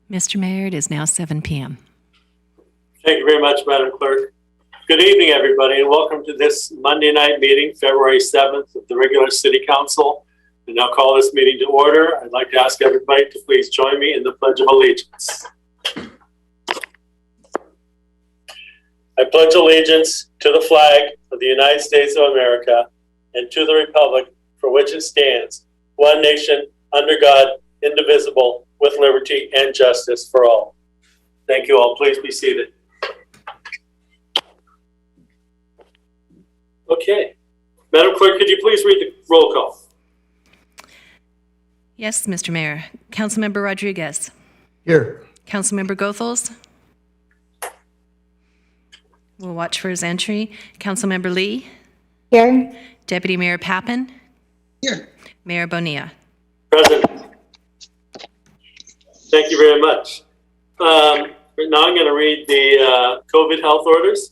Mr. Mayor, it is now 7 p.m. Thank you very much, Madam Clerk. Good evening, everybody, and welcome to this Monday night meeting, February 7th of the regular City Council. And now call this meeting to order. I'd like to ask everybody to please join me in the Pledge of Allegiance. I pledge allegiance to the flag of the United States of America and to the republic for which it stands, one nation, under God, indivisible, with liberty and justice for all. Thank you all. Please be seated. Okay. Madam Clerk, could you please read the roll call? Yes, Mr. Mayor. Councilmember Rodriguez. Here. Councilmember Goethals. We'll watch for his entry. Councilmember Lee. Here. Deputy Mayor Pappen. Here. Mayor Bonilla. Present. Thank you very much. Now I'm going to read the COVID health orders.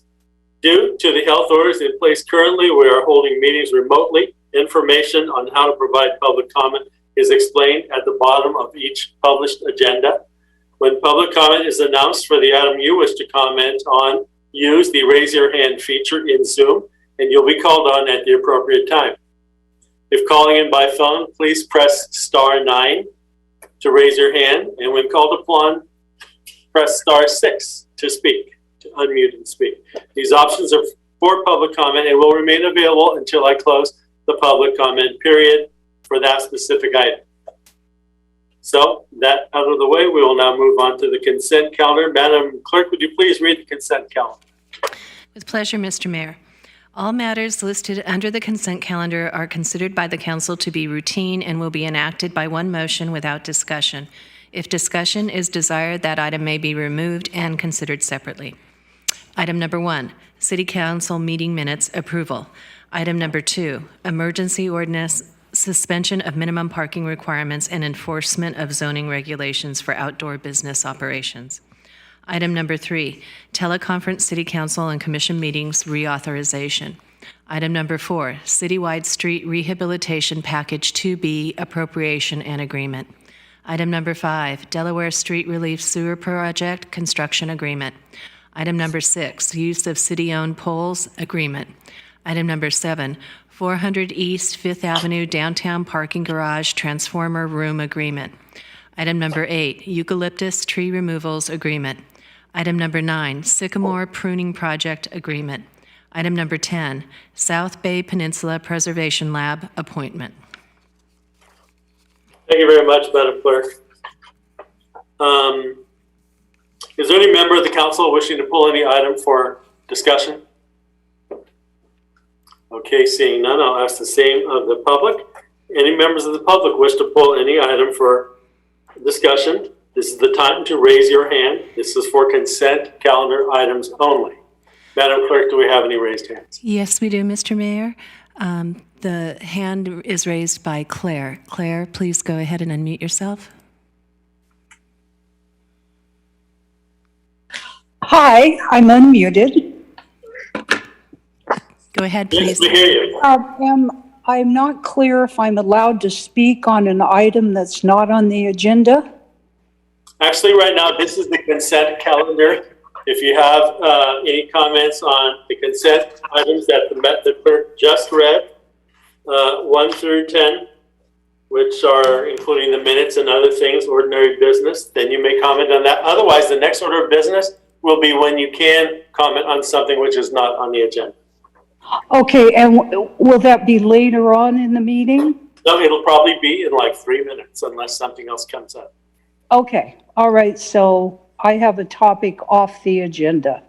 Due to the health orders in place currently, we are holding meetings remotely. Information on how to provide public comment is explained at the bottom of each published agenda. When public comment is announced for the item you wish to comment on, use the raise your hand feature in Zoom, and you'll be called on at the appropriate time. If calling in by phone, please press *9 to raise your hand, and when called upon, press *6 to speak, to unmute and speak. These options are for public comment and will remain available until I close the public comment period for that specific item. So, that out of the way, we will now move on to the consent calendar. Madam Clerk, would you please read the consent calendar? With pleasure, Mr. Mayor. All matters listed under the consent calendar are considered by the council to be routine and will be enacted by one motion without discussion. If discussion is desired, that item may be removed and considered separately. Item number 1, City Council meeting minutes approval. Item number 2, emergency ordinance, suspension of minimum parking requirements and enforcement of zoning regulations for outdoor business operations. Item number 3, teleconference City Council and Commission meetings reauthorization. Item number 4, citywide street rehabilitation package 2B appropriation and agreement. Item number 5, Delaware Street Relief Sewer Project construction agreement. Item number 6, use of city-owned poles agreement. Item number 7, 400 East 5th Avenue downtown parking garage transformer room agreement. Item number 8, eucalyptus tree removals agreement. Item number 9, sycamore pruning project agreement. Item number 10, South Bay Peninsula Preservation Lab appointment. Thank you very much, Madam Clerk. Is there any member of the council wishing to pull any item for discussion? Okay, seeing none, I'll ask the same of the public. Any members of the public wish to pull any item for discussion? This is the time to raise your hand. This is for consent calendar items only. Madam Clerk, do we have any raised hands? Yes, we do, Mr. Mayor. The hand is raised by Claire. Claire, please go ahead and unmute yourself. Hi, I'm unmuted. Go ahead, Yes, please. we hear you. I'm not clear if I'm allowed to speak on an item that's not on the agenda. Actually, right now, this is the consent calendar. If you have any comments on the consent items that the clerk just read, 1 through 10, which are including the minutes and other things, ordinary business, then you may comment on that. Otherwise, the next order of business will be when you can comment on something which is not on the agenda. Okay, and will that be later on in the meeting? No, it'll probably be in like 3 minutes unless something else comes up. Okay, all right, so I have a topic off the agenda.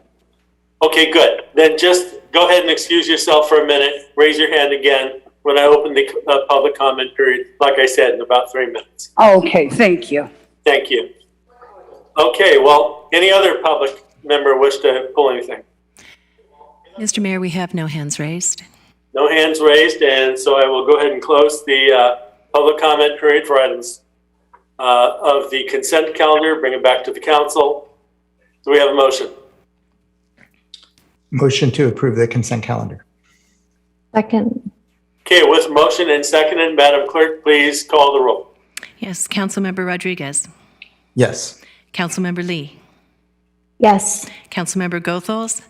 Okay, good. Then just go ahead and excuse yourself for a minute. Raise your hand again when I open the public comment period, like I said, in about 3 minutes. Okay, thank you. Thank you. Okay, well, any other public member wish to pull anything? Mr. Mayor, we have no hands raised. No hands raised, and so I will go ahead and close the public comment period for items of the consent calendar, bring it back to the council. Do we have a motion? Motion to approve the consent calendar. Second. Okay, with motion and seconded, Madam Clerk, please call the roll. Yes, Councilmember Rodriguez. Yes. Councilmember Lee. Yes. Councilmember Goethals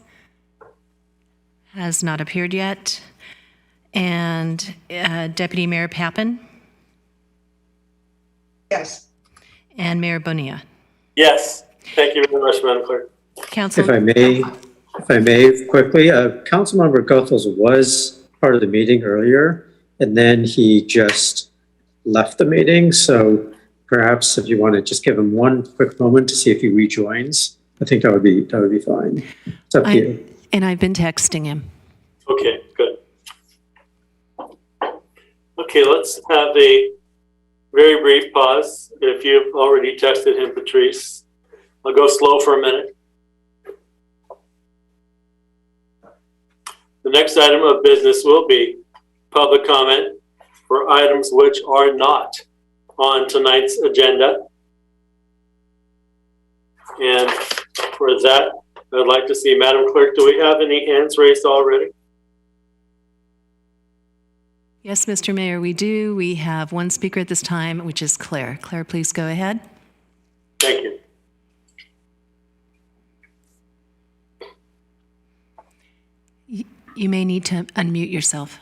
has not appeared yet. And Deputy Mayor Pappen Yes. and Mayor Bonilla. Yes. Thank you very much, Madam Clerk. Council. If I may quickly, Councilmember Goethals was part of the meeting earlier, and then he just left the meeting. So perhaps if you want to just give him one quick moment to see if he rejoins, I think that would be fine. It's up to you. And I've been texting him. Okay, good. Okay, let's have a very brief pause. If you've already texted him, Patrice, I'll go slow for a minute. The next item of business will be public comment for items which are not on tonight's agenda. And for that, I'd like to see, Madam Clerk, do we have any hands raised already? Yes, Mr. Mayor, we do. We have one speaker at this time, which is Claire. Claire, please go ahead. Thank you. You may need to unmute yourself.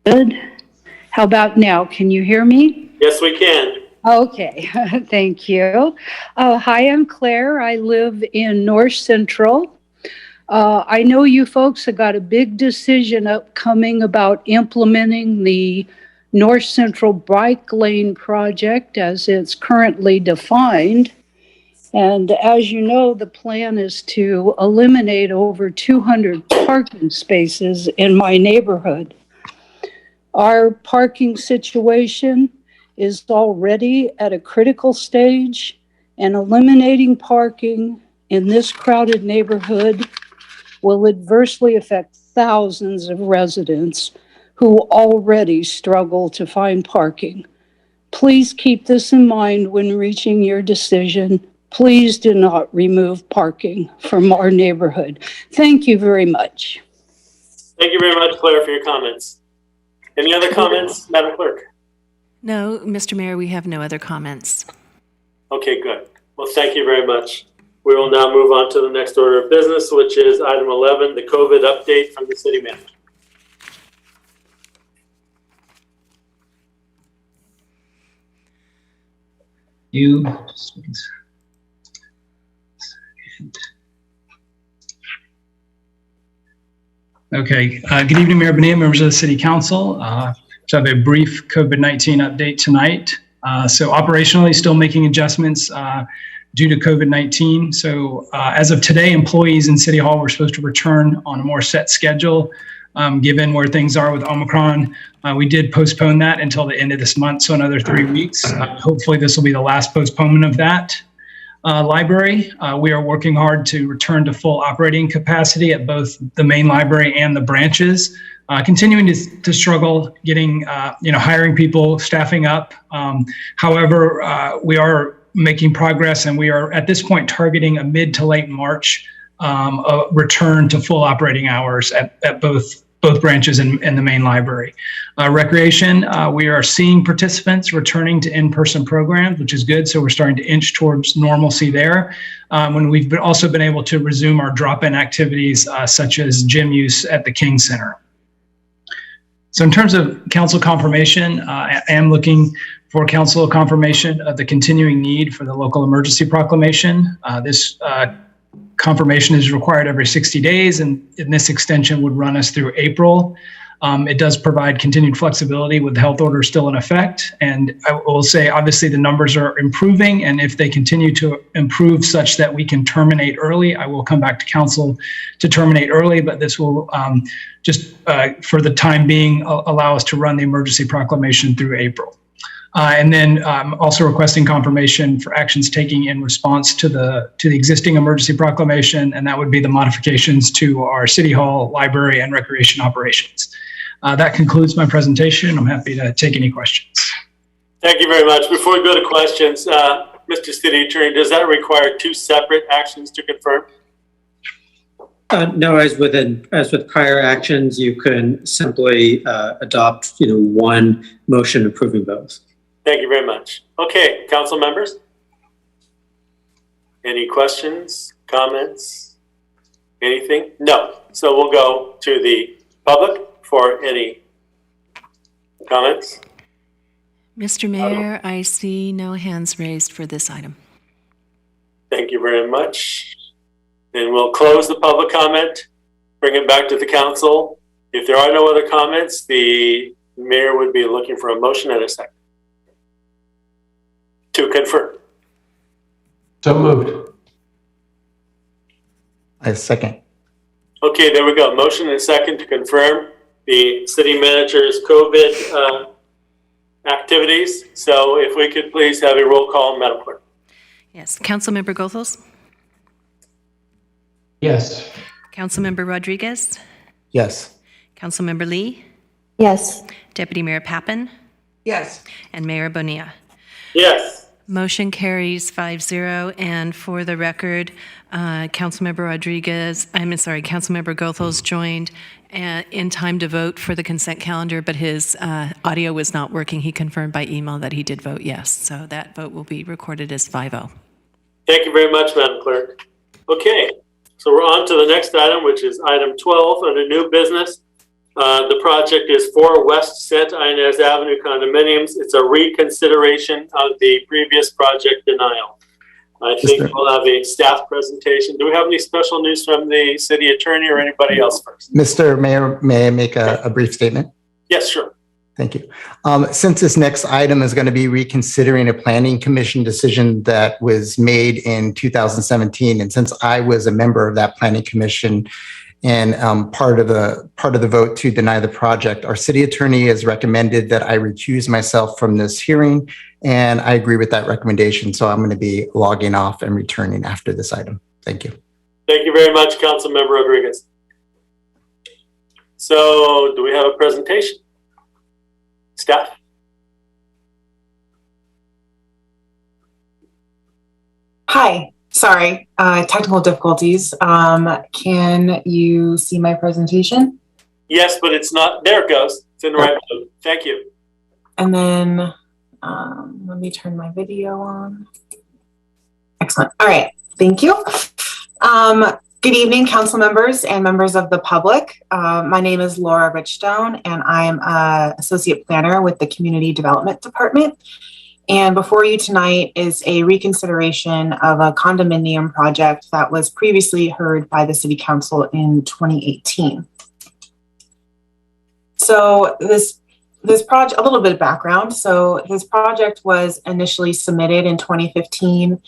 Good. How about now? Can you hear me? Yes, we can. Okay, thank you. Hi, I'm Claire. I live in North Central. I know you folks have got a big decision upcoming about implementing the North Central Bike Lane project as it's currently defined. And as you know, the plan is to eliminate over 200 parking spaces in my neighborhood. Our parking situation is already at a critical stage, and eliminating parking in this crowded neighborhood will adversely affect thousands of residents who already struggle to find parking. Please keep this in mind when reaching your decision. Please do not remove parking from our neighborhood. Thank you very much. Thank you very much, Claire, for your comments. Any other comments, Madam Clerk? No, Mr. Mayor, we have no other comments. Okay, good. Well, thank you very much. We will now move on to the next order of business, which is item 11, the COVID update from the city manager. Okay. Good evening, Mayor Bonilla, members of the City Council. So I have a brief COVID-19 update tonight. So operationally, still making adjustments due to COVID-19. So as of today, employees in City Hall were supposed to return on a more set schedule. Given where things are with Omicron, we did postpone that until the end of this month, so another 3 weeks. Hopefully this will be the last postponement of that. Library, we are working hard to return to full operating capacity at both the main library and the branches. Continuing to struggle getting, hiring people, staffing up. However, we are making progress, and we are at this point targeting a mid to late March return to full operating hours at both branches and the main library. Recreation, we are seeing participants returning to in-person programs, which is good. So we're starting to inch towards normalcy there. When we've also been able to resume our drop-in activities, such as gym use at the King Center. So in terms of council confirmation, I am looking for council confirmation of the continuing need for the local emergency proclamation. This confirmation is required every 60 days, and this extension would run us through April. It does provide continued flexibility with the health order still in effect. And I will say, obviously, the numbers are improving, and if they continue to improve such that we can terminate early, I will come back to council to terminate early, but this will just for the time being allow us to run the emergency proclamation through April. And then also requesting confirmation for actions taking in response to the existing emergency proclamation, and that would be the modifications to our City Hall, library, and recreation operations. That concludes my presentation. I'm happy to take any questions. Thank you very much. Before we go to questions, Mr. City Attorney, does that require two separate actions to confirm? No, as with prior actions, you can simply adopt, one motion approving both. Thank you very much. Okay, council members? Any questions, comments, anything? No. So we'll go to the public for any comments. Mr. Mayor, I see no hands raised for this item. Thank you very much. And we'll close the public comment, bring it back to the council. If there are no other comments, the mayor would be looking for a motion and a second to confirm. So moved. I second. Okay, there we go. Motion and a second to confirm the city manager's COVID activities. So if we could please have a roll call, Madam Clerk. Yes. Councilmember Goethals? Yes. Councilmember Rodriguez? Yes. Councilmember Lee? Yes. Deputy Mayor Pappen? Yes. And Mayor Bonilla? Yes. Motion carries 5-0, and for the record, Councilmember Goethals joined in time to vote for the consent calendar, but his audio was not working. He confirmed by email that he did vote yes, so that vote will be recorded as 5-0. Thank you very much, Madam Clerk. Okay, so we're on to the next item, which is item 12 under new business. The project is 4 West St. Inez Avenue condominiums. It's a reconsideration of the previous project denial. I think we'll have a staff presentation. Do we have any special news from the city attorney or anybody else first? Mr. Mayor, may I make a brief statement? Yes, sure. Thank you. Since this next item is going to be reconsidering a planning commission decision that was made in 2017, and since I was a member of that planning commission and part of the vote to deny the project, our city attorney has recommended that I recuse myself from this hearing, and I agree with that recommendation. So I'm going to be logging off and returning after this item. Thank you. Thank you very much, Councilmember Rodriguez. So do we have a presentation? Staff? Hi, sorry, technical difficulties. Can you see my presentation? Yes, but it's not, there it goes. It's in the right mode. Thank you. And then let me turn my video on. Excellent. All right, thank you. Good evening, council members and members of the public. My name is Laura Richstone, and I'm an associate planner with the Community Development Department. And before you tonight is a reconsideration of a condominium project that was previously heard by the City Council in 2018. So this project, a little bit of background. So this project was initially submitted in 2015,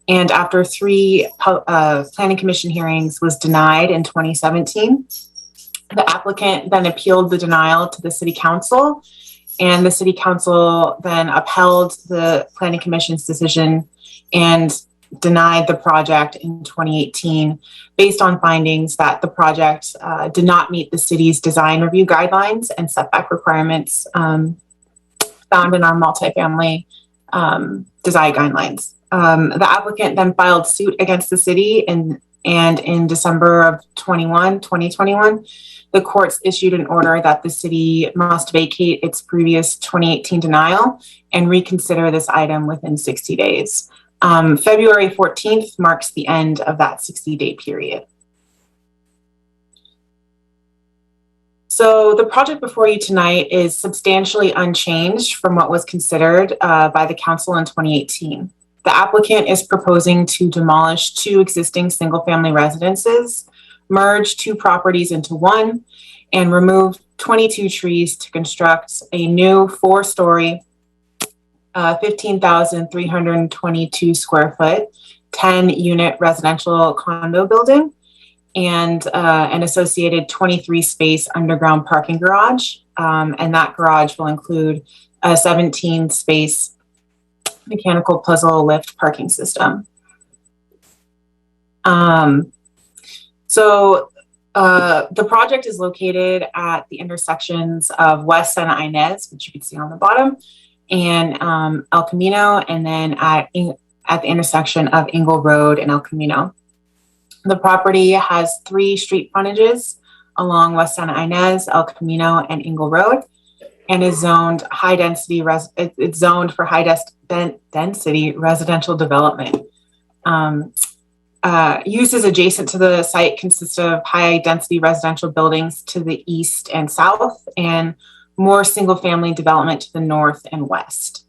and after 3 planning commission hearings was denied in 2017. The applicant then appealed the denial to the City Council, and the City Council then upheld the Planning Commission's decision and denied the project in 2018 based on findings that the project did not meet the city's design review guidelines and setback requirements found in our multifamily design guidelines. The applicant then filed suit against the city, and in December of 2021, the courts issued an order that the city must vacate its previous 2018 denial and reconsider this item within 60 days. February 14th marks the end of that 60-day period. So the project before you tonight is substantially unchanged from what was considered by the council in 2018. The applicant is proposing to demolish 2 existing single-family residences, merge 2 properties into one, and remove 22 trees to construct a new 4-story, 15,322 square foot, 10-unit residential condo building, and an associated 23-space underground parking garage. And that garage will include a 17-space mechanical puzzle lift parking system. So the project is located at the intersections of West Santa Inez, which you can see on the bottom, and El Camino, and then at the intersection of Ingle Road and El Camino. The property has 3 street frontages along West Santa Inez, El Camino, and Ingle Road. and is zoned it's zoned for density residential development. Uses adjacent to the site consist of high density residential buildings to the east and south, and more single family development to the north and west.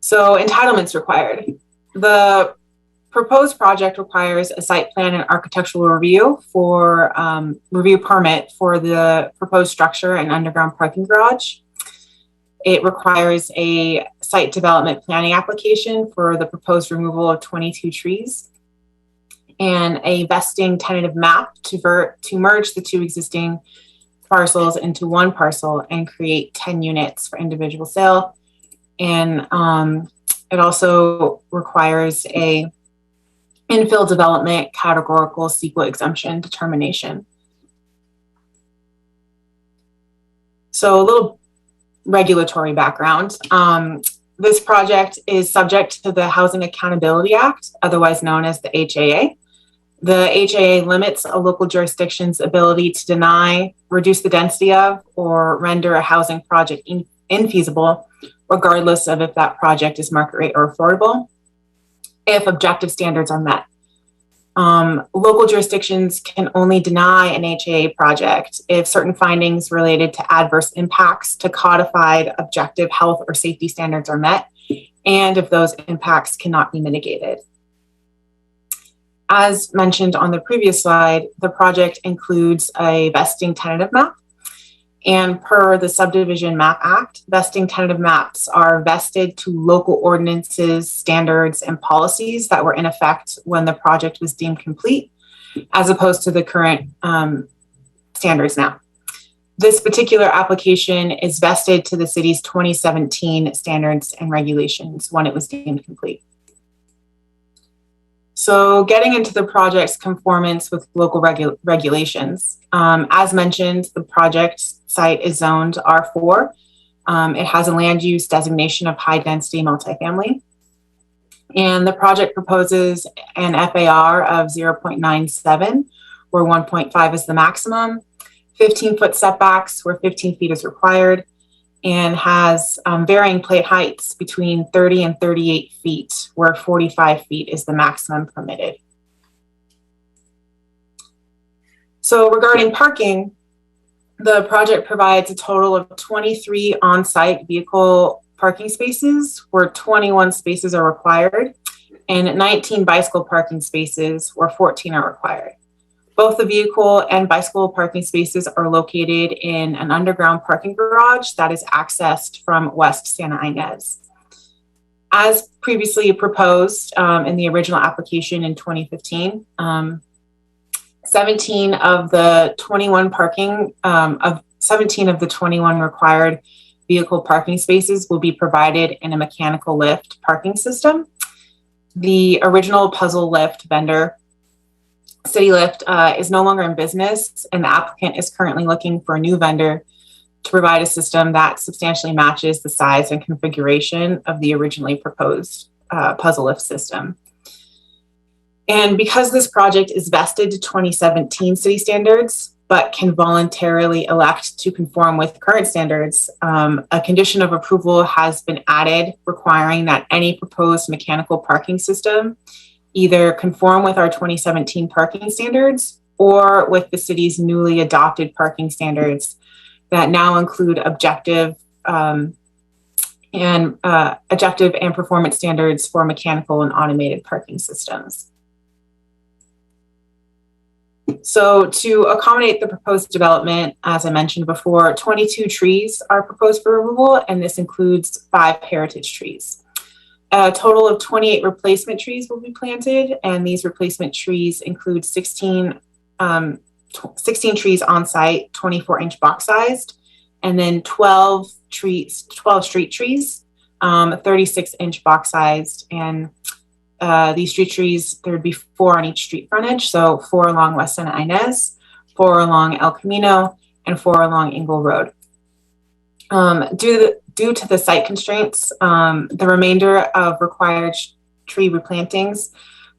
So entitlements required. The proposed project requires a site plan and architectural review for review permit for the proposed structure and underground parking garage. It requires a site development planning application for the proposed removal of 22 trees and a vesting tentative map to merge the two existing parcels into one parcel and create 10 units for individual sale. And it also requires a infill development categorical CEQA exemption determination. So a little regulatory background. This project is subject to the Housing Accountability Act, otherwise known as the HAA. The HAA limits a local jurisdiction's ability to deny, reduce the density of, or render a housing project infeasible, regardless of if that project is market rate or affordable, if objective standards are met. Local jurisdictions can only deny an HAA project if certain findings related to adverse impacts to codified objective health or safety standards are met, and if those impacts cannot be mitigated. As mentioned on the previous slide, the project includes a vesting tentative map. And per the Subdivision Map Act, vesting tentative maps are vested to local ordinances, standards, and policies that were in effect when the project was deemed complete, as opposed to the current standards now. This particular application is vested to the city's 2017 standards and regulations when it was deemed complete. So getting into the project's conformance with local regulations. As mentioned, the project site is zoned R4. It has a land use designation of high density multifamily. And the project proposes an FAR of 0.97, where 1.5 is the maximum, 15-foot setbacks where 15 feet is required, and has varying plate heights between 30 and 38 feet, where 45 feet is the maximum permitted. So regarding parking, the project provides a total of 23 on-site vehicle parking spaces, where 21 spaces are required, and 19 bicycle parking spaces, where 14 are required. Both the vehicle and bicycle parking spaces are located in an underground parking garage that is accessed from West Santa Ynez. As previously proposed in the original application in 2015, 17 of the 21 required vehicle parking spaces will be provided in a mechanical lift parking system. The original puzzle lift vendor, City Lift, is no longer in business, and the applicant is currently looking for a new vendor to provide a system that substantially matches the size and configuration of the originally proposed puzzle lift system. And because this project is vested to 2017 city standards, but can voluntarily elect to conform with current standards, a condition of approval has been added requiring that any proposed mechanical parking system either conform with our 2017 parking standards or with the city's newly adopted parking standards that now include objective and performance standards for mechanical and automated parking systems. So to accommodate the proposed development, as I mentioned before, 22 trees are proposed for removal, and this includes 5 heritage trees. A total of 28 replacement trees will be planted, and these replacement trees include 16 trees on site, 24-inch box sized, and then 12 street trees, 36-inch box sized. And these street trees, there would be 4 on each street frontage, so 4 along West Santa Ynez, 4 along El Camino, and 4 along Ingle Road. Due to the site constraints, the remainder of required tree replantings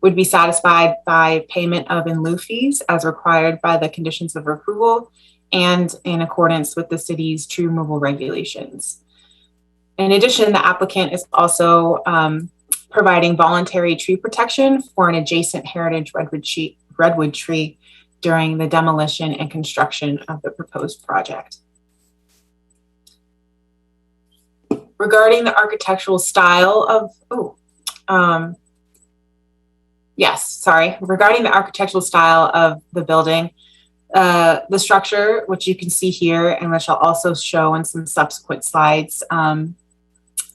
would be satisfied by payment of in lieu fees as required by the conditions of approval, and in accordance with the city's tree removal regulations. In addition, the applicant is also providing voluntary tree protection for an adjacent heritage redwood tree during the demolition and construction of the proposed project. Regarding the architectural style of, regarding the architectural style of the building, the structure, which you can see here and which I'll also show in some subsequent slides,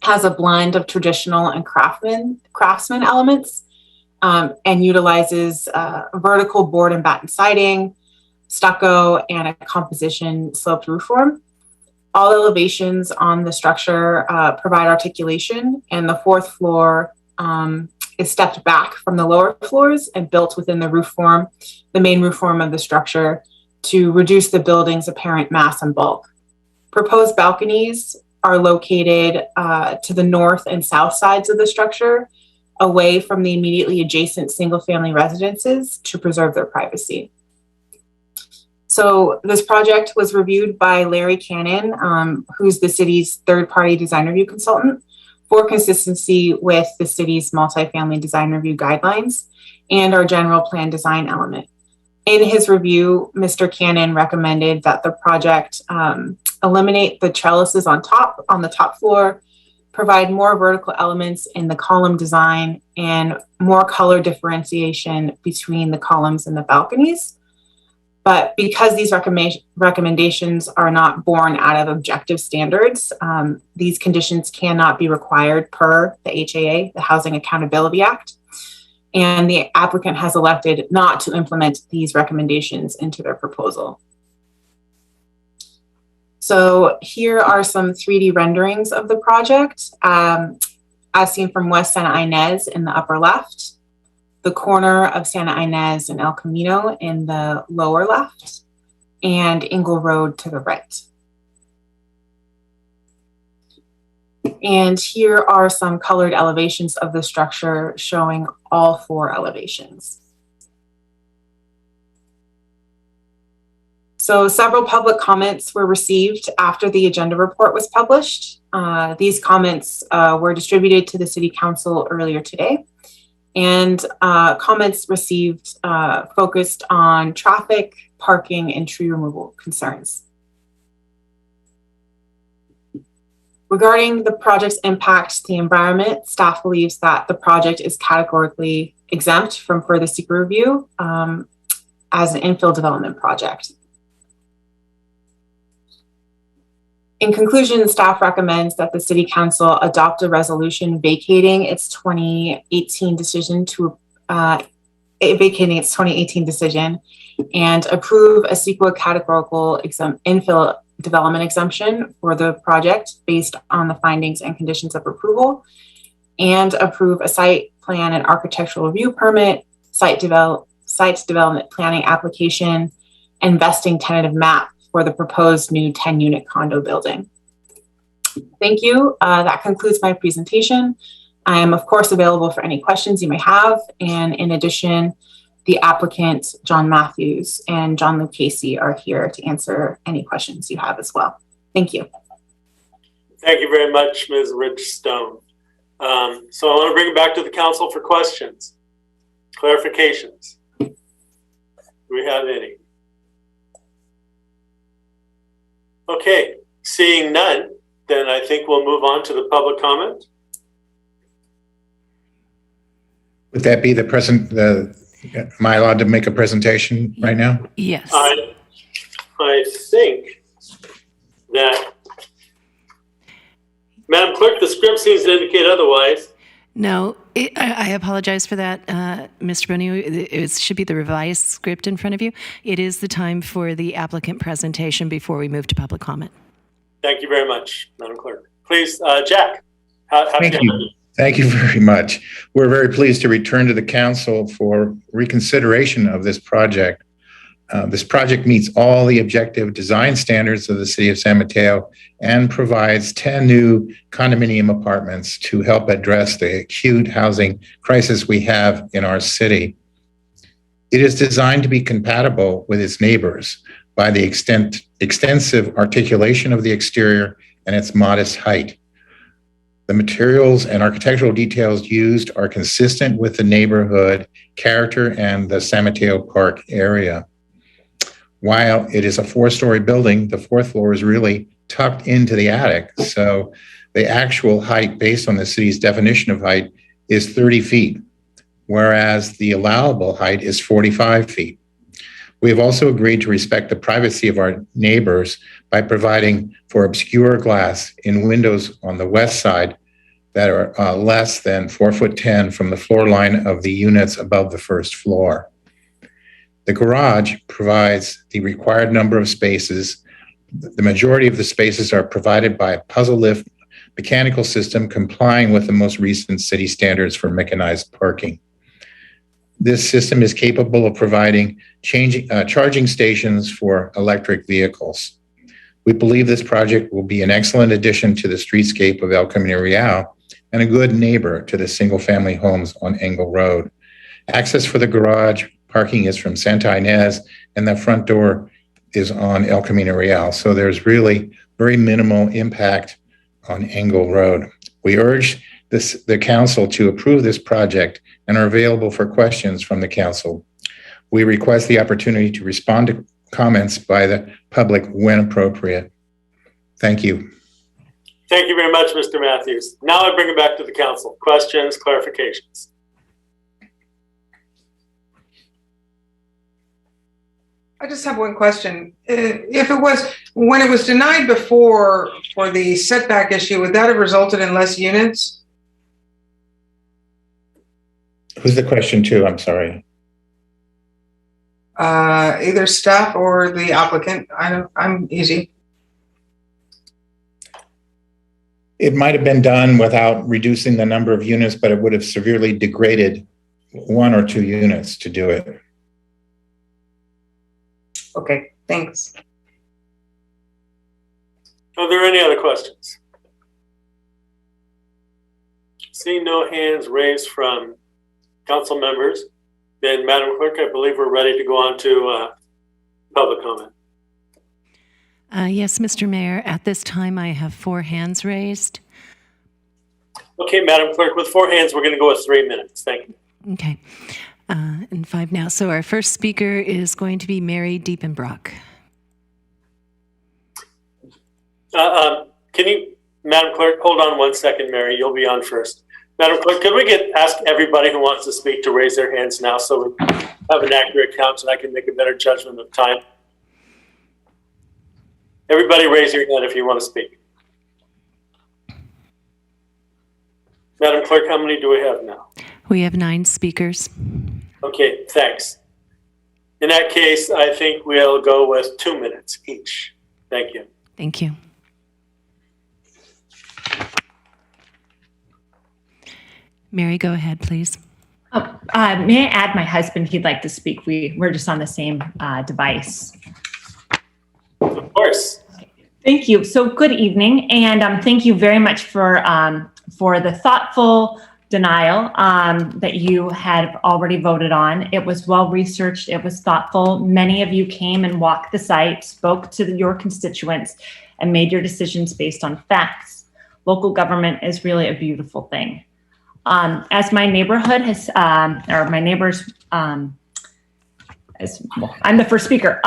has a blend of traditional and craftsman elements, and utilizes vertical board and batten siding, stucco, and a composition sloped roof form. All elevations on the structure provide articulation, and the fourth floor is stepped back from the lower floors and built within the roof form, the main roof form of the structure, to reduce the building's apparent mass and bulk. Proposed balconies are located to the north and south sides of the structure, away from the immediately adjacent single-family residences to preserve their privacy. So this project was reviewed by Larry Cannon, who's the city's third-party design review consultant, for consistency with the city's multifamily design review guidelines and our general plan design element. In his review, Mr. Cannon recommended that the project eliminate the trellises on the top floor, provide more vertical elements in the column design, and more color differentiation between the columns and the balconies. But because these recommendations are not born out of objective standards, these conditions cannot be required per the HAA, the Housing Accountability Act, and the applicant has elected not to implement these recommendations into their proposal. So here are some 3D renderings of the project, as seen from West Santa Ynez in the upper left, the corner of Santa Ynez and El Camino in the lower left, and Ingle Road to the right. And here are some colored elevations of the structure showing all 4 elevations. So several public comments were received after the agenda report was published. These comments were distributed to the City Council earlier today. And comments received focused on traffic, parking, and tree removal concerns. Regarding the project's impact to the environment, staff believes that the project is categorically exempt from further secret review as an infill development project. In conclusion, staff recommends that the City Council adopt a resolution vacating its 2018 decision and approve a CEQA categorical infill development exemption for the project based on the findings and conditions of approval, and approve a site plan and architectural review permit, site development planning application, and vesting tentative map for the proposed new 10-unit condo building. Thank you. That concludes my presentation. I am, of course, available for any questions you may have. And in addition, the applicant, John Matthews and John Lucchese, are here to answer any questions you have as well. Thank you. Thank you very much, Ms. Ridgestone. So I want to bring it back to the council for questions, clarifications. Do we have any? Okay, seeing none, then I think we'll move on to the public comment. Would that be am I allowed to make a presentation right now? Yes. I think that, Madam Clerk, the script seems to indicate otherwise. No, I apologize for that, Mr. Boney. It should be the revised script in front of you. It is the time for the applicant presentation before we move to public comment. Thank you very much, Madam Clerk. Please, Jack. Thank you. Thank you very much. We're very pleased to return to the council for reconsideration of this project. This project meets all the objective design standards of the city of San Mateo and provides 10 new condominium apartments to help address the acute housing crisis we have in our city. It is designed to be compatible with its neighbors, by the extensive articulation of the exterior and its modest height. The materials and architectural details used are consistent with the neighborhood character and the San Mateo Park area. While it is a 4-story building, the 4th floor is really tucked into the attic. So the actual height based on the city's definition of height is 30 feet, whereas the allowable height is 45 feet. We have also agreed to respect the privacy of our neighbors by providing for obscure glass in windows on the west side that are less than 4'10" from the floor line of the units above the 1st floor. The garage provides the required number of spaces. The majority of the spaces are provided by a puzzle lift mechanical system complying with the most recent city standards for mechanized parking. This system is capable of providing charging stations for electric vehicles. We believe this project will be an excellent addition to the streetscape of El Camino Real and a good neighbor to the single-family homes on Engle Road. Access for the garage parking is from Santa Ynez, and the front door is on El Camino Real. So there's really very minimal impact on Engle Road. We urge the council to approve this project and are available for questions from the council. We request the opportunity to respond to comments by the public when appropriate. Thank you. Thank you very much, Mr. Matthews. Now I bring it back to the council. Questions, clarifications? I just have one question. If it was, when it was denied before for the setback issue, would that have resulted in less units? Who's the question to? I'm sorry. Either staff or the applicant. I'm easy. It might have been done without reducing the number of units, but it would have severely degraded 1 or 2 units to do it. Okay, thanks. Are there any other questions? Seeing no hands raised from council members, then Madam Clerk, I believe we're ready to go on to public comment. Yes, Mr. Mayor, at this time I have 4 hands raised. Okay, Madam Clerk, with 4 hands, we're going to go with 3 minutes. Thank you. Okay, and 5 now. So our first speaker is going to be Mary Diepenbrock. Can you, Madam Clerk, hold on 1 second, Mary, you'll be on first. Madam Clerk, could we ask everybody who wants to speak to raise their hands now so we have an accurate count and I can make a better judgment of time? Everybody raise your hand if you want to speak. Madam Clerk, how many do we have now? We have 9 speakers. Okay, thanks. In that case, I think we'll go with 2 minutes each. Thank you. Thank you. Mary, go ahead, please. May I add my husband? He'd like to speak. We're just on the same device. Of course. Thank you. So good evening, and thank you very much for the thoughtful denial that you had already voted on. It was well researched. It was thoughtful. Many of you came and walked the site, spoke to your constituents, and made your decisions based on facts. Local government is really a beautiful thing. As my neighborhood has, or my neighbors, I'm the first speaker.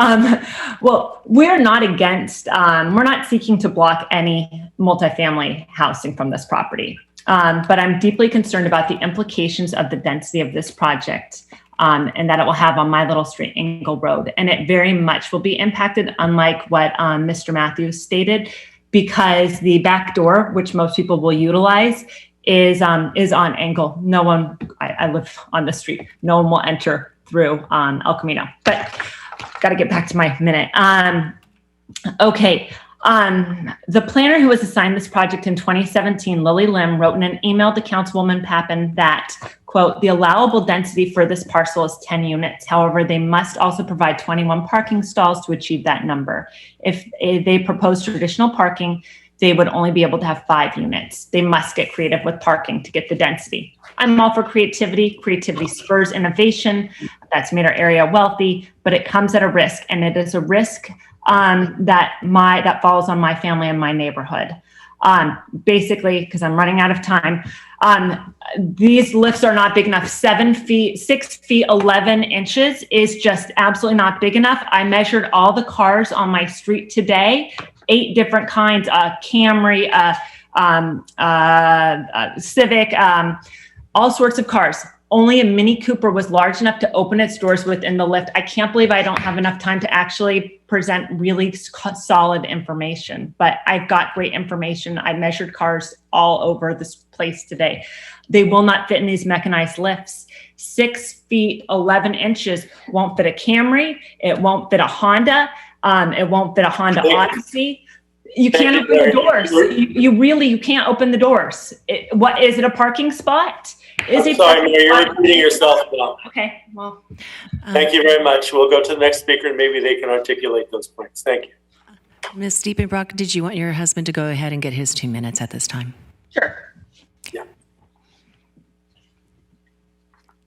Well, we're not against, we're not seeking to block any multifamily housing from this property. But I'm deeply concerned about the implications of the density of this project and that it will have on my little street, Engle Road. And it very much will be impacted, unlike what Mr. Matthews stated, because the back door, which most people will utilize, is on Engle. No one, I live on the street, no one will enter through El Camino. But got to get back to my minute. Okay. The planner who was assigned this project in 2017, Lily Lim, wrote in an email to Councilwoman Pappen that, quote, the allowable density for this parcel is 10 units. However, they must also provide 21 parking stalls to achieve that number. If they propose traditional parking, they would only be able to have 5 units. They must get creative with parking to get the density. I'm all for creativity. Creativity spurs innovation. That's made our area wealthy, but it comes at a risk, and it is a risk that falls on my family and my neighborhood. Basically, because I'm running out of time, these lifts are not big enough. 6 feet, 11 inches is just absolutely not big enough. I measured all the cars on my street today, 8 different kinds, Camry, Civic, all sorts of cars. Only a Mini Cooper was large enough to open its doors within the lift. I can't believe I don't have enough time to actually present really solid information, but I've got great information. I measured cars all over this place today. They will not fit in these mechanized lifts. 6 feet, 11 inches won't fit a Camry. It won't fit a Honda. It won't fit a Honda Odyssey. You can't open the doors. You can't open the doors. What is it, a parking spot? I'm sorry, Mayor, you're repeating yourself now. Okay, well. Thank you very much. We'll go to the next speaker and maybe they can articulate those points. Thank you. Ms. Diepenbrock, did you want your husband to go ahead and get his 2 minutes at this time? Sure. Yeah.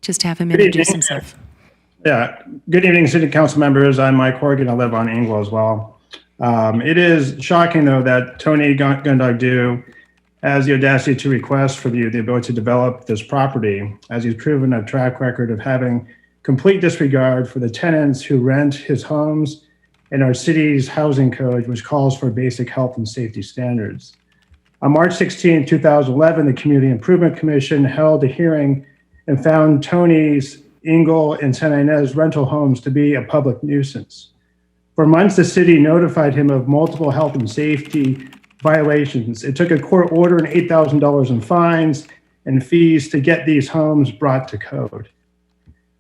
Just have him introduce himself. Yeah. Good evening, City Council members. I'm Mike Horgan. I live on Ingle as well. It is shocking, though, that Tony Gundog has the audacity to request for the ability to develop this property, as he's proven a track record of having complete disregard for the tenants who rent his homes and our city's housing code, which calls for basic health and safety standards. On March 16, 2011, the Community Improvement Commission held a hearing and found Tony's Ingle and Santa Ynez rental homes to be a public nuisance. For months, the city notified him of multiple health and safety violations. It took a court order and $8,000 in fines and fees to get these homes brought to code.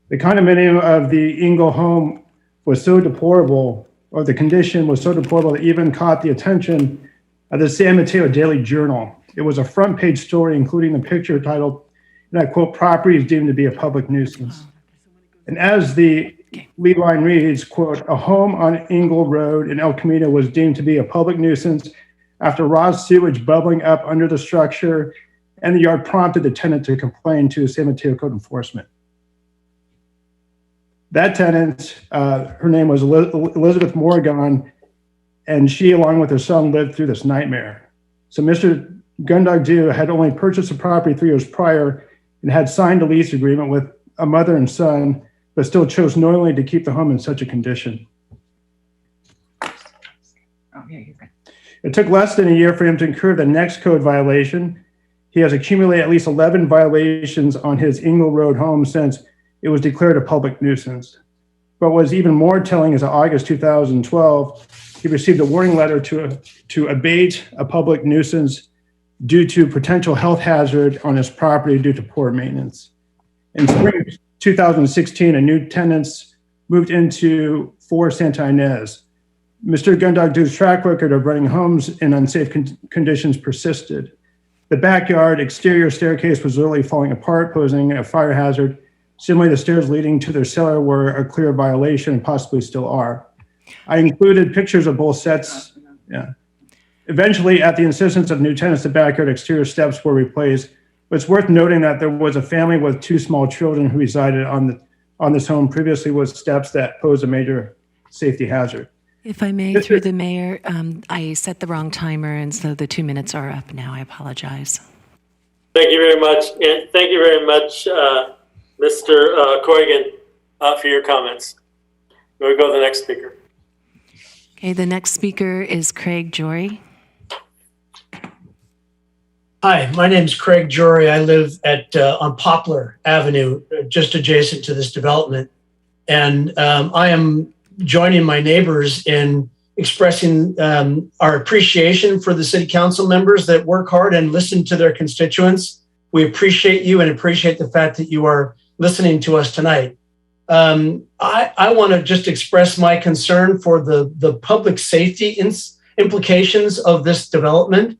The condominium of the Ingle home was so deplorable, or the condition was so deplorable, that even caught the attention of the San Mateo Daily Journal. It was a front page story, including a picture titled, and I quote, "Property is deemed to be a public nuisance." And as the lead line reads, quote, "A home on Ingle Road in El Camino was deemed to be a public nuisance after raw sewage bubbling up under the structure, and the yard prompted the tenant to complain to San Mateo Code Enforcement." That tenant, her name was Elizabeth Morgan, and she, along with her son, lived through this nightmare. So Mr. Gundog had only purchased the property 3 years prior and had signed a lease agreement with a mother and son, but still chose knowingly to keep the home in such a condition. Oh, yeah, you're good. It took less than a year for him to incur the next code violation. He has accumulated at least 11 violations on his Ingle Road home since it was declared a public nuisance. But what was even more telling is in August 2012, he received a warning letter to abate a public nuisance due to potential health hazard on his property due to poor maintenance. In spring 2016, a new tenants moved into 4 Santa Ynez. Mr. Gundog's track record of running homes in unsafe conditions persisted. The backyard exterior staircase was literally falling apart, posing a fire hazard. Similarly, the stairs leading to their cellar were a clear violation and possibly still are. I included pictures of both sets. Yeah. Eventually, at the insistence of new tenants, the backyard exterior steps were replaced. But it's worth noting that there was a family with 2 small children who resided on this home previously with steps that pose a major safety hazard. If I may, through the mayor, I set the wrong timer, and so the 2 minutes are up now. I apologize. Thank you very much. And thank you very much, Mr. Corrigan, for your comments. We'll go to the next speaker. Okay, the next speaker is Craig Jory. Hi, my name is Craig Jory. I live on Poplar Avenue, just adjacent to this development. And I am joining my neighbors in expressing our appreciation for the city council members that work hard and listen to their constituents. We appreciate you and appreciate the fact that you are listening to us tonight. I want to just express my concern for the public safety implications of this development.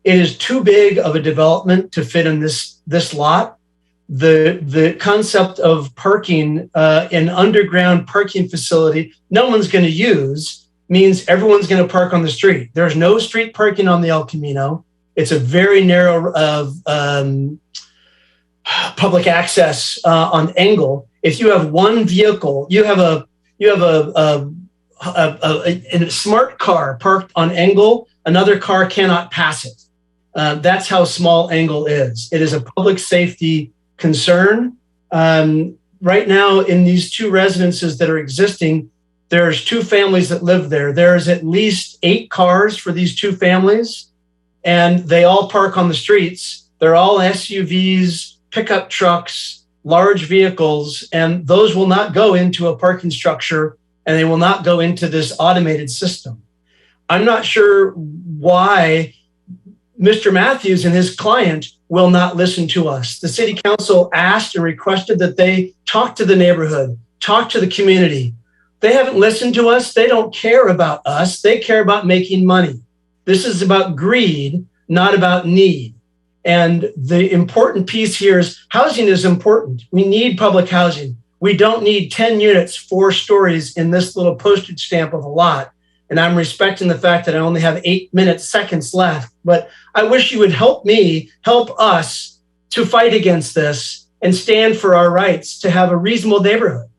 It is too big of a development to fit in this lot. The concept of parking, an underground parking facility, no one's going to use, means everyone's going to park on the street. There's no street parking on the El Camino. It's a very narrow public access on Engle. If you have one vehicle, you have a smart car parked on Engle, another car cannot pass it. That's how small Engle is. It is a public safety concern. Right now, in these two residences that are existing, there's two families that live there. There's at least 8 cars for these two families, and they all park on the streets. They're all SUVs, pickup trucks, large vehicles, and those will not go into a parking structure, and they will not go into this automated system. I'm not sure why Mr. Matthews and his client will not listen to us. The city council asked and requested that they talk to the neighborhood, talk to the community. They haven't listened to us. They don't care about us. They care about making money. This is about greed, not about need. And the important piece here is housing is important. We need public housing. We don't need 10 units, 4 stories in this little postage stamp of a lot. And I'm respecting the fact that I only have 8 seconds left. But I wish you would help me, help us to fight against this and stand for our rights to have a reasonable neighborhood.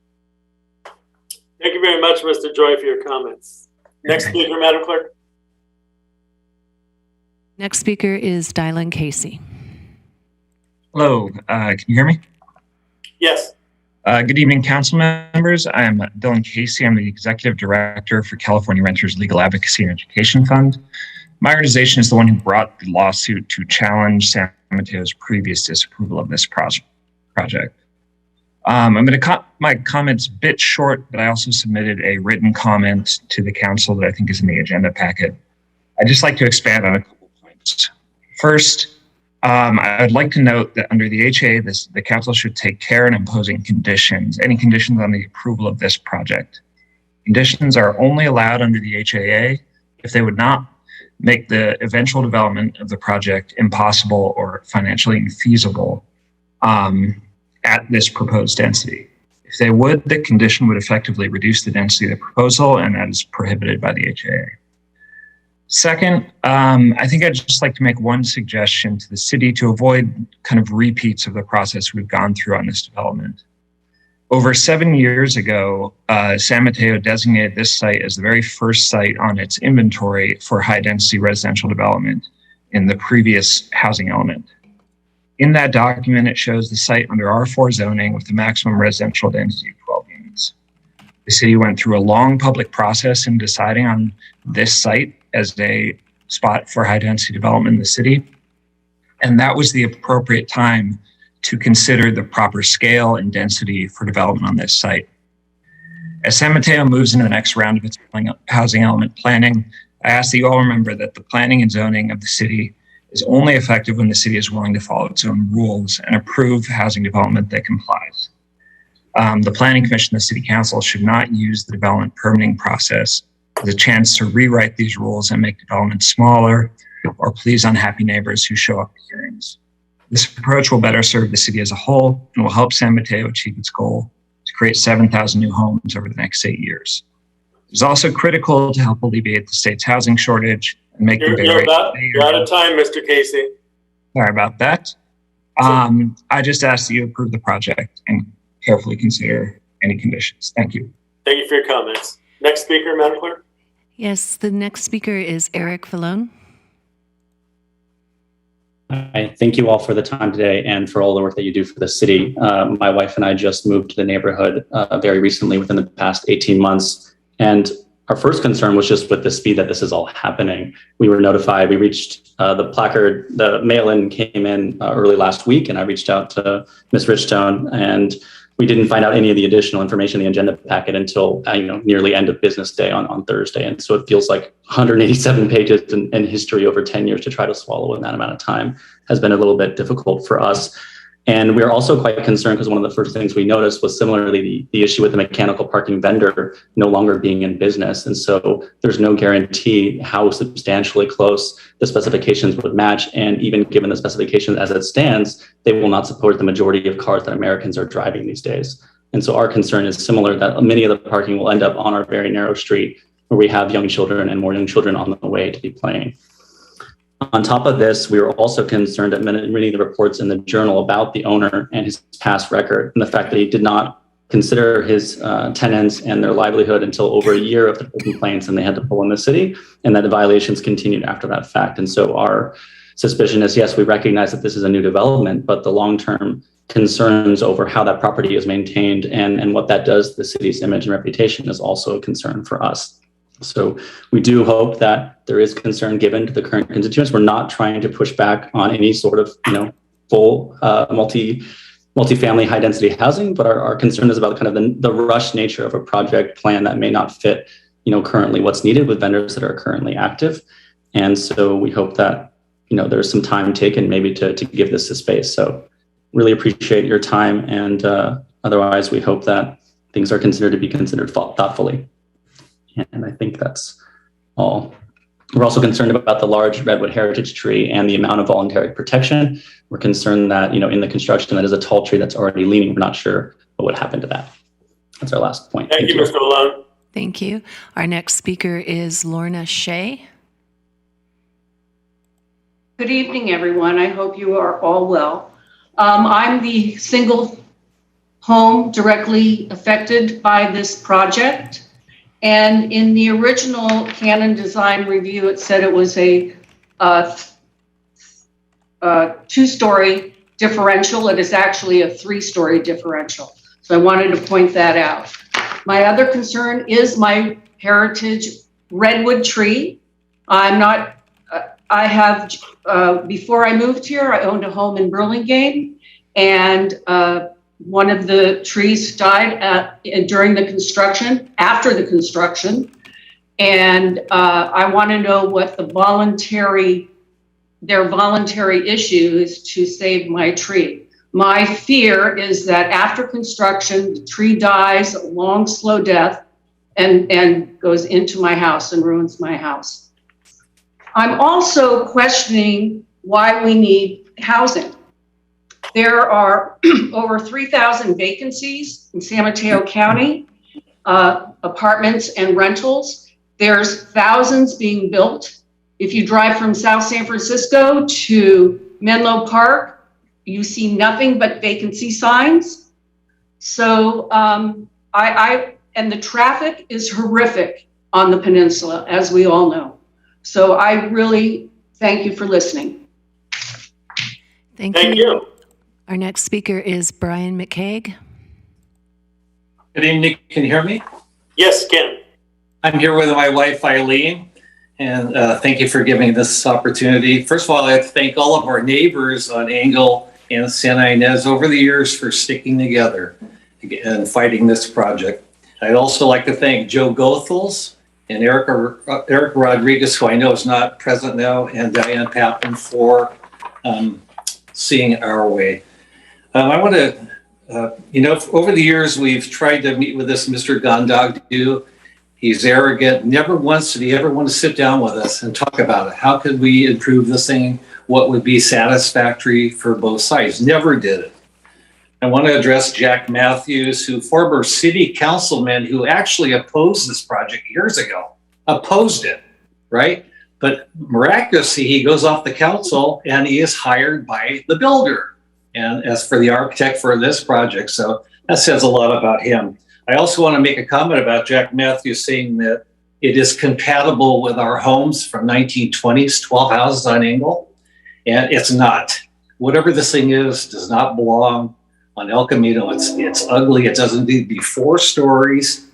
Thank you very much, Mr. Joy, for your comments. Next speaker, Madam Clerk. Next speaker is Dylan Casey. Hello, can you hear me? Yes. Good evening, council members. I'm Dylan Casey. I'm the Executive Director for California Renters Legal Advocacy and Education Fund. My organization is the one who brought the lawsuit to challenge San Mateo's previous disapproval of this project. I'm going to cut my comments a bit short, but I also submitted a written comment to the council that I think is in the agenda packet. I'd just like to expand on a couple points. First, I'd like to note that under the HAA, the council should take care in imposing conditions, any conditions on the approval of this project. Conditions are only allowed under the HAA if they would not make the eventual development of the project impossible or financially infeasible at this proposed density. If they would, the condition would effectively reduce the density of the proposal, and that is prohibited by the HAA. Second, I think I'd just like to make one suggestion to the city to avoid kind of repeats of the process we've gone through on this development. Over 7 years ago, San Mateo designated this site as the very first site on its inventory for high-density residential development in the previous housing element. In that document, it shows the site under R4 zoning with the maximum residential density of 12 units. The city went through a long public process in deciding on this site as a spot for high-density development in the city, and that was the appropriate time to consider the proper scale and density for development on this site. As San Mateo moves into the next round of its housing element planning, I ask that you all remember that the planning and zoning of the city is only effective when the city is willing to follow its own rules and approve housing development that complies. The Planning Commission and the City Council should not use the development permitting process as a chance to rewrite these rules and make development smaller or please unhappy neighbors who show up to hearings. This approach will better serve the city as a whole and will help San Mateo achieve its goal to create 7,000 new homes over the next 8 years. It's also critical to help alleviate the state's housing shortage and make the Bay Area. You're out of time, Mr. Casey. Sorry about that. I just ask that you approve the project and carefully consider any conditions. Thank you. Thank you for your comments. Next speaker, Madam Clerk. Yes, the next speaker is Eric Fallone. I thank you all for the time today and for all the work that you do for the city. My wife and I just moved to the neighborhood very recently within the past 18 months. And our first concern was just with the speed that this is all happening. We were notified, we reached the placard, the mail-in came in early last week, and I reached out to Ms. Richstone, and we didn't find out any of the additional information in the agenda packet until nearly end of business day on Thursday. And so it feels like 187 pages in history over 10 years to try to swallow in that amount of time has been a little bit difficult for us. And we're also quite concerned because one of the first things we noticed was similarly the issue with the mechanical parking vendor no longer being in business. And so there's no guarantee how substantially close the specifications would match. And even given the specifications as it stands, they will not support the majority of cars that Americans are driving these days. And so our concern is similar, that many of the parking will end up on our very narrow street. where we have young children and more young children on the way to be playing. On top of this, we were also concerned at reading the reports in the journal about the owner and his past record, and the fact that he did not consider his tenants and their livelihood until over a year of the complaints, and they had to pull in the city, and that the violations continued after that fact. And so our suspicion is, yes, we recognize that this is a new development, but the long-term concerns over how that property is maintained and what that does to the city's image and reputation is also a concern for us. So we do hope that there is concern given to the current constituents. We're not trying to push back on any sort of, full multi-family high density housing, but our concern is about kind of the rush nature of a project plan that may not fit, currently what's needed with vendors that are currently active. And so we hope that, there's some time taken maybe to give this a space. So really appreciate your time. And otherwise, we hope that things are considered to be considered thoughtfully. And I think that's all. We're also concerned about the large redwood heritage tree and the amount of voluntary protection. We're concerned that, in the construction, that is a tall tree that's already leaning. We're not sure what would happen to that. That's our last point. Thank you, Mr. Malone. Thank you. Our next speaker is Lorna Shea. Good evening, everyone. I hope you are all well. I'm the single home directly affected by this project. And in the original Canon design review, it said it was a two-story differential. It is actually a three-story differential. So I wanted to point that out. My other concern is my heritage redwood tree. Before I moved here, I owned a home in Burlingame, and one of the trees died during the construction, after the construction. And I want to know what their voluntary issue is to save my tree. My fear is that after construction, the tree dies a long, slow death and goes into my house and ruins my house. I'm also questioning why we need housing. There are over 3,000 vacancies in San Mateo County, apartments and rentals. There's thousands being built. If you drive from South San Francisco to Menlo Park, you see nothing but vacancy signs. So and the traffic is horrific on the peninsula, as we all know. So I really thank you for listening. Thank you. Our next speaker is Brian McCaig. Good evening. Can you hear me? Yes, Ken. I'm here with my wife, Eileen, and thank you for giving this opportunity. First of all, I'd like to thank all of our neighbors on Engle and Santa Ynez over the years for sticking together and fighting this project. I'd also like to thank Joe Goethals and Eric Rodriguez, who I know is not present now, and Diane Pappen for seeing our way. I want to, over the years, we've tried to meet with this Mr. Gondogdu. He's arrogant. Never once did he ever want to sit down with us and talk about it. How could we improve this thing? What would be satisfactory for both sides? Never did it. I want to address Jack Matthews, former city councilman who actually opposed this project years ago. Opposed it, right? But miraculously, he goes off the council and he is hired by the builder. And as for the architect for this project, so that says a lot about him. I also want to make a comment about Jack Matthews saying that it is compatible with our homes from 1920s, 12 houses on Engle, and it's not. Whatever this thing is does not belong on El Camino. It's ugly. It doesn't need to be 4 stories.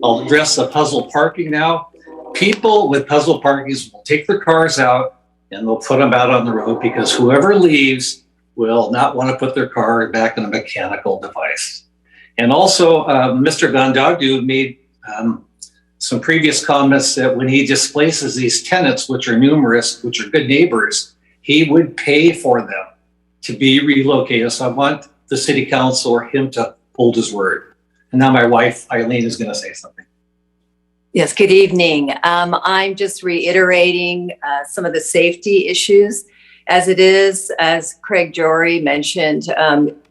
I'll address the puzzle parking now. People with puzzle parkings will take their cars out and they'll put them out on the road because whoever leaves will not want to put their car back in a mechanical device. And also, Mr. Gondogdu made some previous comments that when he displaces these tenants, which are numerous, which are good neighbors, he would pay for them to be relocated. So I want the city council or him to hold his word. And now my wife, Eileen, is going to say something. Yes, good evening. I'm just reiterating some of the safety issues. As it is, as Craig Jory mentioned,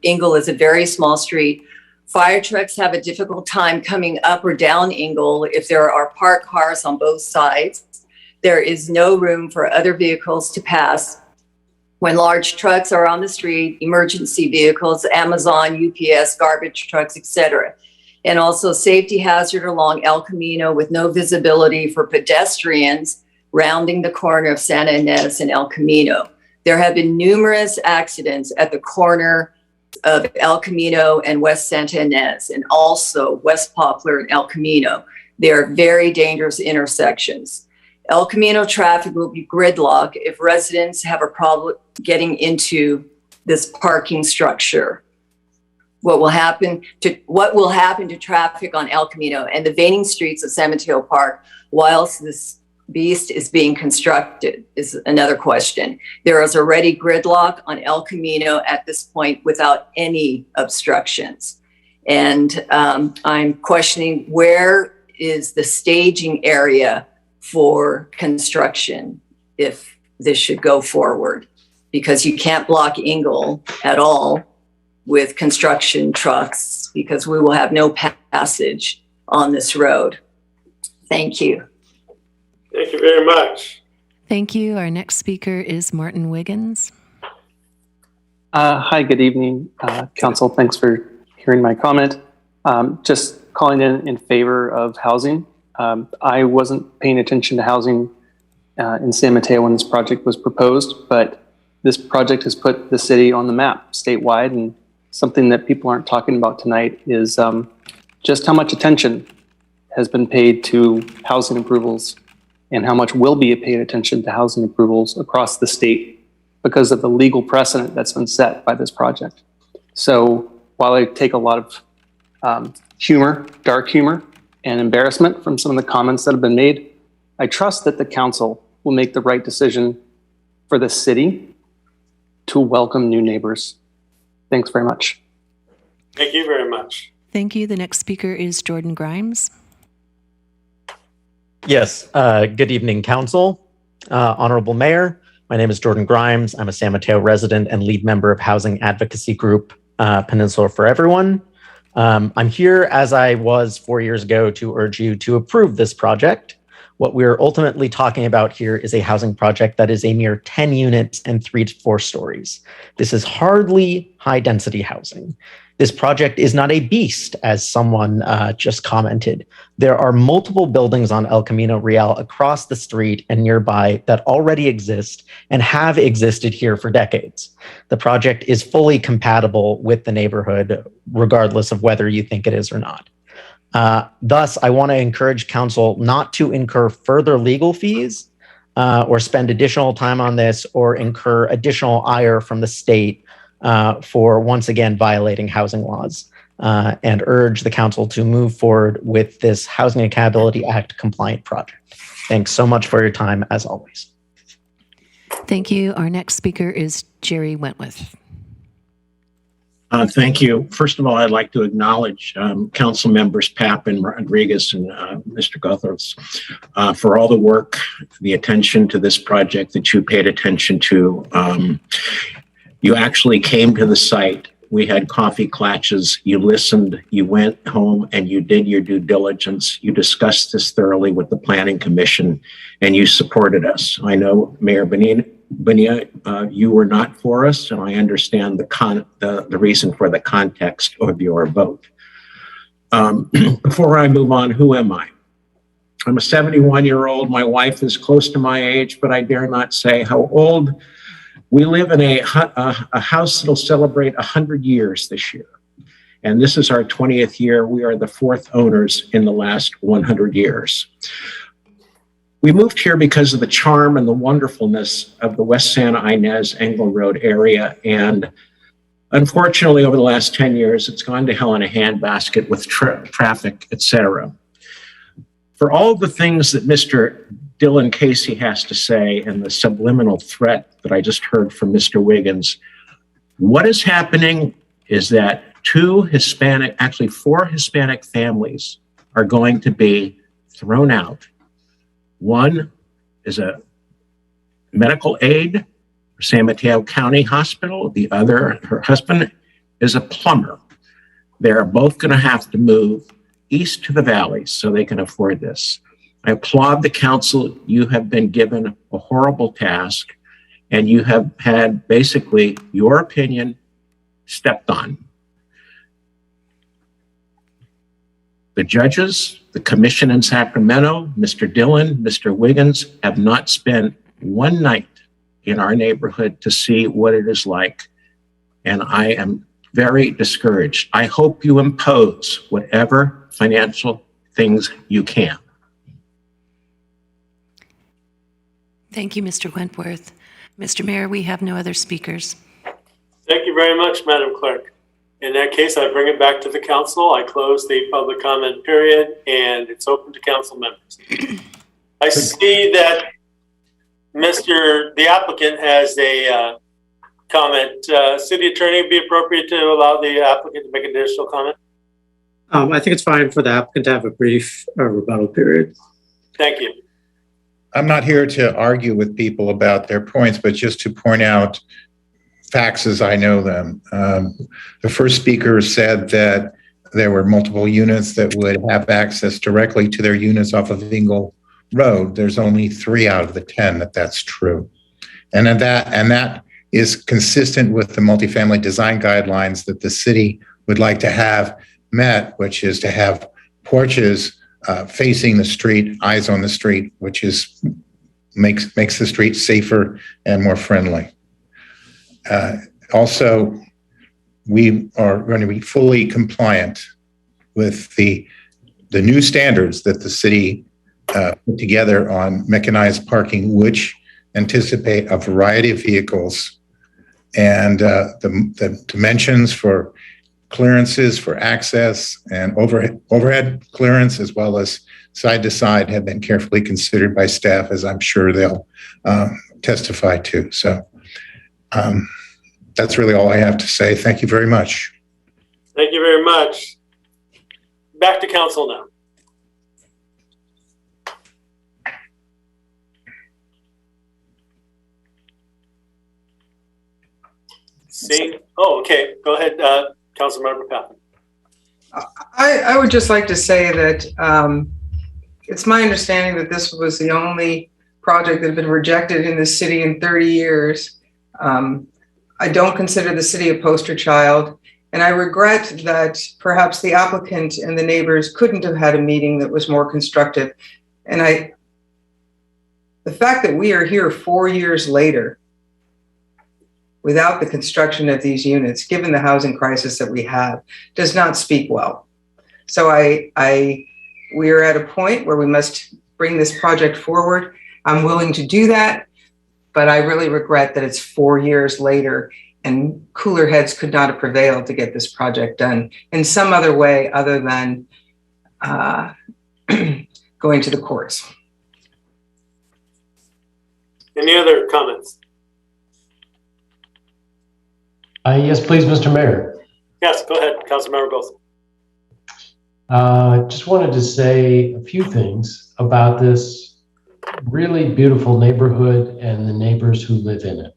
Engle is a very small street Fire trucks have a difficult time coming up or down Ingle if there are parked cars on both sides. There is no room for other vehicles to pass. When large trucks are on the street, emergency vehicles, Amazon, UPS, garbage trucks, etc. And also safety hazard along El Camino with no visibility for pedestrians rounding the corner of Santa Ynez and El Camino. There have been numerous accidents at the corner of El Camino and West Santa Ynez, and also West Poplar and El Camino. They are very dangerous intersections. El Camino traffic will be gridlocked if residents have a problem getting into this parking structure. What will happen to traffic on El Camino and the veining streets of San Mateo Park whilst this beast is being constructed is another question. There is already gridlock on El Camino at this point without any obstructions. And I'm questioning, where is the staging area for construction if this should go forward? Because you can't block Ingle at all with construction trucks because we will have no passage on this road. Thank you. Thank you very much. Thank you. Our next speaker is Martin Wiggins. Hi, good evening, Council. Thanks for hearing my comment. Just calling in favor of housing. I wasn't paying attention to housing in San Mateo when this project was proposed, but this project has put the city on the map statewide, and something that people aren't talking about tonight is just how much attention has been paid to housing approvals and how much will be paid attention to housing approvals across the state because of the legal precedent that's been set by this project. So while I take a lot of humor, dark humor, and embarrassment from some of the comments that have been made, I trust that the council will make the right decision for the city to welcome new neighbors. Thanks very much. Thank you very much. Thank you. The next speaker is Jordan Grimes. Yes, good evening, Council. Honorable Mayor, my name is Jordan Grimes. I'm a San Mateo resident and lead member of housing advocacy group Peninsula for Everyone. I'm here, as I was 4 years ago, to urge you to approve this project. What we're ultimately talking about here is a housing project that is a mere 10 units and 3 to 4 stories. This is hardly high-density housing. This project is not a beast, as someone just commented. There are multiple buildings on El Camino Real across the street and nearby that already exist and have existed here for decades. The project is fully compatible with the neighborhood, regardless of whether you think it is or not. Thus, I want to encourage council not to incur further legal fees or spend additional time on this or incur additional ire from the state for once again violating housing laws, and urge the council to move forward with this Housing Accountability Act compliant project. Thanks so much for your time, as always. Thank you. Our next speaker is Jerry Wentworth. Thank you. First of all, I'd like to acknowledge Council members Papp and Rodriguez and Mr. Goethals for all the work, the attention to this project that you paid attention to. You actually came to the site. We had coffee klatches. You listened, you went home and you did your due diligence. You discussed this thoroughly with the Planning Commission and you supported us. I know Mayor Bonilla, you were not for us, and I understand the reason for the context of your vote. Before I move on, who am I? I'm a 71-year-old. My wife is close to my age, but I dare not say how old. We live in a house that'll celebrate 100 years this year. And this is our 20th year. We are the 4th owners in the last 100 years. We moved here because of the charm and the wonderfulness of the West Santa Ynez Engle Road area. And unfortunately, over the last 10 years, it's gone to hell in a handbasket with traffic, et cetera. For all of the things that Mr. Dylan Casey has to say and the subliminal threat that I just heard from Mr. Wiggins, what is happening is that 4 Hispanic families are going to be thrown out. One is a medical aide for San Mateo County Hospital. The other, her husband, is a plumber. They're both going to have to move east to the valleys so they can afford this. I applaud the council. You have been given a horrible task, and you have had basically your opinion stepped on. The judges, the commission in Sacramento, Mr. Dillon, Mr. Wiggins have not spent one night in our neighborhood to see what it is like. And I am very discouraged. I hope you impose whatever financial things you can. Thank you, Mr. Wentworth. Mr. Mayor, we have no other speakers. Thank you very much, Madam Clerk. In that case, I bring it back to the council. I close the public comment period, and it's open to council members. I see that the applicant has a comment. City Attorney, would it be appropriate to allow the applicant to make an additional comment? I think it's fine for the applicant to have a brief rebuttal period. Thank you. I'm not here to argue with people about their points, but just to point out facts as I know them. The first speaker said that there were multiple units that would have access directly to their units off of Ingle Road. There's only 3 out of the 10 that's true. And that is consistent with the multifamily design guidelines that the city would like to have met, which is to have porches facing the street, eyes on the street, which makes the street safer and more friendly. Also, we are going to be fully compliant with the new standards that the city put together on mechanized parking, which anticipate a variety of vehicles and the dimensions for clearances for access and overhead clearance, as well as side to side, have been carefully considered by staff, as I'm sure they'll testify to. So that's really all I have to say. Thank you very much. Thank you very much. Back to council now. See? Oh, okay. Go ahead, Councilmember Patton. I would just like to say that it's my understanding that this was the only project that had been rejected in this city in 30 years. I don't consider the city a poster child, and I regret that perhaps the applicant and the neighbors couldn't have had a meeting that was more constructive. And the fact that we are here 4 years later without the construction of these units, given the housing crisis that we have, does not speak well. So we are at a point where we must bring this project forward. I'm willing to do that, but I really regret that it's 4 years later and cooler heads could not have prevailed to get this project done in some other way other than going to the courts. Any other comments? Yes, please, Mr. Mayor. Yes, go ahead, Councilmember Golson. Just wanted to say a few things about this really beautiful neighborhood and the neighbors who live in it.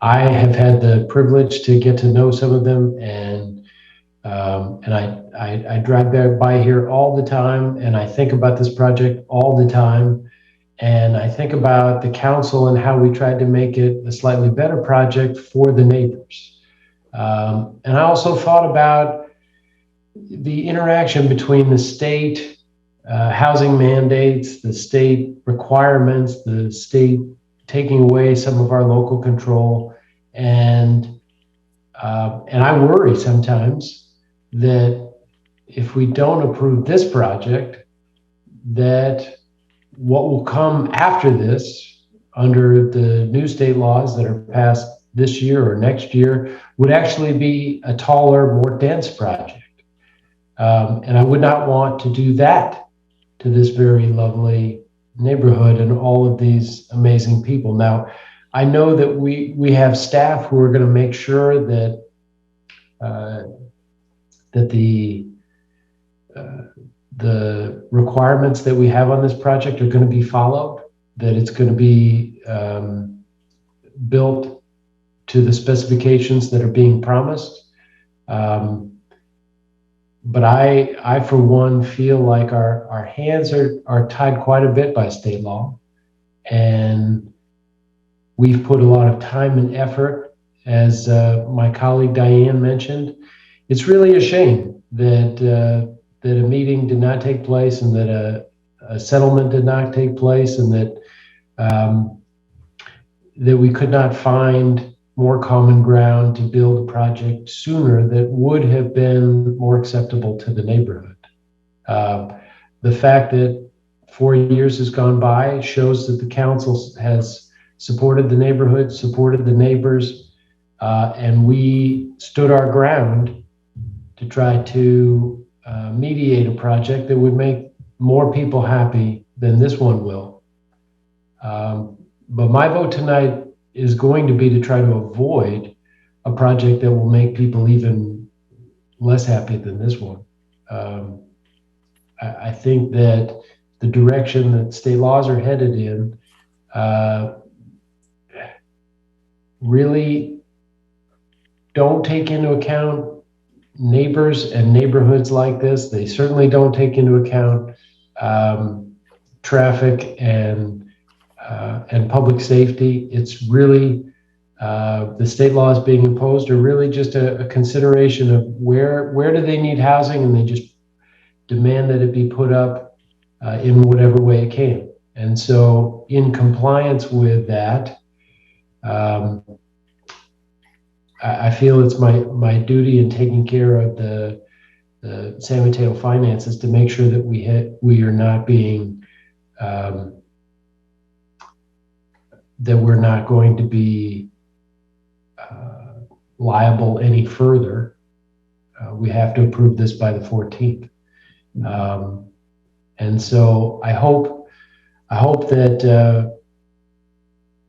I have had the privilege to get to know some of them, and I drive by here all the time, and I think about this project all the time. And I think about the council and how we tried to make it a slightly better project for the neighbors. And I also thought about the interaction between the state housing mandates, the state requirements, the state taking away some of our local control. And I worry sometimes that if we don't approve this project, that what will come after this under the new state laws that are passed this year or next year would actually be a taller, more dense project. And I would not want to do that to this very lovely neighborhood and all of these amazing people. Now, I know that we have staff who are going to make sure that the requirements that we have on this project are going to be followed, that it's going to be built to the specifications that are being promised. but I for one feel like our hands are tied quite a bit by state law, and we've put a lot of time and effort, as my colleague Diane mentioned. It's really a shame that that a meeting did not take place, and that a settlement did not take place, and that that we could not find more common ground to build a project sooner that would have been more acceptable to the neighborhood. The fact that 4 years has gone by shows that the council has supported the neighborhood, supported the neighbors, and we stood our ground to try to mediate a project that would make more people happy than this one will. But my vote tonight is going to be to try to avoid a project that will make people even less happy than this one. I think that the direction that state laws are headed in really don't take into account neighbors and neighborhoods like this. They certainly don't take into account traffic and public safety. It's really the state laws being imposed are really just a consideration of where do they need housing, and they just demand that it be put up in whatever way it can. And so, in compliance with that, I feel it's my duty in taking care of the San Mateo finances to make sure that we are not being that we're not going to be liable any further. We have to approve this by the 14th. And so I hope that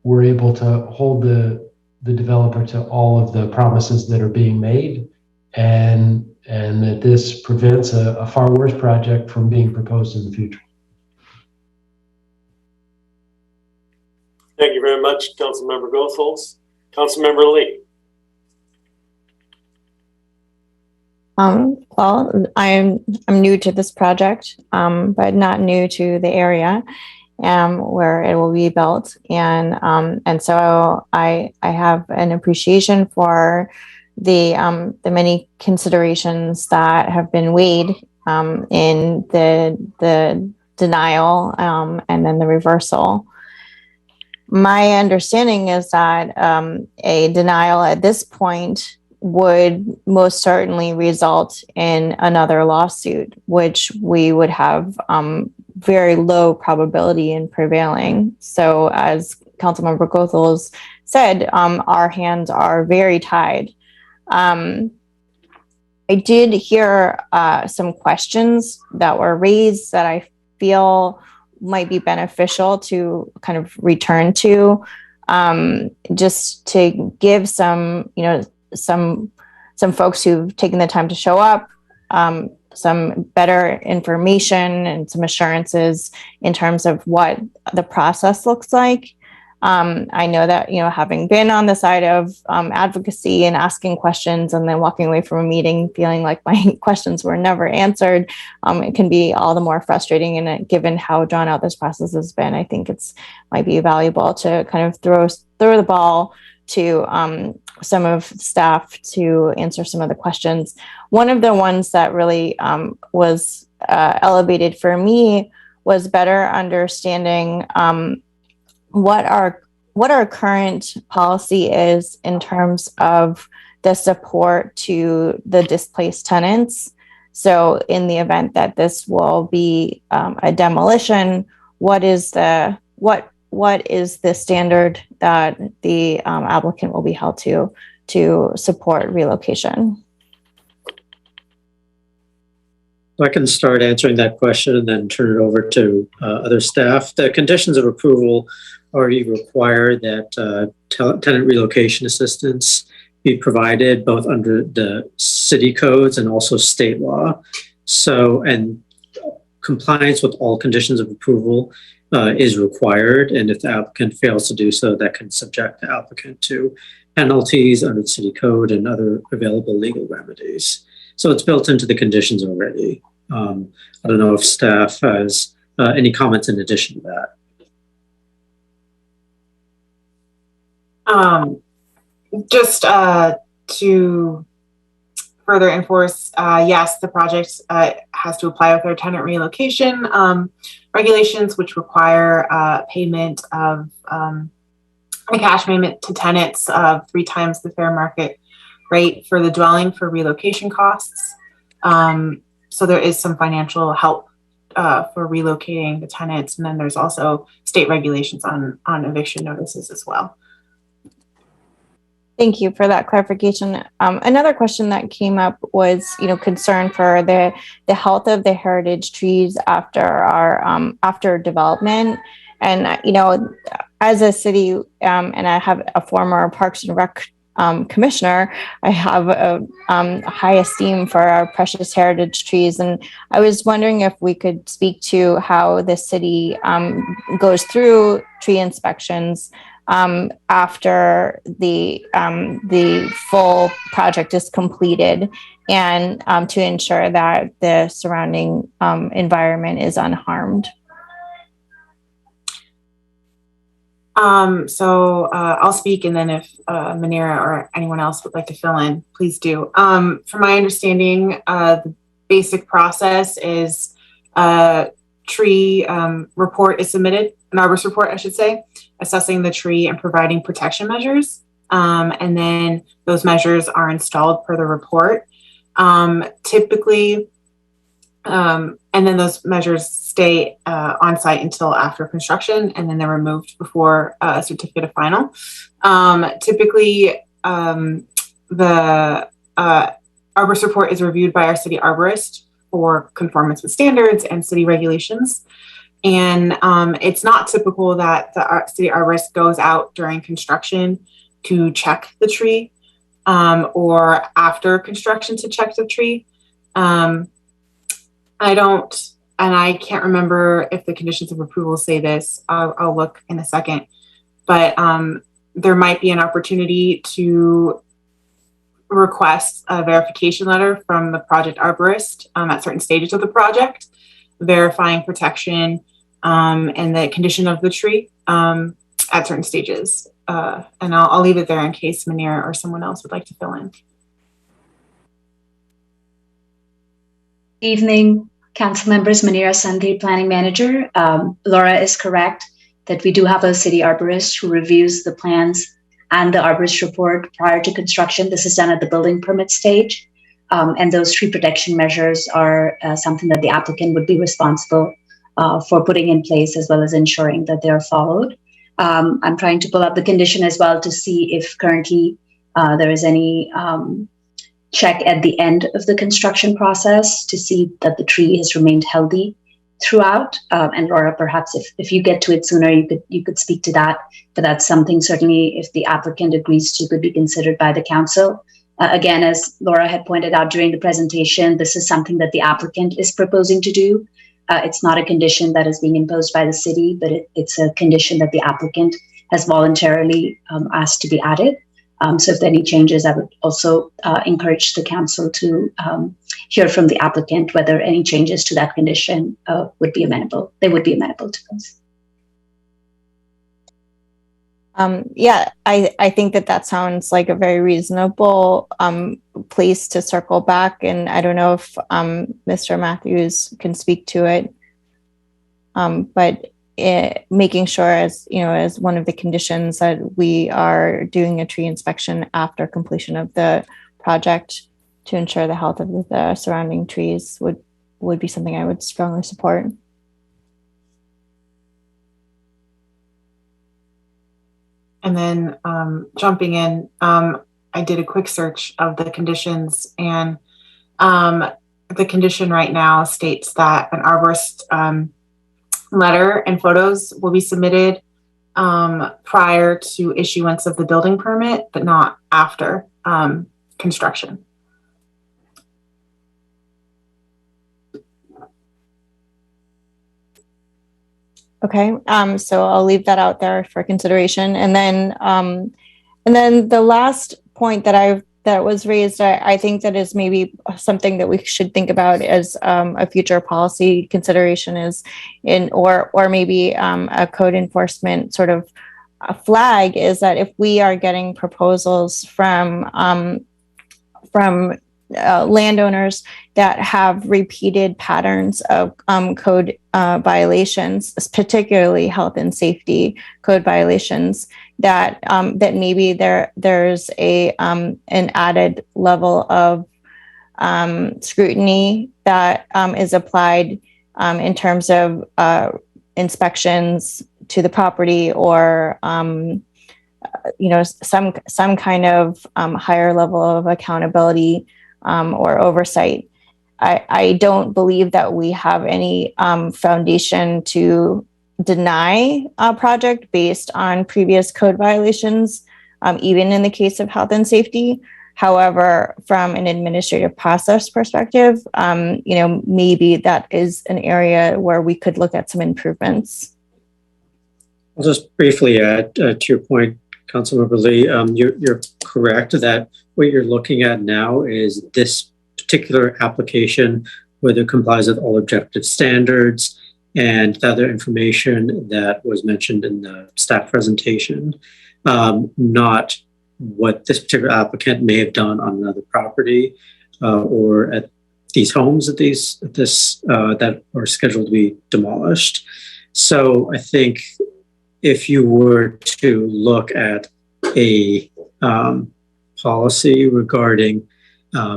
we're able to hold the developer to all of the promises that are being made, and that this prevents a far worse project from being proposed in the future. Thank you very much, Councilmember Goethals. Councilmember Lee. Well, I'm new to this project, but not new to the area where it will be built, and so I have an appreciation for the many considerations that have been weighed in the denial and then the reversal. My understanding is that a denial at this point would most certainly result in another lawsuit, which we would have very low probability in prevailing. So as Councilmember Goethals said, our hands are very tied. I did hear some questions that were raised that I feel might be beneficial to kind of return to, just to give some folks who've taken the time to show up some better information and some assurances in terms of what the process looks like. I know that, having been on the side of advocacy and asking questions and then walking away from a meeting feeling like my questions were never answered, it can be all the more frustrating. And given how drawn out this process has been, I think might be valuable to kind of throw the ball to some of staff to answer some of the questions. One of the ones that really was elevated for me was better understanding what our current policy is in terms of the support to the displaced tenants. So in the event that this will be a demolition, what is the standard that the applicant will be held to support relocation? I can start answering that question and then turn it over to other staff. The conditions of approval already require that tenant relocation assistance be provided both under the city codes and also state law. So, and compliance with all conditions of approval is required. And if the applicant fails to do so, that can subject the applicant to penalties under the city code and other available legal remedies. So it's built into the conditions already. I don't know if staff has any comments in addition to that. Just to further enforce, yes, the project has to apply with our tenant relocation regulations, which require payment of a cash payment to tenants of 3 times the fair market rate for the dwelling for relocation costs. So there is some financial help for relocating the tenants, and then there's also state regulations on eviction notices as well. Thank you for that clarification. Another question that came up was, concern for the health of the heritage trees after our after development. And as a city, and I have a former Parks and Rec commissioner, I have a high esteem for our precious heritage trees. And I was wondering if we could speak to how the city goes through tree inspections after the full project is completed, and to ensure that the surrounding environment is unharmed. So I'll speak, and then if Manira or anyone else would like to fill in, please do. From my understanding, the basic process is a tree report is submitted, an arborist report, I should say, assessing the tree and providing protection measures. And then those measures are installed per the report. Typically, and then those measures stay on site until after construction, and then they're removed before a certificate of final. Typically, the arborist report is reviewed by our city arborist for conformance with standards and city regulations. And it's not typical that the city arborist goes out during construction to check the tree or after construction to check the tree. I can't remember if the conditions of approval say this. I'll look in a second. But there might be an opportunity to request a verification letter from the project arborist at certain stages of the project, verifying protection and the condition of the tree at certain stages. And I'll leave it there in case Manira or someone else would like to fill in. Evening, council members. Manira Sandhi, planning manager. Laura is correct that we do have a city arborist who reviews the plans and the arborist report prior to construction. This is done at the building permit stage. And those tree protection measures are something that the applicant would be responsible for putting in place, as well as ensuring that they are followed. I'm trying to pull up the condition as well to see if currently there is any check at the end of the construction process to see that the tree has remained healthy throughout. And Laura, perhaps if you get to it sooner, you could speak to that. But that's something certainly, if the applicant agrees to, could be considered by the council. Again, as Laura had pointed out during the presentation, this is something that the applicant is proposing to do. It's not a condition that is being imposed by the city, but it's a condition that the applicant has voluntarily asked to be added. So if there are any changes, I would also encourage the council to hear from the applicant whether any changes to that condition would be amenable. They would be amenable to those. Yeah, I think that sounds like a very reasonable place to circle back. And I don't know if Mr. Matthews can speak to it, but making sure, as as one of the conditions, that we are doing a tree inspection after completion of the project to ensure the health of the surrounding trees would be something I would strongly support. And then jumping in, I did a quick search of the conditions, and the condition right now states that an arborist letter and photos will be submitted prior to issuance of the building permit, but not after construction. Okay, so I'll leave that out there for consideration. And then the last point that that was raised, I think that is maybe something that we should think about as a future policy consideration or maybe a code enforcement sort of a flag, is that if we are getting proposals from landowners that have repeated patterns of code violations, particularly health and safety code violations, that maybe there's an added level of scrutiny that is applied in terms of inspections to the property, or some kind of higher level of accountability or oversight. I don't believe that we have any foundation to deny a project based on previous code violations, even in the case of health and safety. However, from an administrative process perspective, maybe that is an area where we could look at some improvements. I'll just briefly add to your point, Councilmember Lee. You're correct that what you're looking at now is this particular application, whether it complies with all objective standards and the other information that was mentioned in the staff presentation, not what this particular applicant may have done on another property or at these homes that are scheduled to be demolished. So I think if you were to look at a policy regarding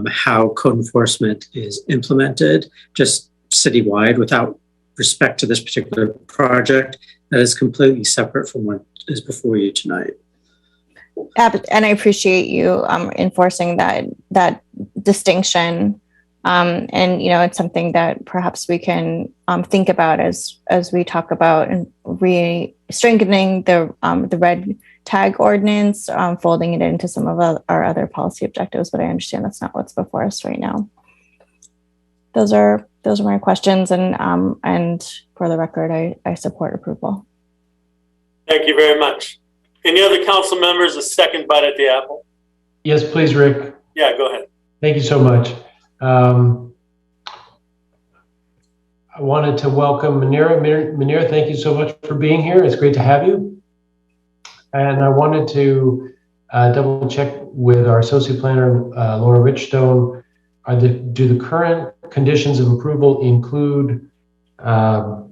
how code enforcement is implemented, just citywide, without respect to this particular project, that is completely separate from what is before you tonight. And I appreciate you enforcing that distinction. And it's something that perhaps we can think about as we talk about and strengthening the red tag ordinance, folding it into some of our other policy objectives. But I understand that's not what's before us right now. Those are my questions, and for the record, I support approval. Thank you very much. Any other council members a second bite at the apple? Yes, please, Rick. Yeah, go ahead. Thank you so much. I wanted to welcome Manira. Manira, thank you so much for being here. It's great to have you. And I wanted to double check with our associate planner, Laura Richstone. Do the current conditions of approval include, the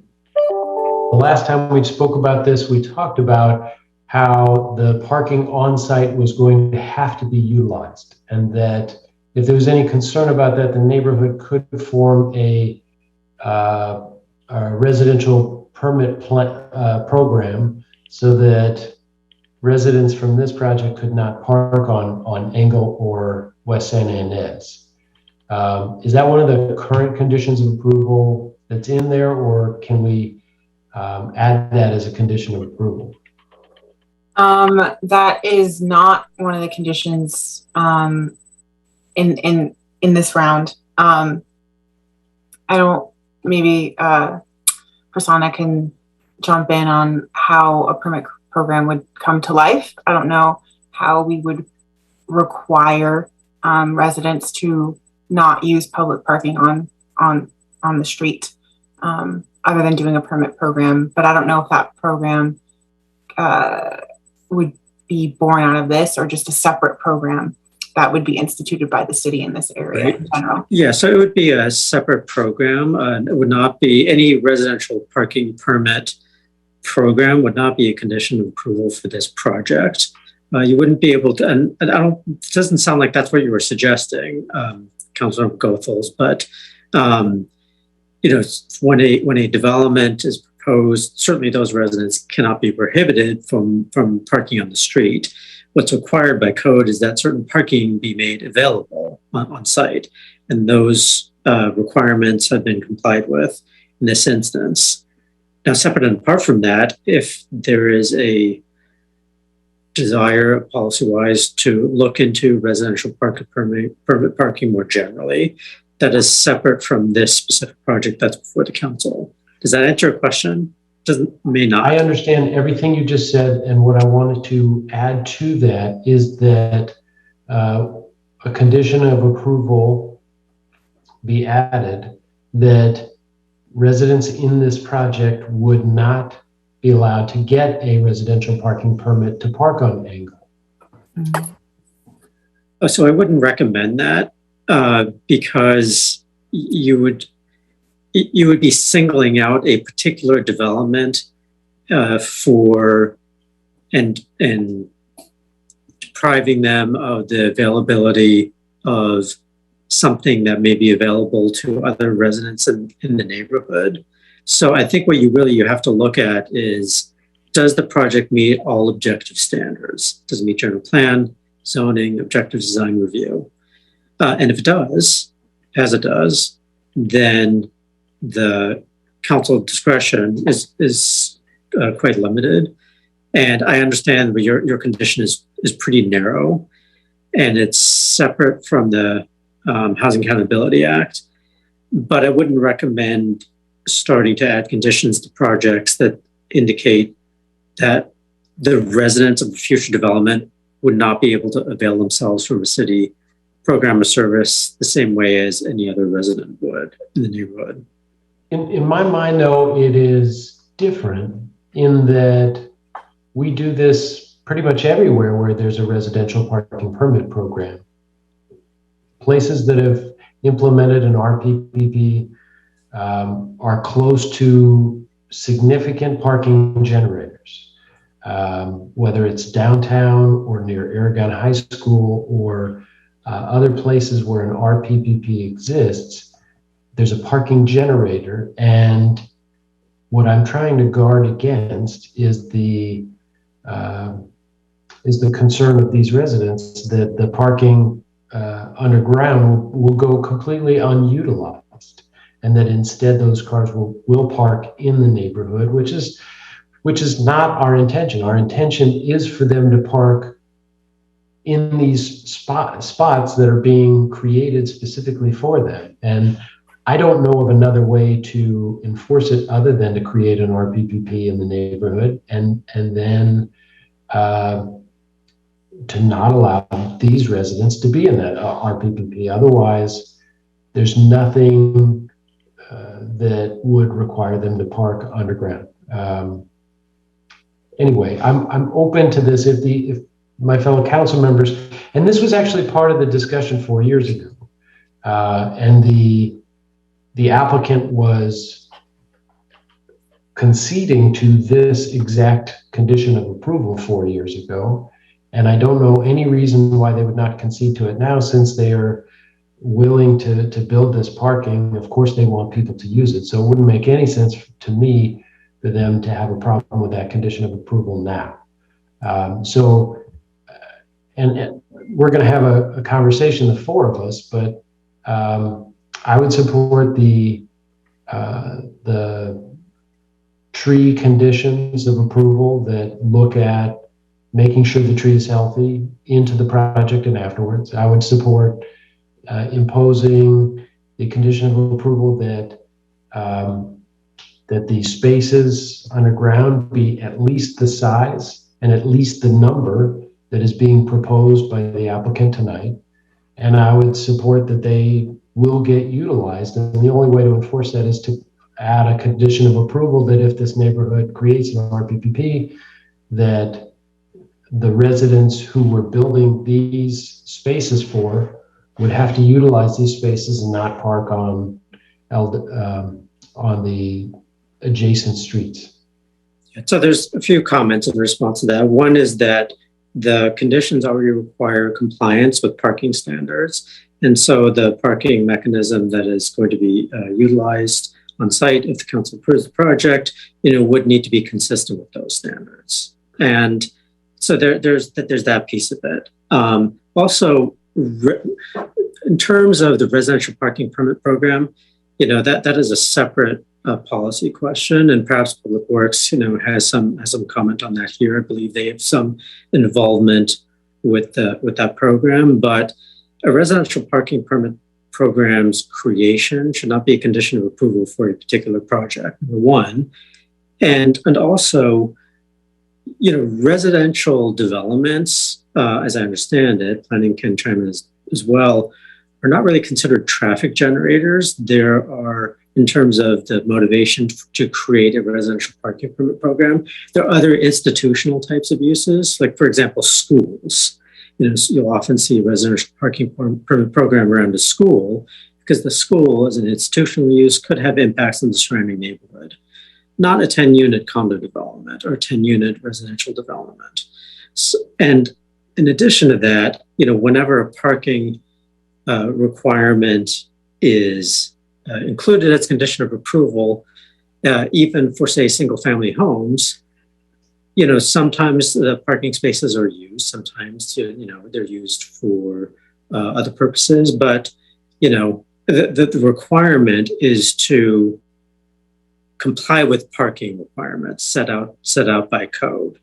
last time we spoke about this, we talked about how the parking on site was going to have to be utilized, and that if there was any concern about that, the neighborhood could form a residential permit program so that residents from this project could not park on Engel or West Santa Ynez. Is that one of the current conditions of approval that's in there, or can we add that as a condition of approval? That is not one of the conditions in this round. I don't. Maybe Prasanna can jump in on how a permit program would come to life. I don't know how we would require residents to not use public parking on the street, other than doing a permit program. But I don't know if that program would be born out of this, or just a separate program that would be instituted by the city in this area in general. Yeah, so it would be a separate program. It would not be any residential parking permit program would not be a condition of approval for this project. You wouldn't be able to, and it doesn't sound like that's what you were suggesting, Councilor Goethals, but when a development is proposed, certainly those residents cannot be prohibited from parking on the street. What's required by code is that certain parking be made available on site, and those requirements have been complied with in this instance. Now, separate and apart from that, if there is a desire policy-wise to look into residential permit parking more generally, that is separate from this specific project that's before the council. Does that answer your question? May not. I understand everything you just said, and what I wanted to add to that is that a condition of approval be added that residents in this project would not be allowed to get a residential parking permit to park on Angle. So I wouldn't recommend that because you would be singling out a particular development for and depriving them of the availability of something that may be available to other residents in the neighborhood. So I think what you have to look at is, does the project meet all objective standards? Does it meet general plan, zoning, objective design review? And if it does, as it does, then the council discretion is quite limited. And I understand that your condition is pretty narrow, and it's separate from the Housing Accountability Act. But I wouldn't recommend starting to add conditions to projects that indicate that the residents of a future development would not be able to avail themselves from a city program or service the same way as any other resident would in the neighborhood. In my mind, though, it is different in that we do this pretty much everywhere where there's a residential parking permit program. Places that have implemented an RPPP are close to significant parking generators, whether it's downtown or near Aragon High School or other places where an RPPP exists. There's a parking generator, and what I'm trying to guard against is the concern of these residents that the parking underground will go completely unutilized, and that instead those cars will park in the neighborhood, which is not our intention. Our intention is for them to park in these spots that are being created specifically for them. And I don't know of another way to enforce it other than to create an RPPP in the neighborhood and then to not allow these residents to be in that RPPP. Otherwise, there's nothing that would require them to park underground. Anyway, I'm open to this if my fellow council members, and this was actually part of the discussion 4 years ago, and the applicant was conceding to this exact condition of approval 4 years ago. And I don't know any reason why they would not concede to it now, since they are willing to build this parking. Of course, they want people to use it. So it wouldn't make any sense to me for them to have a problem with that condition of approval now. And we're going to have a conversation, the four of us, but I would support the tree conditions of approval that look at making sure the tree is healthy into the project and afterwards. I would support imposing the condition of approval that the spaces underground be at least the size and at least the number that is being proposed by the applicant tonight. And I would support that they will get utilized. And the only way to enforce that is to add a condition of approval that if this neighborhood creates an RPPP, that the residents who were building these spaces for would have to utilize these spaces and not park on the adjacent streets. So there's a few comments in response to that. One is that the conditions already require compliance with parking standards. And so the parking mechanism that is going to be utilized on site, if the council approves the project, would need to be consistent with those standards. And so there's that piece of it. Also, in terms of the residential parking permit program, that is a separate policy question, and perhaps Public Works, has some comment on that here. I believe they have some involvement with that program, but a residential parking permit program's creation should not be a condition of approval for a particular project, number one. And also, residential developments, as I understand it, planning can chime in as well are not really considered traffic generators. There are, in terms of the motivation to create a residential parking permit program, there are other institutional types of uses, like, for example, schools. You'll often see a residential parking permit program around a school because the school, as an institutional use, could have impacts on the surrounding neighborhood, not a 10-unit condo development or 10-unit residential development. So, and in addition to that, whenever a parking requirement is included as condition of approval, even for, say, single-family homes, sometimes the parking spaces are used, sometimes, they're used for other purposes, but, the requirement is to comply with parking requirements set out by code.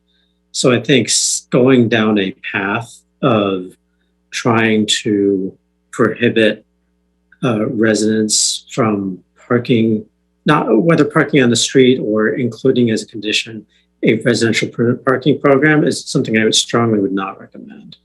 So I think going down a path of trying to prohibit residents from parking, not whether parking on the street or including as a condition a residential parking program, is something I would not recommend.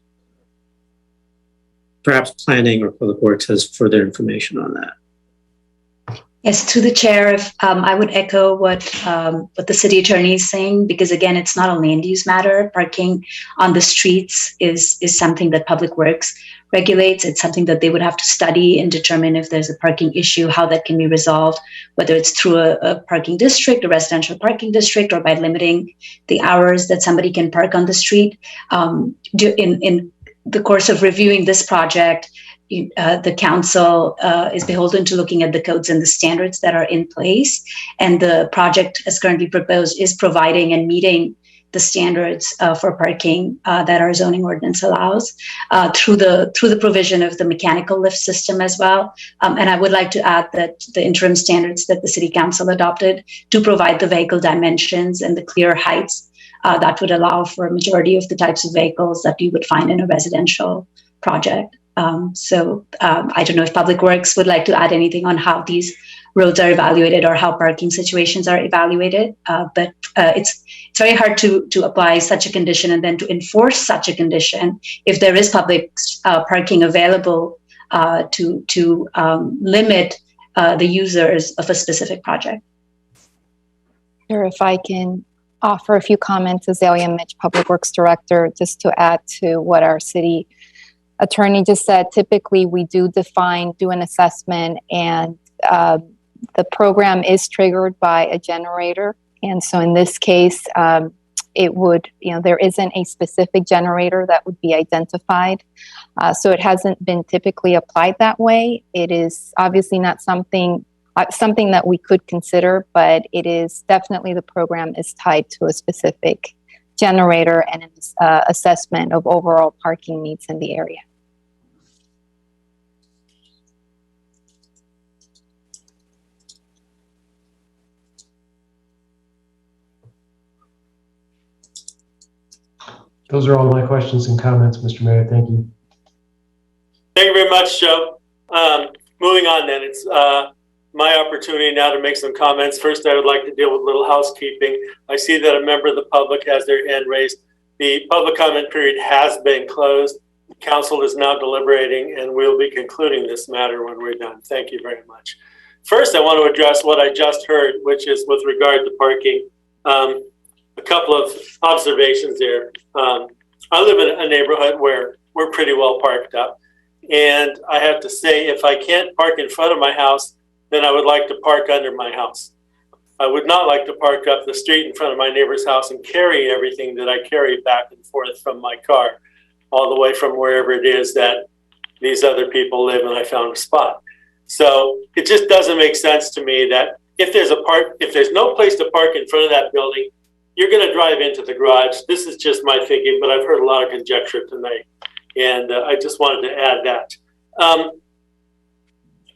Perhaps planning or public works has further information on that. Yes, to the chair, if I would echo what the city attorney is saying, because again, it's not a land use matter. Parking on the streets is something that Public Works regulates. It's something that they would have to study and determine if there's a parking issue, how that can be resolved, whether it's through a parking district, a residential parking district, or by limiting the hours that somebody can park on the street. In the course of reviewing this project, the council is beholden to looking at the codes and the standards that are in place. And the project as currently proposed is providing and meeting the standards for parking that our zoning ordinance allows through the provision of the mechanical lift system as well. And I would like to add that the interim standards that the city council adopted to provide the vehicle dimensions and the clear heights that would allow for a majority of the types of vehicles that you would find in a residential project. I don't know if Public Works would like to add anything on how these roads are evaluated or how parking situations are evaluated, but it's very hard to apply such a condition and then to enforce such a condition if there is public parking available to limit the users of a specific project. Sure, if I can offer a few comments, Azalea Mitch, Public Works Director, just to add to what our city attorney just said. Typically, we do an assessment, and the program is triggered by a generator. And so in this case, it would, there isn't a specific generator that would be identified. So it hasn't been typically applied that way. It is obviously not something that we could consider, but it is definitely, the program is tied to a specific generator and an assessment of overall parking needs in the area. Those are all my questions and comments, Mr. Mayor. Thank you. Thank you very much, Joe. Moving on then, it's my opportunity now to make some comments. First, I would like to deal with a little housekeeping. I see that a member of the public has their hand raised. The public comment period has been closed. The council is now deliberating, and we'll be concluding this matter when we're done. Thank you very much. First, I want to address what I just heard, which is with regard to parking. A couple of observations there. I live in a neighborhood where we're pretty well parked up. And I have to say, if I can't park in front of my house, then I would like to park under my house. I would not like to park up the street in front of my neighbor's house and carry everything that I carry back and forth from my car, all the way from wherever it is that these other people live and I found a spot. So it just doesn't make sense to me that if there's no place to park in front of that building, you're going to drive into the garage. This is just my thinking, but I've heard a lot of conjecture tonight, and I just wanted to add that.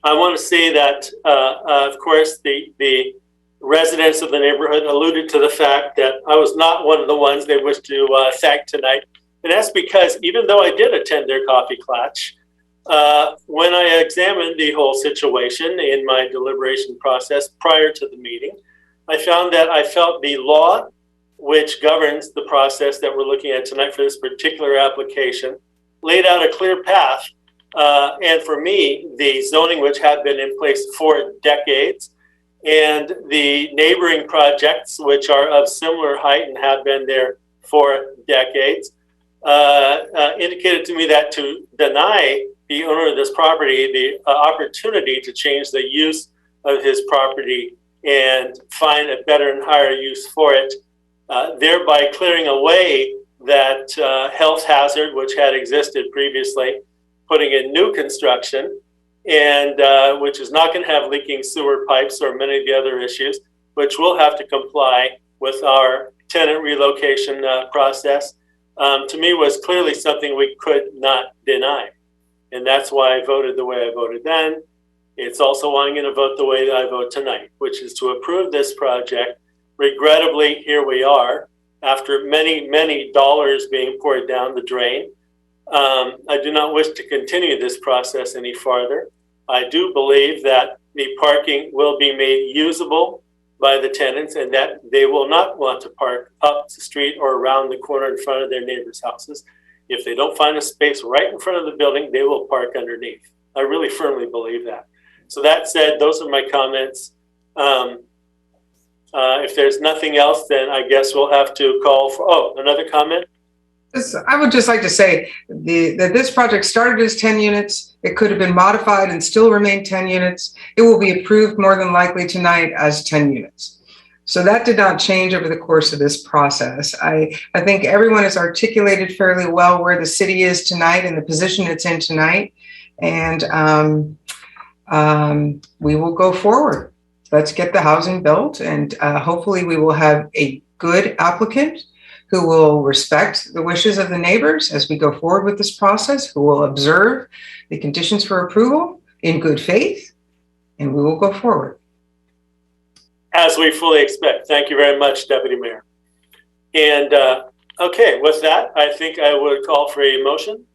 I want to say that, of course, the residents of the neighborhood alluded to the fact that I was not one of the ones they wish to thank tonight. And that's because even though I did attend their coffee clutch, when I examined the whole situation in my deliberation process prior to the meeting, I found that I felt the law which governs the process that we're looking at tonight for this particular application laid out a clear path and for me, the zoning which had been in place for decades, and the neighboring projects which are of similar height and have been there for decades, indicated to me that to deny the owner of this property the opportunity to change the use of his property and find a better and higher use for it, thereby clearing away that health hazard which had existed previously, putting in new construction, and which is not going to have leaking sewer pipes or many of the other issues, which will have to comply with our tenant relocation process, to me was clearly something we could not deny. And that's why I voted the way I voted then. It's also why I'm going to vote the way that I vote tonight, which is to approve this project. Regrettably, here we are, after many, many dollars being poured down the drain. I do not wish to continue this process any farther. I do believe that the parking will be made usable by the tenants and that they will not want to park up the street or around the corner in front of their neighbors' houses. If they don't find a space right in front of the building, they will park underneath. I really firmly believe that. So that said, those are my comments. If there's nothing else, then I guess we'll have to call for, another comment? I would just like to say that this project started as 10 units. It could have been modified and still remain 10 units. It will be approved more than likely tonight as 10 units. So that did not change over the course of this process. I think everyone has articulated fairly well where the city is tonight and the position it's in tonight. And we will go forward. Let's get the housing built, and hopefully we will have a good applicant who will respect the wishes of the neighbors as we go forward with this process, who will observe the conditions for approval in good faith, and we will go forward. As we fully expect. Thank you very much, Deputy Mayor. And okay, with that, I think I would call for a motion.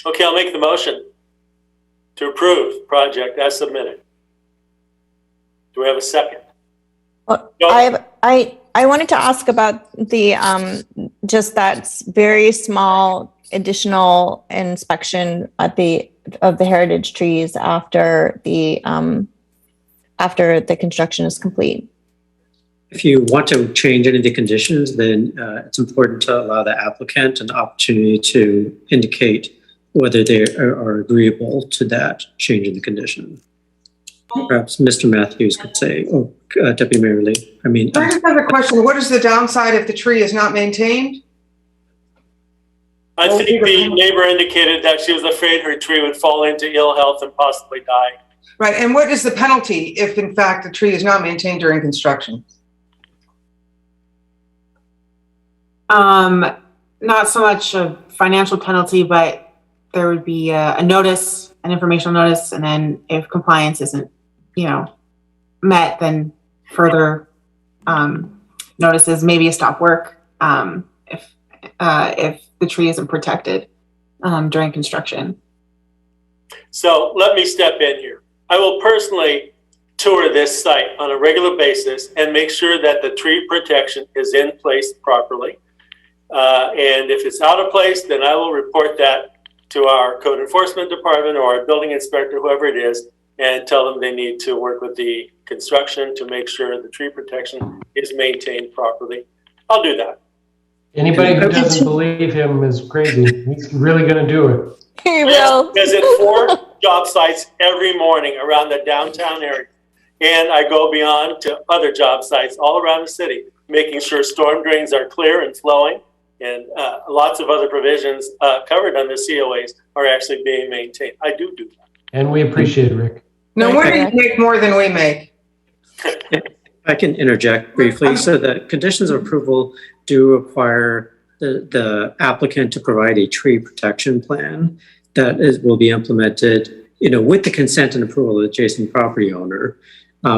Okay, I'll make the motion to approve the project as submitted. Do we have a second? I wanted to ask about the just that very small additional inspection of the heritage trees after the construction is complete. If you want to change any of the conditions, then it's important to allow the applicant an opportunity to indicate whether they are agreeable to that change in the condition. Perhaps Mr. Matthews could say, Deputy Mayor Lee, I just have a question. What is the downside if the tree is not maintained? I think the neighbor indicated that she was afraid her tree would fall into ill health and possibly die. Right, and what is the penalty if in fact the tree is not maintained during construction? Not so much a financial penalty, but there would be a notice, an informational notice, and then if compliance isn't, met, then further notices, maybe a stop work if the tree isn't protected during construction. So let me step in here. I will personally tour this site on a regular basis and make sure that the tree protection is in place properly. And if it's out of place, then I will report that to our code enforcement department or our building inspector, whoever it is, and tell them they need to work with the construction to make sure the tree protection is maintained properly. I'll do that. Anybody who doesn't believe him is crazy. He's really going to do it. He will. Visit 4 job sites every morning around the downtown area. And I go beyond to other job sites all around the city, making sure storm drains are clear and flowing. And lots of other provisions covered under COAs are actually being maintained. I do that. And we appreciate it, Rick. No wonder you make more than we make. I can interject briefly. So the conditions of approval do require the applicant to provide a tree protection plan that will be implemented, with the consent and approval of the adjacent property owner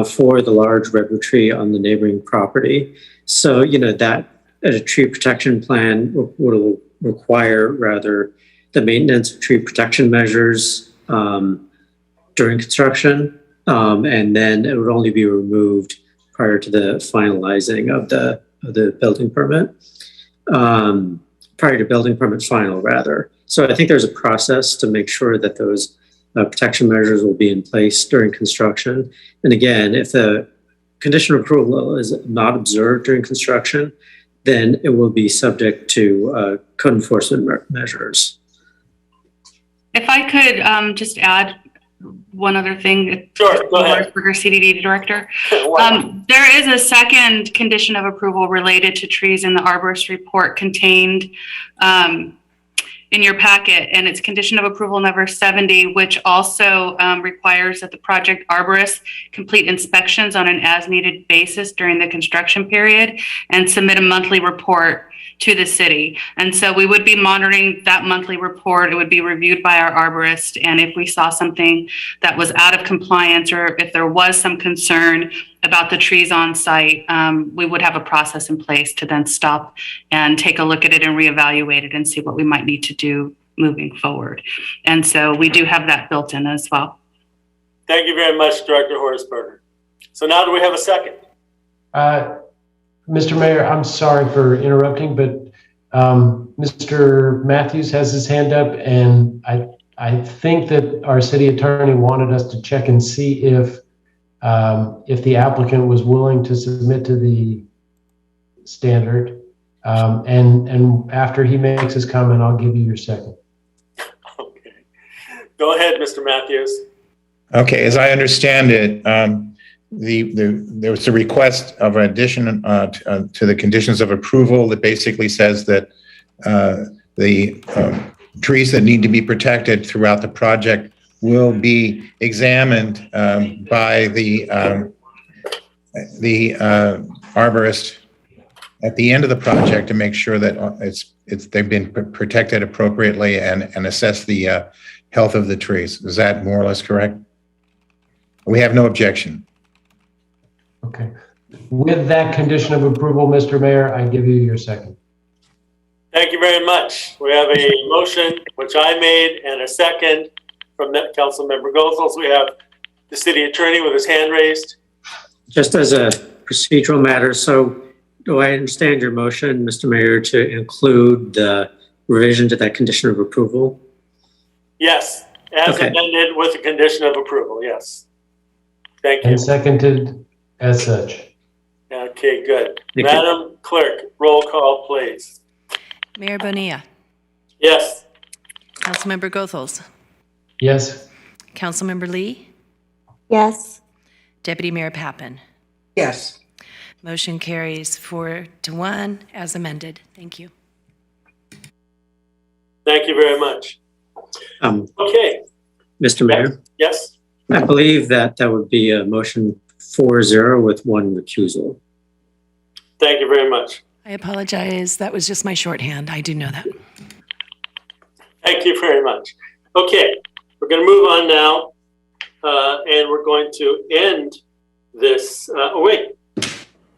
for the large redwood tree on the neighboring property. So, that a tree protection plan will require rather the maintenance of tree protection measures during construction, and then it would only be removed prior to the finalizing of the building permit. prior to building permit final, rather. So I think there's a process to make sure that those protection measures will be in place during construction. And again, if the condition of approval is not observed during construction, then it will be subject to code enforcement measures. If I could just add one other thing. Sure, go ahead. CDD Director. There is a second condition of approval related to trees in the arborist report contained in your packet, and it's condition of approval number 70, which also requires that the project arborist complete inspections on an as-needed basis during the construction period and submit a monthly report to the city. And so we would be monitoring that monthly report. It would be reviewed by our arborist. And if we saw something that was out of compliance, or if there was some concern about the trees on site, we would have a process in place to then stop and take a look at it and reevaluate it and see what we might need to do moving forward. And so we do have that built in as well. Thank you very much, Director Horsberger. So now do we have a second? Mr. Mayor, I'm sorry for interrupting, but Mr. Matthews has his hand up, and I think that our city attorney wanted us to check and see if the applicant was willing to submit to the standard. And after he makes his comment, I'll give you your second. Okay. Go ahead, Mr. Matthews. Okay, as I understand it, there was a request of an addition to the conditions of approval that basically says that the trees that need to be protected throughout the project will be examined by the arborist at the end of the project to make sure that they've been protected appropriately and assess the health of the trees. Is that more or less correct? We have no objection. Okay. With that condition of approval, Mr. Mayor, I give you your second. Thank you very much. We have a motion, which I made, and a second from Council Member Goethals. We have the city attorney with his hand raised. Just as a procedural matter, so do I understand your motion, Mr. Mayor, to include the revision to that condition of approval? Yes, as amended with the condition of approval, yes. Thank you. And seconded as such. Okay, good. Thank Madam Clerk, roll call, please. Mayor Bonilla. Yes. Councilmember Goethals. Yes. Councilmember Lee. Yes. Deputy Mayor Pappen. Yes. Motion carries 4-1 as amended. Thank you. Thank you very much. Okay. Mr. Mayor? Yes. I believe that would be a motion 4-0 with one recusal. Thank you very much. I apologize. That was just my shorthand. I do know that. Thank you very much. Okay, we're going to move on now, and we're going to end this.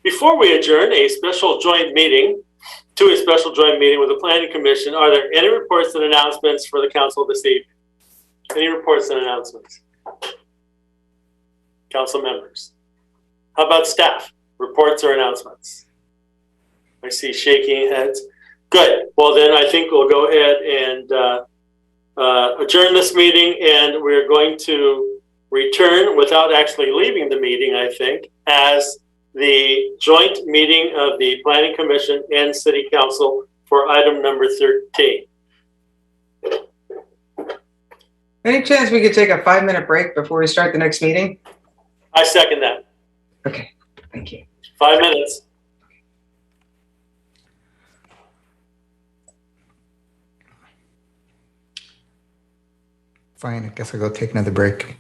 Before we adjourn a special joint meeting with the Planning Commission, are there any reports and announcements for the council this evening? Any reports and announcements? Council members. How about staff? Reports or announcements? I see shaking heads. Good. Well, then I think we'll go ahead and adjourn this meeting, and we're going to return without actually leaving the meeting, I think, as the joint meeting of the Planning Commission and City Council for item number 13. Any chance we could take a 5-minute break before we start the next meeting? I second that. Okay, thank you. 5 minutes. Fine, I guess I'll go take another break.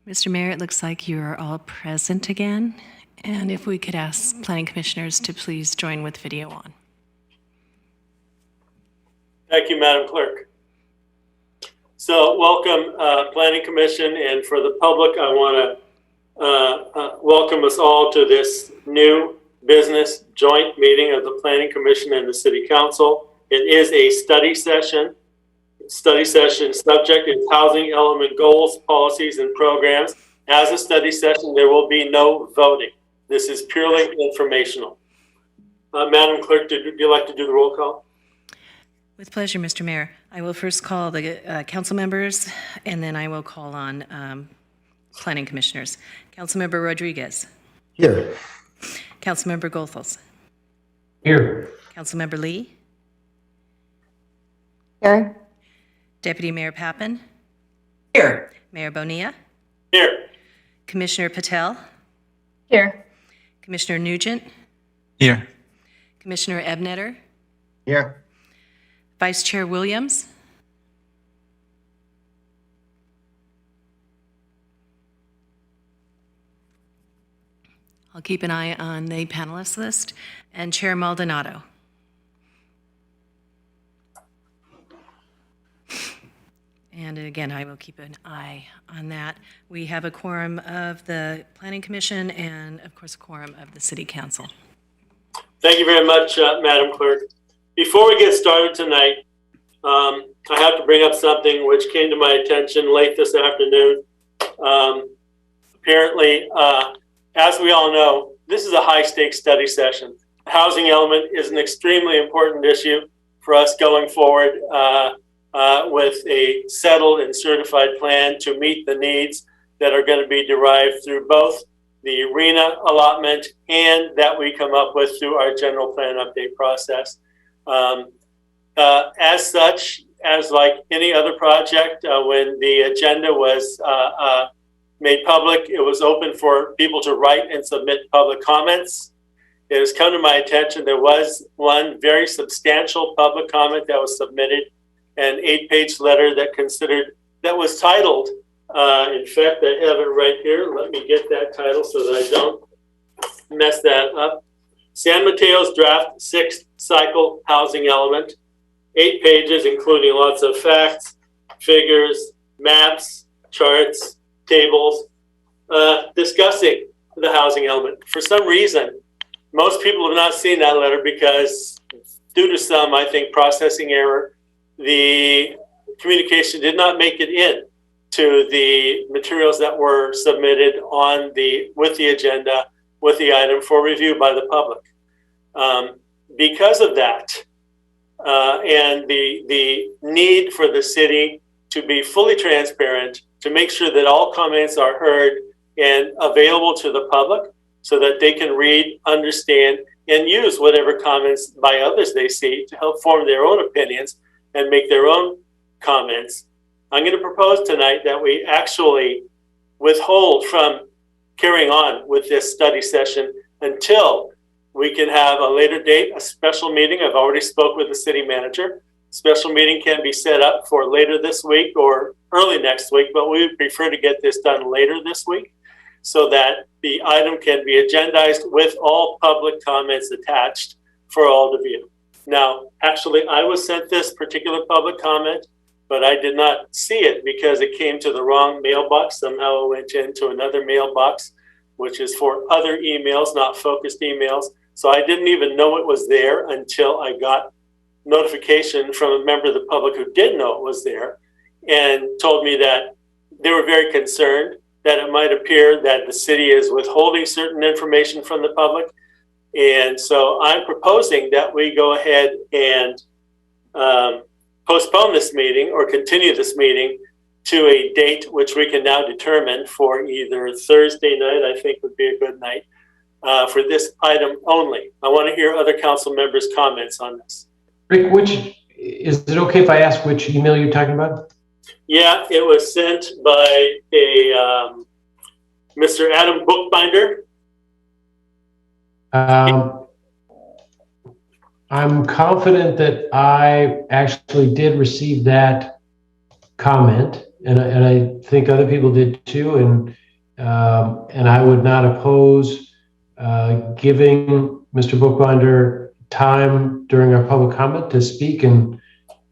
Mr. Mayor, it looks like you are all present again. And if we could ask planning commissioners to please join with video on. Thank you, Madam Clerk. So welcome, Planning Commission, and for the public, I want to welcome us all to this new business joint meeting of the Planning Commission and the City Council. It is a study session. Study session subject is housing element goals, policies, and programs. As a study session, there will be no voting. This is purely informational. Madam Clerk, would you like to do the roll call? With pleasure, Mr. Mayor. I will first call the council members, and then I will call on planning commissioners. Councilmember Rodriguez. Here. Councilmember Goethals. Here. Councilmember Lee. Here. Deputy Mayor Pappen. Here. Mayor Bonilla. Here. Commissioner Patel. Here. Commissioner Nugent. Here. Commissioner Ebnetter. Here. Vice Chair Williams. I'll keep an eye on the panelist list. And Chair Maldonado. And again, I will keep an eye on that. We have a quorum of the Planning Commission and, of course, a quorum of the City Council. Thank you very much, Madam Clerk. Before we get started tonight, I have to bring up something which came to my attention late this afternoon. Apparently, as we all know, this is a high-stakes study session. The housing element is an extremely important issue for us going forward with a settled and certified plan to meet the needs that are going to be derived through both the arena allotment and that we come up with through our general plan update process. As such, as like any other project, when the agenda was made public, it was open for people to write and submit public comments. It has come to my attention there was one very substantial public comment that was submitted, an 8-page letter that was titled, in fact, I have it right here. Let me get that title so that I don't mess that up. San Mateo's Draft 6th Cycle Housing Element, 8 pages, including lots of facts, figures, maps, charts, tables, discussing the housing element. For some reason, most people have not seen that letter because due to some, I think, processing error, the communication did not make it in to the materials that were submitted with the agenda, with the item for review by the public. Because of that, and the need for the city to be fully transparent, to make sure that all comments are heard and available to the public so that they can read, understand, and use whatever comments by others they see to help form their own opinions and make their own comments. I'm going to propose tonight that we actually withhold from carrying on with this study session until we can have a later date, a special meeting. I've already spoke with the city manager. Special meeting can be set up for later this week or early next week, but we would prefer to get this done later this week so that the item can be agendized with all public comments attached for all to view. Now, actually, I was sent this particular public comment, but I did not see it because it came to the wrong mailbox. Somehow it went into another mailbox, which is for other emails, not focused emails. So I didn't even know it was there until I got notification from a member of the public who did know it was there and told me that they were very concerned that it might appear that the city is withholding certain information from the public. And so I'm proposing that we go ahead and postpone this meeting or continue this meeting to a date which we can now determine for either Thursday night, I think would be a good night, for this item only. I want to hear other council members' comments on this. Rick, is it okay if I ask which email you're talking about? Yeah, it was sent by a Mr. Adam Bookbinder. I'm confident that I actually did receive that comment. and I think other people did too. And I would not oppose giving Mr. Bookbinder time during our public comment to speak and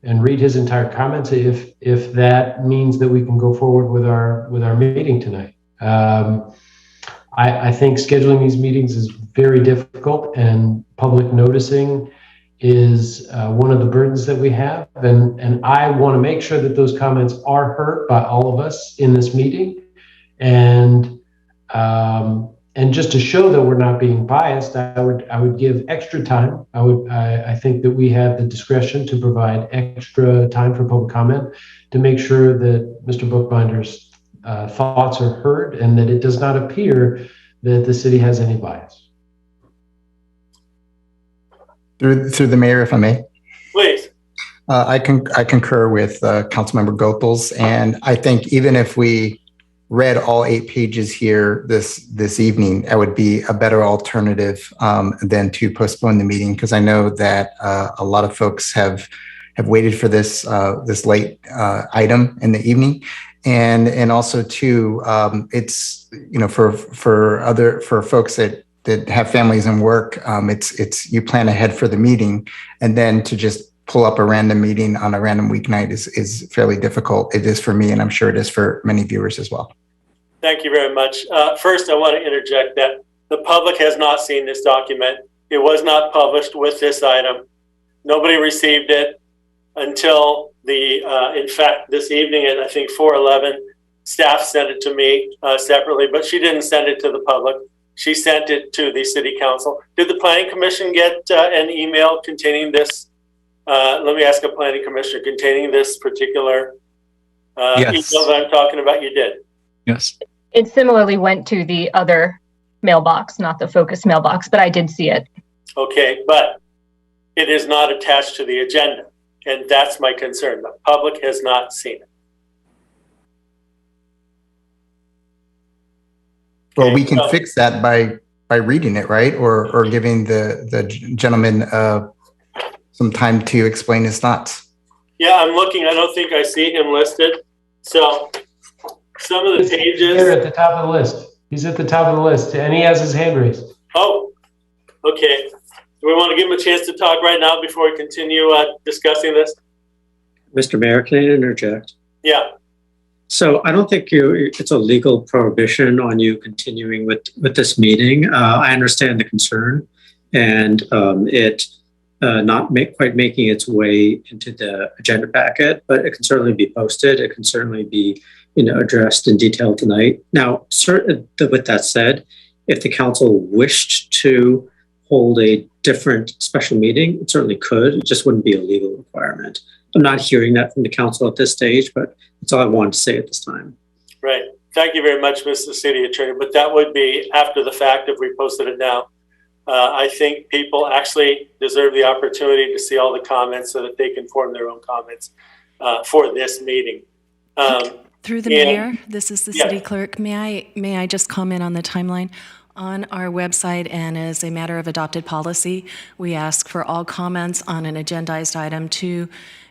read his entire comments if that means that we can go forward with our meeting tonight. I think scheduling these meetings is very difficult, and public noticing is one of the burdens that we have. And I want to make sure that those comments are heard by all of us in this meeting. And just to show that we're not being biased, I would give extra time. I think that we have the discretion to provide extra time for public comment to make sure that Mr. Bookbinder's thoughts are heard and that it does not appear that the city has any bias. Through the mayor, if I may. Please. I concur with Councilmember Goethals, and I think even if we read all 8 pages here this evening, that would be a better alternative than to postpone the meeting, because I know that a lot of folks have waited for this late item in the evening, and also too, it's for folks that have families and work, it's you plan ahead for the meeting, and then to just pull up a random meeting on a random weeknight is fairly difficult. It is for me, and I'm sure it is for many viewers as well. Thank you very much. First, I want to interject that the public has not seen this document. It was not published with this item. Nobody received it until in fact, this evening at I think 4:11, staff sent it to me separately, but she didn't send it to the public. She sent it to the city council. Did the planning commission get an email containing this? Let me ask a planning commissioner containing this particular Yes. email that I'm talking about. You did? Yes. It similarly went to the other mailbox, not the focus mailbox, but I did see it. Okay, but it is not attached to the agenda, and that's my concern. The public has not seen it. Well, we can fix that by reading it, right? Or giving the gentleman some time to explain his thoughts. Yeah, I'm looking. I don't think I see him listed. So some of the pages. Here at the top of the list. He's at the top of the list, and he has his hand raised. Oh, okay. Do we want to give him a chance to talk right now before we continue discussing this? Mr. Mayor, can I interject? Yeah. So I don't think it's a legal prohibition on you continuing with this meeting. I understand the concern, and it not quite making its way into the agenda packet, but it can certainly be posted. It can certainly be addressed in detail tonight. Now, with that said, if the council wished to hold a different special meeting, it certainly could. It just wouldn't be a legal requirement. I'm not hearing that from the council at this stage, but that's all I wanted to say at this time. Right. Thank you very much, Mr. City Attorney. But that would be after the fact if we posted it now. I think people actually deserve the opportunity to see all the comments so that they can form their own comments for this meeting. Through the mayor, this is the city clerk. May I just comment on the timeline? On our website, and as a matter of adopted policy, we ask for all comments on an agendized item to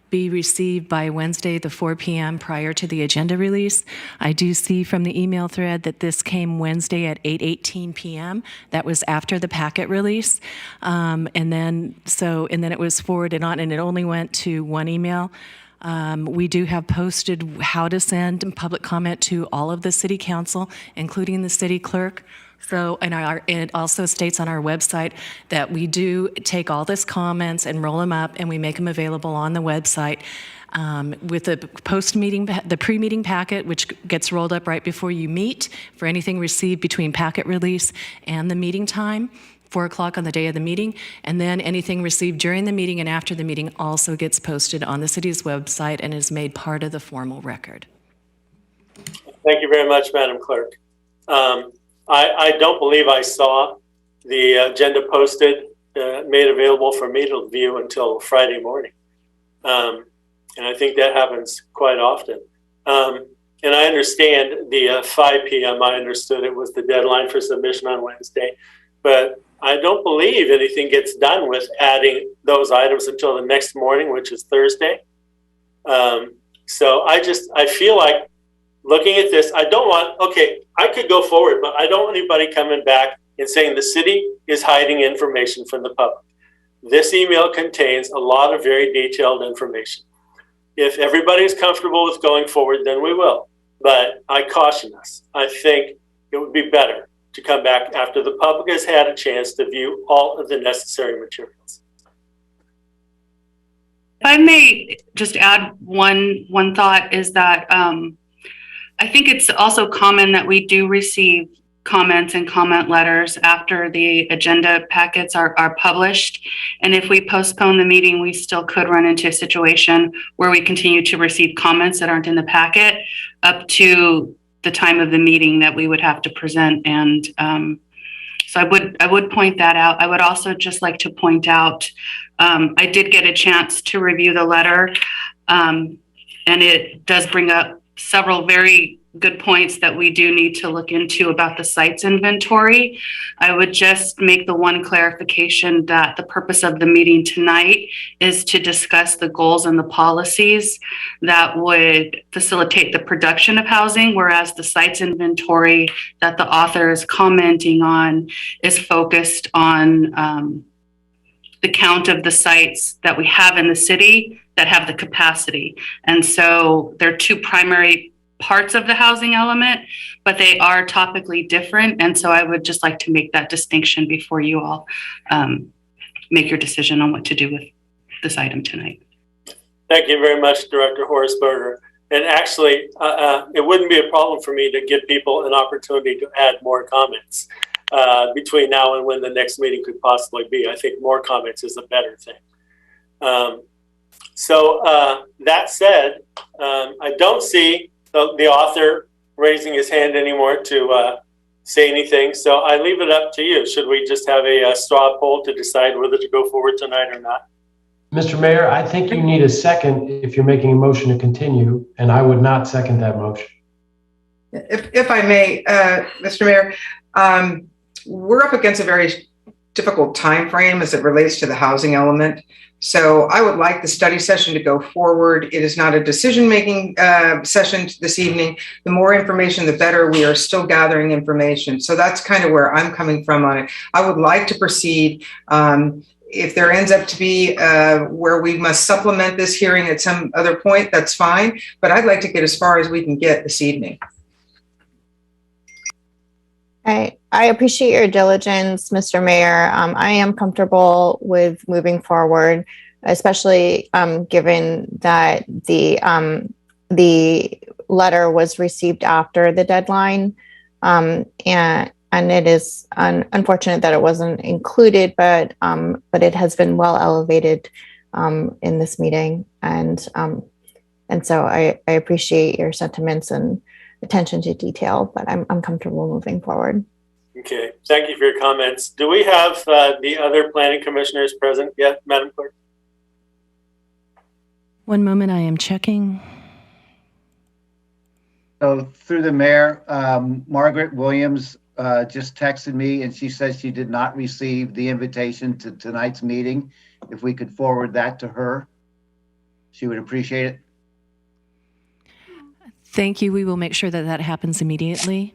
be received by Wednesday, the 4 p.m. prior to the agenda release. I do see from the email thread that this came Wednesday at 8:18 p.m. That was after the packet release. And then it was forwarded on, and it only went to one email. We do have posted how to send public comment to all of the city council, including the city clerk. So, it also states on our website that we do take all these comments and roll them up, and we make them available on the website with the post-meeting, the pre-meeting packet, which gets rolled up right before you meet for anything received between packet release and the meeting time, 4 o'clock on the day of the meeting, and then anything received during the meeting and after the meeting also gets posted on the city's website and is made part of the formal record. Thank you very much, Madam Clerk. I don't believe I saw the agenda posted, made available for me to view until Friday morning. And I think that happens quite often. And I understand the 5 p.m., I understood it was the deadline for submission on Wednesday, but I don't believe anything gets done with adding those items until the next morning, which is Thursday. So I feel like looking at this, I could go forward, but I don't want anybody coming back and saying the city is hiding information from the public. This email contains a lot of very detailed information. If everybody is comfortable with going forward, then we will. But I caution us. I think it would be better to come back after the public has had a chance to view all of the necessary materials. If I may just add one thought is that I think it's also common that we do receive comments and comment letters after the agenda packets are published. And if we postpone the meeting, we still could run into a situation where we continue to receive comments that aren't in the packet up to the time of the meeting that we would have to present. And so I would point that out. I would also just like to point out, I did get a chance to review the letter, and it does bring up several very good points that we do need to look into about the sites inventory. I would just make the one clarification that the purpose of the meeting tonight is to discuss the goals and the policies that would facilitate the production of housing, whereas the sites inventory that the author is commenting on is focused on the count of the sites that we have in the city that have the capacity. And so there are two primary parts of the housing element, but they are topically different. And so I would just like to make that distinction before you all make your decision on what to do with this item tonight. Thank you very much, Director Horaceberger. And actually, it wouldn't be a problem for me to give people an opportunity to add more comments between now and when the next meeting could possibly be. I think more comments is a better thing. So that said, I don't see the author raising his hand anymore to say anything. So I leave it up to you. Should we just have a straw poll to decide whether to go forward tonight or not? Mr. Mayor, I think you need a second if you're making a motion to continue, and I would not second that motion. If I may, Mr. Mayor, we're up against a very difficult time frame as it relates to the housing element. So I would like the study session to go forward. It is not a decision-making session this evening. The more information, the better. We are still gathering information. So that's kind of where I'm coming from on it. I would like to proceed. If there ends up to be where we must supplement this hearing at some other point, that's fine. But I'd like to get as far as we can get this evening. I appreciate your diligence, Mr. Mayor. I am comfortable with moving forward, especially given that the letter was received after the deadline, and it is unfortunate that it wasn't included, but it has been well elevated in this meeting, and so I appreciate your sentiments and attention to detail, but I'm comfortable moving forward. Okay, thank you for your comments. Do we have the other planning commissioners present yet, Madam Clerk? One moment, I am checking. So through the mayor, Margaret Williams just texted me and she says she did not receive the invitation to tonight's meeting. If we could forward that to her, she would appreciate it. Thank you. We will make sure that that happens immediately.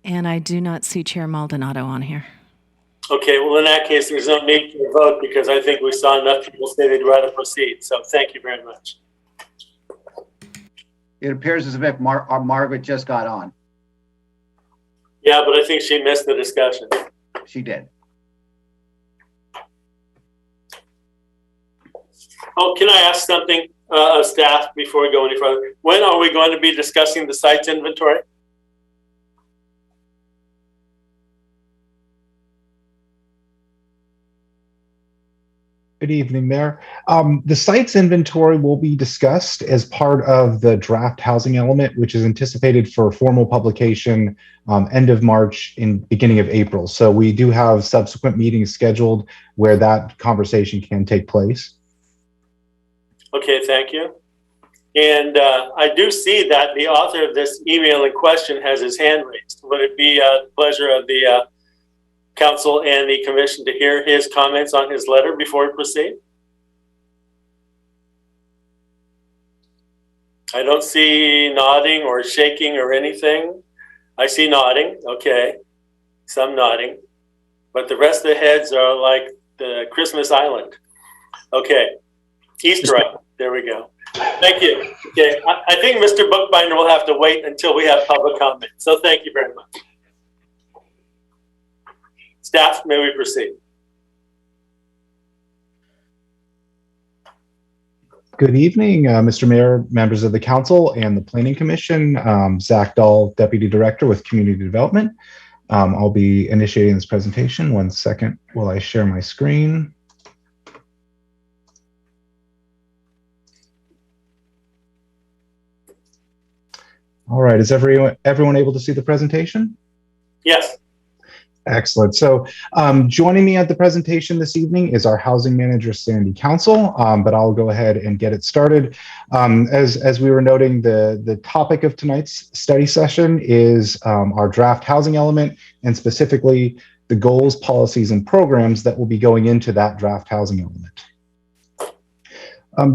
And I do not see Chair Maldonado on here. Okay, well, in that case, there's no need to vote because I think we saw enough people say they'd rather proceed. So thank you very much. It appears as if Margaret just got on. Yeah, but I think she missed the discussion. She did. Oh, can I ask something of staff before we go any further? When are we going to be discussing the sites inventory? Good evening, Mayor. The sites inventory will be discussed as part of the draft housing element, which is anticipated for formal publication end of March and beginning of April. So we do have subsequent meetings scheduled where that conversation can take place. Okay, thank you. And I do see that the author of this email in question has his hand raised. Would it be a pleasure of the council and the commission to hear his comments on his letter before we proceed? I don't see nodding or shaking or anything. I see nodding, okay. Some nodding. But the rest of the heads are like the Christmas Island. Okay, Easter Island, there we go. Thank you. Okay, I think Mr. Bookbinder will have to wait until we have public comment. So thank you very much. Staff, may we proceed? Good evening, Mr. Mayor, members of the council and the Planning Commission. Zach Dahl, Deputy Director with Community Development. I'll be initiating this presentation. 1 second while I share my screen. All right, is everyone able to see the presentation? Yes. Excellent. So joining me at the presentation this evening is our housing manager, Sandy Council, but I'll go ahead and get it started. As we were noting, the topic of tonight's study session is our draft housing element, and specifically the goals, policies, and programs that will be going into that draft housing element.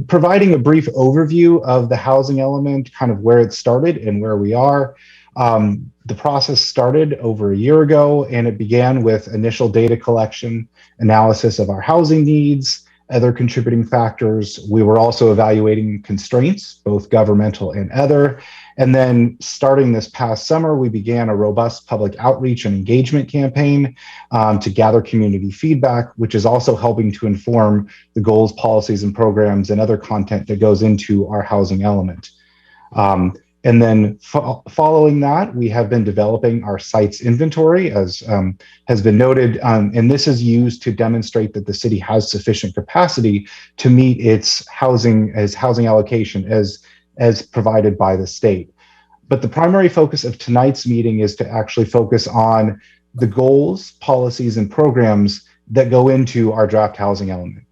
Providing a brief overview of the housing element, kind of where it started and where we are. The process started over a year ago, and it began with initial data collection, analysis of our housing needs, other contributing factors. We were also evaluating constraints, both governmental and other. And then starting this past summer, we began a robust public outreach and engagement campaign to gather community feedback, which is also helping to inform the goals, policies, and programs and other content that goes into our housing element. And then following that, we have been developing our sites inventory, as has been noted, and this is used to demonstrate that the city has sufficient capacity to meet its housing allocation as provided by the state. But the primary focus of tonight's meeting is to actually focus on the goals, policies, and programs that go into our draft housing element.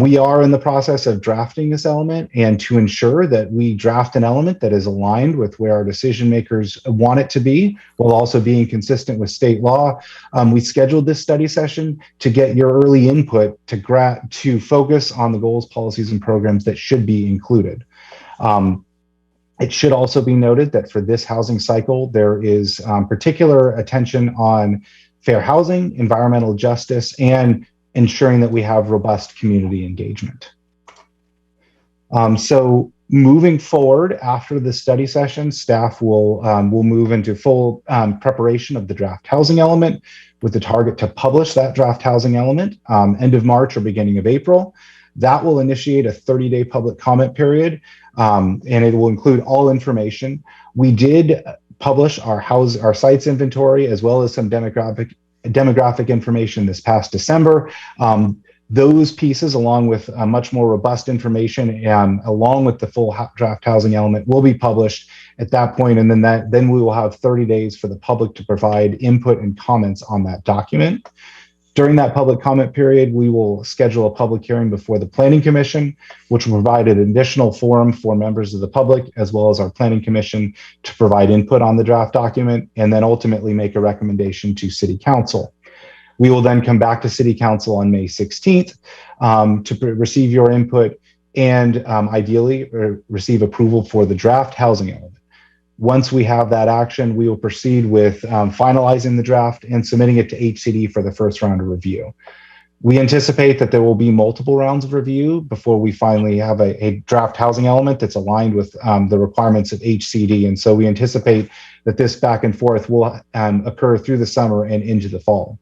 We are in the process of drafting this element, and to ensure that we draft an element that is aligned with where our decision makers want it to be, while also being consistent with state law, we scheduled this study session to get your early input to focus on the goals, policies, and programs that should be included. It should also be noted that for this housing cycle, there is particular attention on fair housing, environmental justice, and ensuring that we have robust community engagement. So moving forward after the study session, staff will move into full preparation of the draft housing element with the target to publish that draft housing element end of March or beginning of April. That will initiate a 30-day public comment period, and it will include all information. We did publish our sites inventory as well as some demographic information this past December. Those pieces, along with much more robust information, along with the full draft housing element, will be published at that point, and then we will have 30 days for the public to provide input and comments on that document. During that public comment period, we will schedule a public hearing before the Planning Commission, which will provide an additional forum for members of the public, as well as our Planning Commission, to provide input on the draft document, and then ultimately make a recommendation to City Council. We will then come back to City Council on May 16th to receive your input and ideally receive approval for the draft housing element. Once we have that action, we will proceed with finalizing the draft and submitting it to HCD for the first round of review. We anticipate that there will be multiple rounds of review before we finally have a draft housing element that's aligned with the requirements of HCD. And so we anticipate that this back and forth will occur through the summer and into the fall.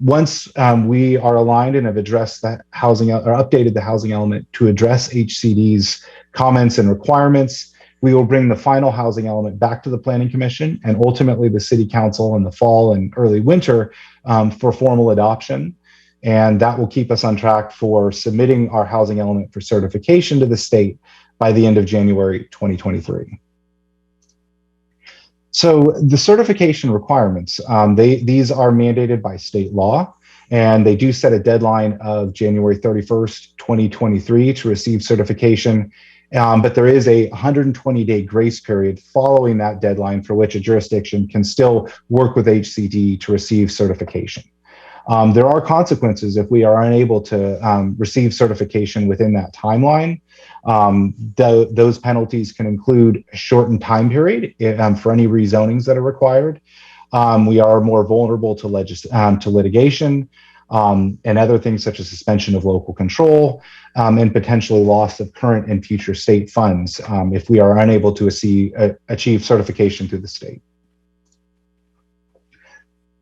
Once we are aligned and have addressed that housing or updated the housing element to address HCD's comments and requirements, we will bring the final housing element back to the Planning Commission and ultimately the City Council in the fall and early winter for formal adoption. And that will keep us on track for submitting our housing element for certification to the state by the end of January 2023. So the certification requirements, these are mandated by state law, and they do set a deadline of January 31st, 2023 to receive certification. But there is a 120-day grace period following that deadline for which a jurisdiction can still work with HCD to receive certification. There are consequences if we are unable to receive certification within that timeline. Those penalties can include a shortened time period for any rezonings that are required. We are more vulnerable to litigation and other things such as suspension of local control and potentially loss of current and future state funds if we are unable to achieve certification through the state.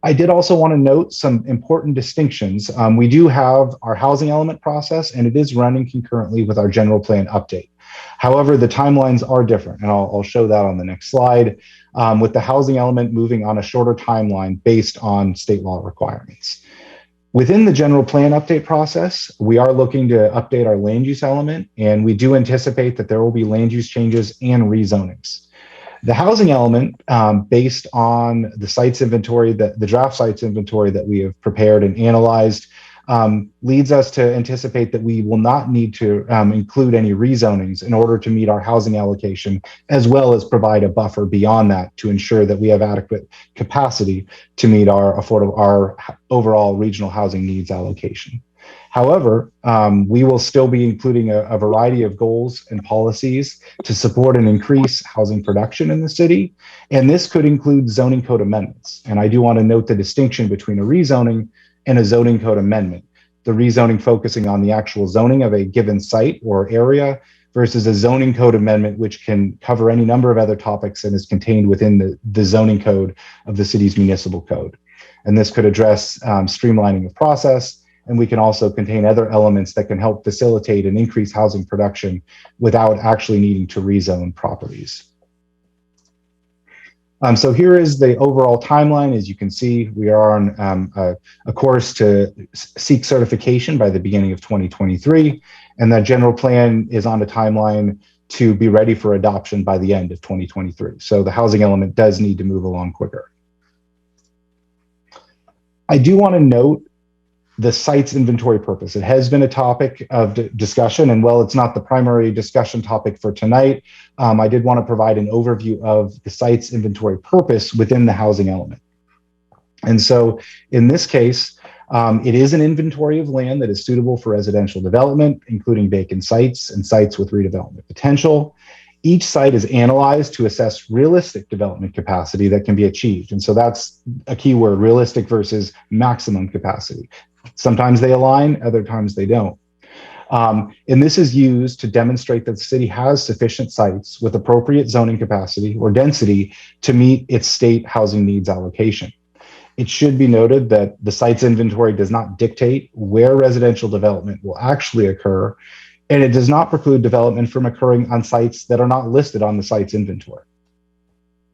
I did also want to note some important distinctions. We do have our housing element process, and it is running concurrently with our general plan update. However, the timelines are different, and I'll show that on the next slide, with the housing element moving on a shorter timeline based on state law requirements. Within the general plan update process, we are looking to update our land use element, and we do anticipate that there will be land use changes and rezonings. The housing element, based on the sites inventory, the draft sites inventory that we have prepared and analyzed, leads us to anticipate that we will not need to include any rezonings in order to meet our housing allocation, as well as provide a buffer beyond that to ensure that we have adequate capacity to meet our overall regional housing needs allocation. However, we will still be including a variety of goals and policies to support and increase housing production in the city. And this could include zoning code amendments. And I do want to note the distinction between a rezoning and a zoning code amendment. The rezoning focusing on the actual zoning of a given site or area versus a zoning code amendment, which can cover any number of other topics and is contained within the zoning code of the city's municipal code. And this could address streamlining of process, and we can also contain other elements that can help facilitate and increase housing production without actually needing to rezone properties. So here is the overall timeline. As you can see, we are on a course to seek certification by the beginning of 2023, and that general plan is on a timeline to be ready for adoption by the end of 2023. So the housing element does need to move along quicker. I do want to note the site's inventory purpose. It has been a topic of discussion, and while it's not the primary discussion topic for tonight, I did want to provide an overview of the site's inventory purpose within the housing element. And so in this case, it is an inventory of land that is suitable for residential development, including vacant sites and sites with redevelopment potential. Each site is analyzed to assess realistic development capacity that can be achieved. And so that's a key word, realistic versus maximum capacity. Sometimes they align, other times they don't. And this is used to demonstrate that the city has sufficient sites with appropriate zoning capacity or density to meet its state housing needs allocation. It should be noted that the site's inventory does not dictate where residential development will actually occur, and it does not preclude development from occurring on sites that are not listed on the site's inventory.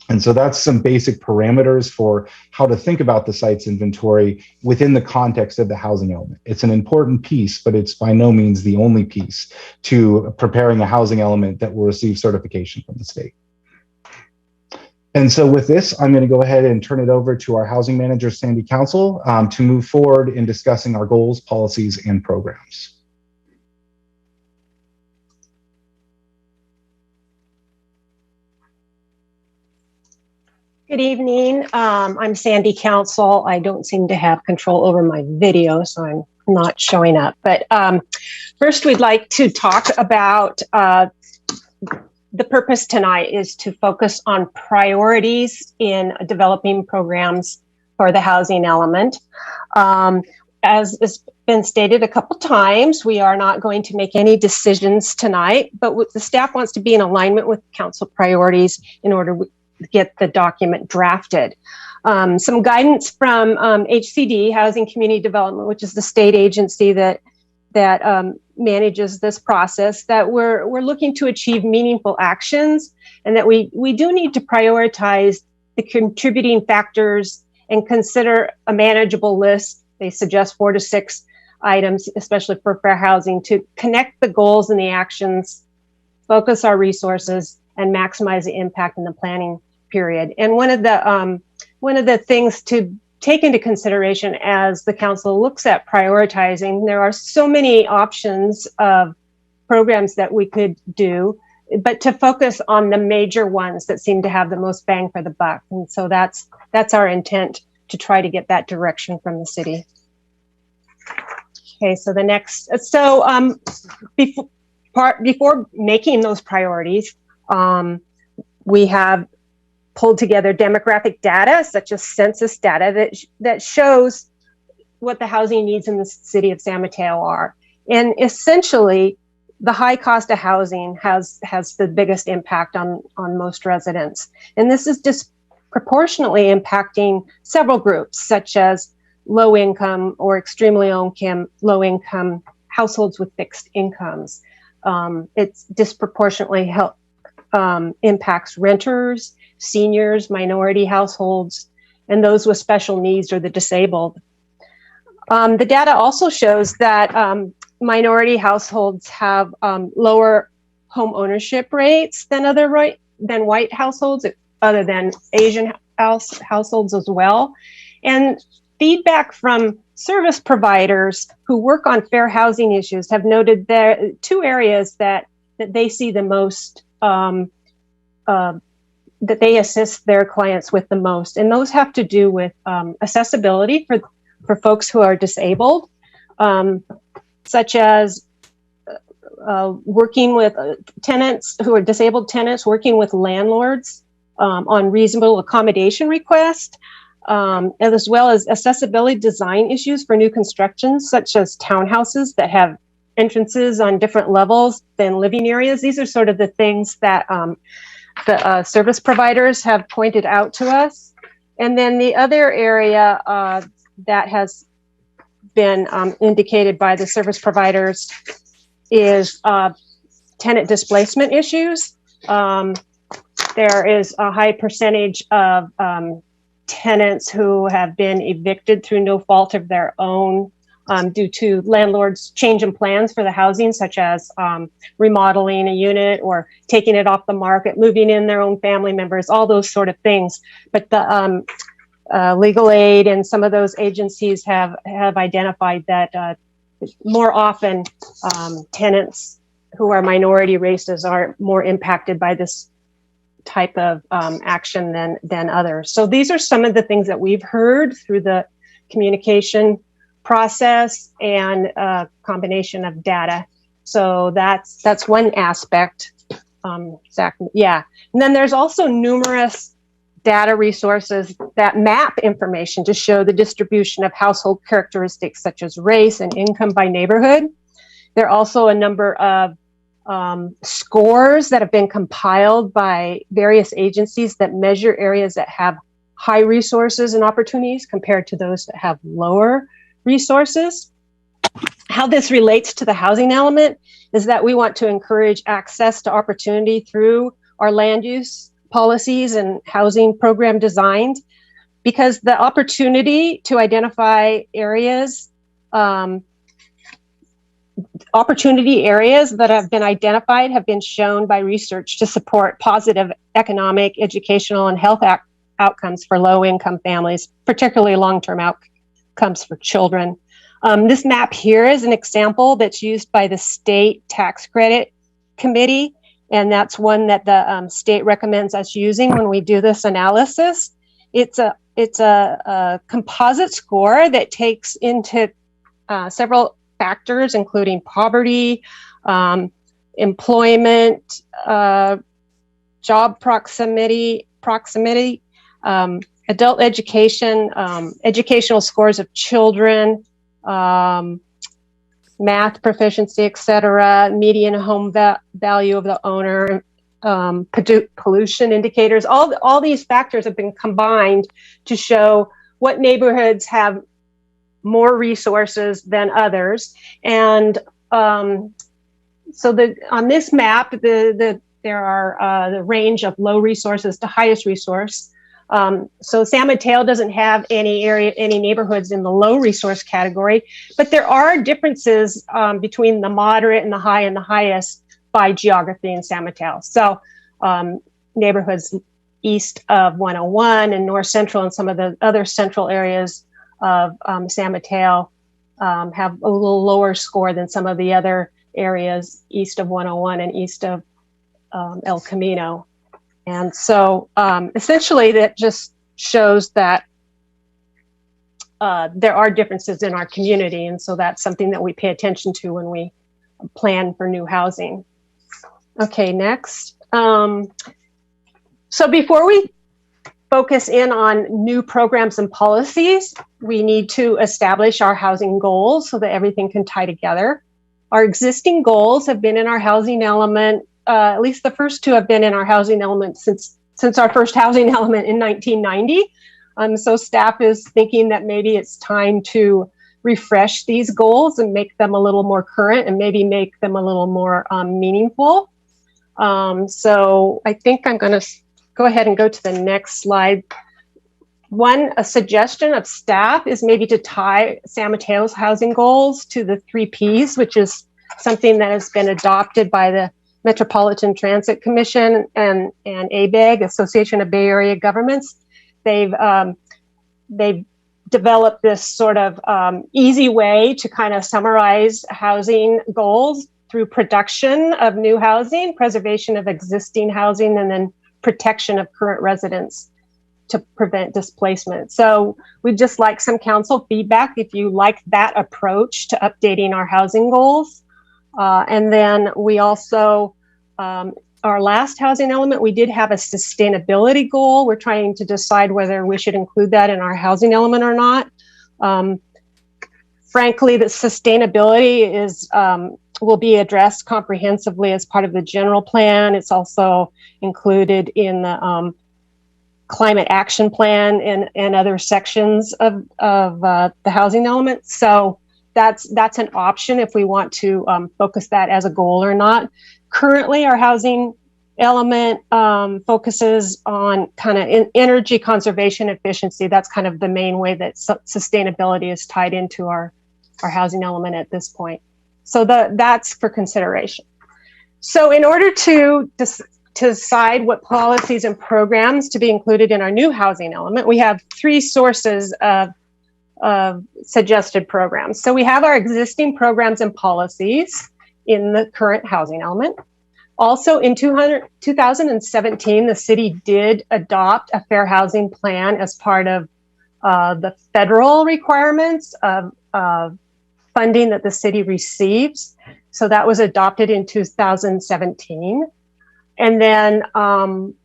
And so that's some basic parameters for how to think about the site's inventory within the context of the housing element. It's an important piece, but it's by no means the only piece to preparing a housing element that will receive certification from the state. And so with this, I'm going to go ahead and turn it over to our housing manager, Sandy Council, to move forward in discussing our goals, policies, and programs. Good evening. I'm Sandy Council. I don't seem to have control over my video, so I'm not showing up. But first, we'd like to talk about the purpose tonight is to focus on priorities in developing programs for the housing element. As has been stated a couple times, we are not going to make any decisions tonight, but the staff wants to be in alignment with council priorities in order to get the document drafted. Some guidance from HCD, Housing Community Development, which is the state agency that manages this process, that we're looking to achieve meaningful actions, and that we do need to prioritize the contributing factors and consider a manageable list. They suggest 4 to 6 items, especially for fair housing, to connect the goals and the actions, focus our resources, and maximize the impact in the planning period. And one of the things to take into consideration as the council looks at prioritizing, there are so many options of programs that we could do, but to focus on the major ones that seem to have the most bang for the buck. And so that's our intent to try to get that direction from the city. Okay, so the next, before making those priorities, we have pulled together demographic data, such as census data, that shows what the housing needs in the city of San Mateo are. And essentially, the high cost of housing has the biggest impact on most residents. And this is disproportionately impacting several groups, such as low income or extremely low income households with fixed incomes. It's disproportionately impacts renters, seniors, minority households, and those with special needs or the disabled. The data also shows that minority households have lower home ownership rates than white households, other than Asian households as well. And feedback from service providers who work on fair housing issues have noted there are two areas that they see the most, that they assist their clients with the most. And those have to do with accessibility for folks who are disabled, such as working with tenants who are disabled tenants, working with landlords on reasonable accommodation requests, as well as accessibility design issues for new constructions, such as townhouses that have entrances on different levels than living areas. These are sort of the things that the service providers have pointed out to us. And then the other area that has been indicated by the service providers is tenant displacement issues. There is a high percentage of tenants who have been evicted through no fault of their own due to landlords' change in plans for the housing, such as remodeling a unit or taking it off the market, moving in their own family members, all those sort of things. But the legal aid and some of those agencies have identified that more often tenants who are minority races are more impacted by this type of action than others. So these are some of the things that we've heard through the communication process and a combination of data. So that's one aspect. Zach, yeah. And then there's also numerous data resources that map information to show the distribution of household characteristics such as race and income by neighborhood. There are also a number of scores that have been compiled by various agencies that measure areas that have high resources and opportunities compared to those that have lower resources. How this relates to the housing element is that we want to encourage access to opportunity through our land use policies and housing program designs, because the opportunity to identify areas, opportunity areas that have been identified have been shown by research to support positive economic, educational, and health outcomes for low-income families, particularly long-term outcomes for children. This map here is an example that's used by the State Tax Credit Committee, and that's one that the state recommends us using when we do this analysis. It's a composite score that takes into several factors, including poverty, employment, job proximity, adult education, educational scores of children, math proficiency, etc., median home value of the owner, pollution indicators. All these factors have been combined to show what neighborhoods have more resources than others. And so on this map, there are the range of low resources to highest resource. So San Mateo doesn't have any neighborhoods in the low resource category, but there are differences between the moderate and the high and the highest by geography in San Mateo. So neighborhoods east of 101 and north central and some of the other central areas of San Mateo have a little lower score than some of the other areas east of 101 and east of El Camino. And so essentially that just shows that there are differences in our community. And so that's something that we pay attention to when we plan for new housing. Okay, next. So before we focus in on new programs and policies, we need to establish our housing goals so that everything can tie together. Our existing goals have been in our housing element, at least the first two have been in our housing element since our first housing element in 1990. So staff is thinking that maybe it's time to refresh these goals and make them a little more current and maybe make them a little more meaningful. So I think I'm going to go ahead and go to the next slide. A suggestion of staff is maybe to tie San Mateo's housing goals to the 3 Ps, which is something that has been adopted by the Metropolitan Transit Commission and ABEG, Association of Bay Area Governments. They've developed this sort of easy way to kind of summarize housing goals through production of new housing, preservation of existing housing, and then protection of current residents to prevent displacement. So we'd just like some council feedback if you like that approach to updating our housing goals. And then we also, our last housing element, we did have a sustainability goal. We're trying to decide whether we should include that in our housing element or not. Frankly, the sustainability is will be addressed comprehensively as part of the general plan. It's also included in the climate action plan and other sections of the housing element. So that's an option if we want to focus that as a goal or not. Currently, our housing element focuses on kind of energy conservation efficiency. That's kind of the main way that sustainability is tied into our housing element at this point. So that's for consideration. So in order to decide what policies and programs to be included in our new housing element, we have 3 sources of suggested programs. So we have our existing programs and policies in the current housing element. Also in 2017, the city did adopt a fair housing plan as part of the federal requirements of funding that the city receives. So that was adopted in 2017. And then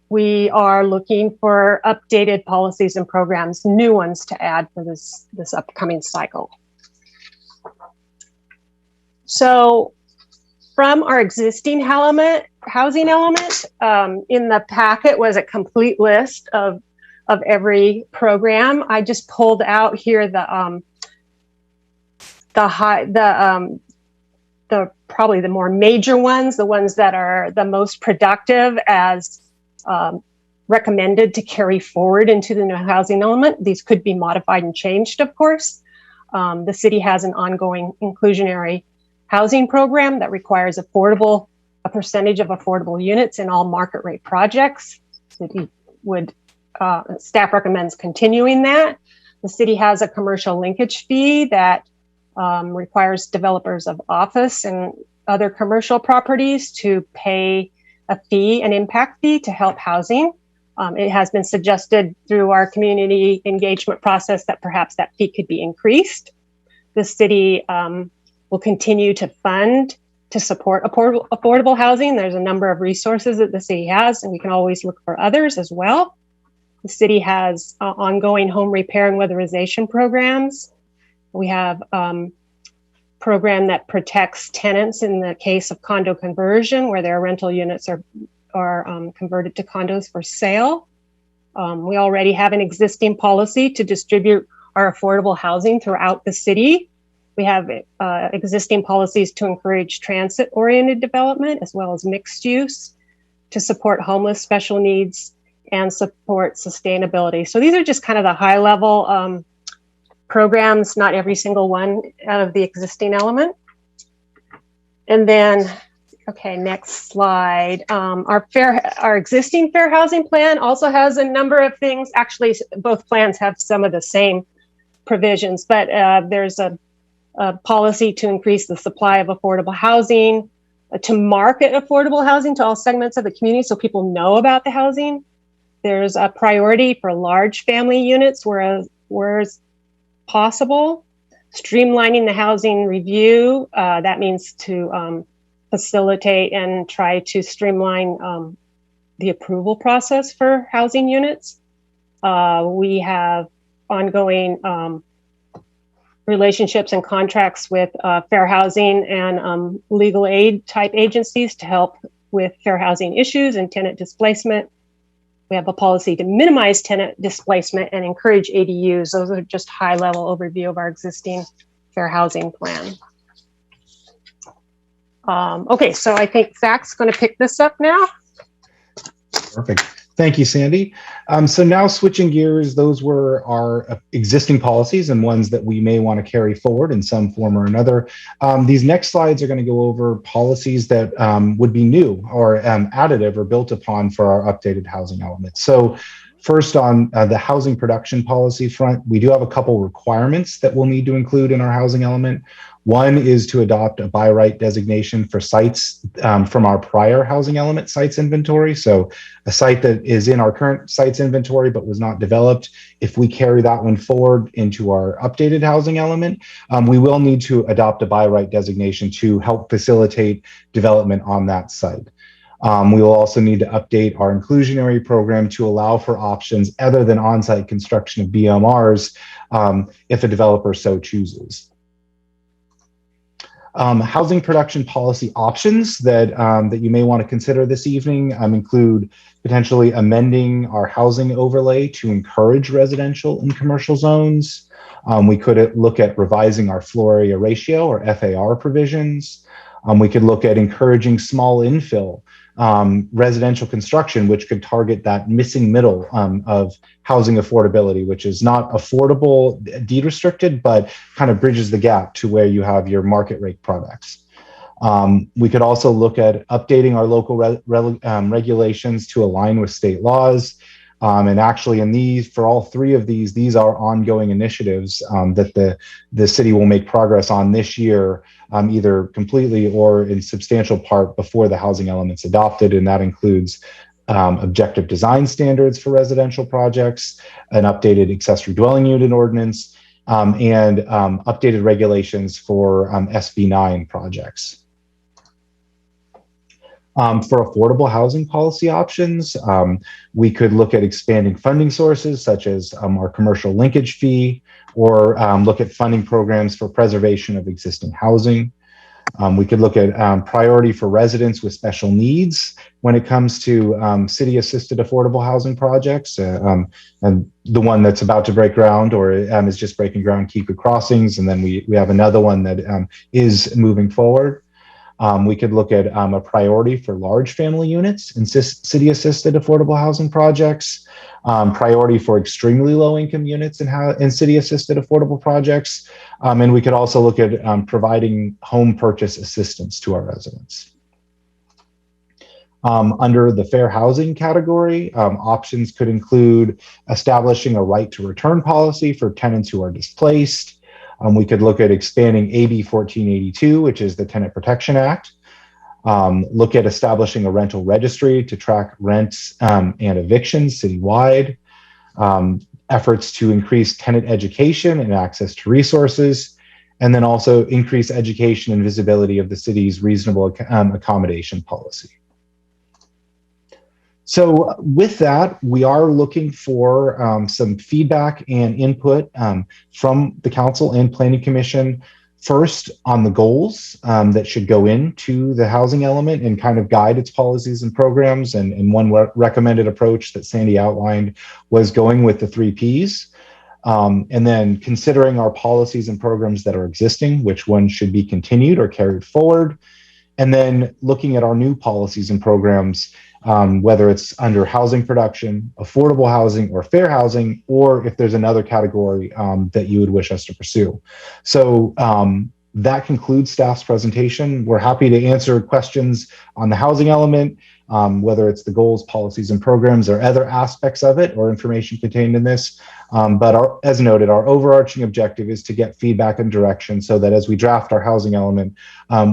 we are looking for updated policies and programs, new ones to add for this upcoming cycle. So from our existing housing element, in the packet was a complete list of every program. I just pulled out here the probably the more major ones, the ones that are the most productive as recommended to carry forward into the new housing element. These could be modified and changed, of course. The city has an ongoing inclusionary housing program that requires a percentage of affordable units in all market rate projects. Staff recommends continuing that. The city has a commercial linkage fee that requires developers of office and other commercial properties to pay an impact fee to help housing. It has been suggested through our community engagement process that perhaps that fee could be increased. The city will continue to fund to support affordable housing. There's a number of resources that the city has, and we can always look for others as well. The city has ongoing home repair and weatherization programs. We have a program that protects tenants in the case of condo conversion, where their rental units are converted to condos for sale. We already have an existing policy to distribute our affordable housing throughout the city. We have existing policies to encourage transit-oriented development as well as mixed use to support homeless special needs and support sustainability. So these are just kind of the high-level programs, not every single one out of the existing element. And then, okay, next slide. Our existing fair housing plan also has a number of things. Actually, both plans have some of the same provisions, but there's a policy to increase the supply of affordable housing, to market affordable housing to all segments of the community so people know about the housing. There's a priority for large family units, whereas possible. Streamlining the housing review, that means to facilitate and try to streamline the approval process for housing units. We have ongoing relationships and contracts with fair housing and legal aid type agencies to help with fair housing issues and tenant displacement. We have a policy to minimize tenant displacement and encourage ADUs. Those are just high level overview of our existing fair housing plan. Okay, so I think Zach's going to pick this up now. Perfect. Thank you, Sandy. So now switching gears, those were our existing policies and ones that we may want to carry forward in some form or another. These next slides are going to go over policies that would be new or additive or built upon for our updated housing element. So first on the housing production policy front, we do have a couple requirements that we'll need to include in our housing element. One is to adopt a by right designation for sites from our prior housing element sites inventory. So a site that is in our current sites inventory but was not developed, if we carry that one forward into our updated housing element, we will need to adopt a by right designation to help facilitate development on that site. We will also need to update our inclusionary program to allow for options other than on-site construction of BMRs if a developer so chooses. Housing production policy options that you may want to consider this evening include potentially amending our housing overlay to encourage residential and commercial zones. We could look at revising our floor area ratio or FAR provisions. We could look at encouraging small infill residential construction, which could target that missing middle of housing affordability, which is not affordable, deed restricted, but kind of bridges the gap to where you have your market rate products. We could also look at updating our local regulations to align with state laws. And actually in these, for all three of these are ongoing initiatives that the city will make progress on this year, either completely or in substantial part before the housing element's adopted. And that includes objective design standards for residential projects, an updated accessory dwelling unit ordinance, and updated regulations for SB 9 projects. For affordable housing policy options, we could look at expanding funding sources such as our commercial linkage fee, or look at funding programs for preservation of existing housing. We could look at priority for residents with special needs when it comes to city-assisted affordable housing projects. And the one that's about to break ground or is just breaking ground, Kiku Crossings. And then we have another one that is moving forward. We could look at a priority for large family units in city-assisted affordable housing projects, priority for extremely low-income units in city-assisted affordable projects, and we could also look at providing home purchase assistance to our residents. Under the fair housing category, options could include establishing a right to return policy for tenants who are displaced. We could look at expanding AB 1482, which is the Tenant Protection Act. Look at establishing a rental registry to track rents and evictions citywide. Efforts to increase tenant education and access to resources, and then also increase education and visibility of the city's reasonable accommodation policy. So with that, we are looking for some feedback and input from the council and planning commission. First, on the goals that should go into the housing element and kind of guide its policies and programs. And one recommended approach that Sandy outlined was going with the 3 Ps. And then considering our policies and programs that are existing, which ones should be continued or carried forward. And then looking at our new policies and programs, whether it's under housing production, affordable housing, or fair housing, or if there's another category that you would wish us to pursue. So that concludes staff's presentation. We're happy to answer questions on the housing element, whether it's the goals, policies, and programs, or other aspects of it, or information contained in this. But as noted, our overarching objective is to get feedback and direction so that as we draft our housing element,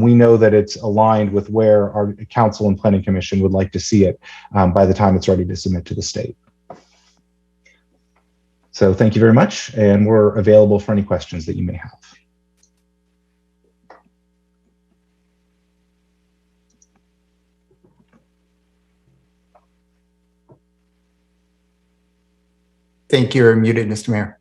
we know that it's aligned with where our council and planning commission would like to see it by the time it's ready to submit to the state. So thank you very much, and we're available for any questions that you may have. Thank you. You're muted, Mr. Mayor.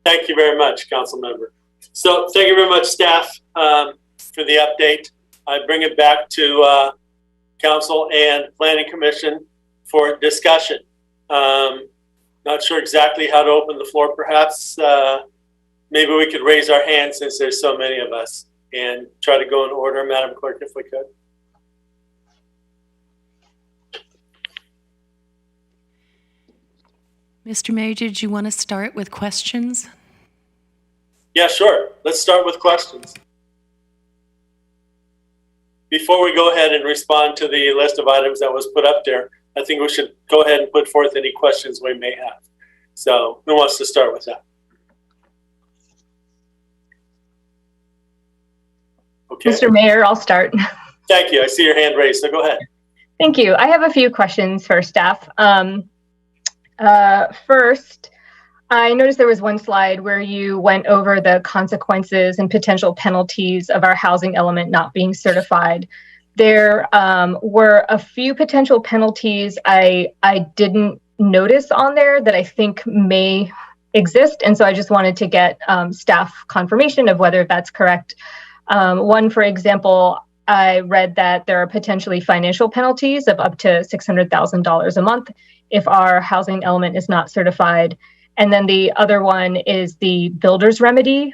Thank you very much, Council Member. So thank you very much, staff, for the update. I bring it back to Council and Planning Commission for discussion. Not sure exactly how to open the floor. Perhaps maybe we could raise our hands since there's so many of us and try to go in order, Madam Clerk, if we could. Mr. Mayor, did you want to start with questions? Yeah, sure. Let's start with questions. Before we go ahead and respond to the list of items that was put up there, I think we should go ahead and put forth any questions we may have. So who wants to start with that? Okay. Mr. Mayor, I'll start. Thank you. I see your hand raised, so go ahead. Thank you. I have a few questions for staff. First, I noticed there was one slide where you went over the consequences and potential penalties of our housing element not being certified. There were a few potential penalties I didn't notice on there that I think may exist. And so I just wanted to get staff confirmation of whether that's correct. One, for example, I read that there are potentially financial penalties of up to $600,000 a month if our housing element is not certified. And then the other one is the builder's remedy,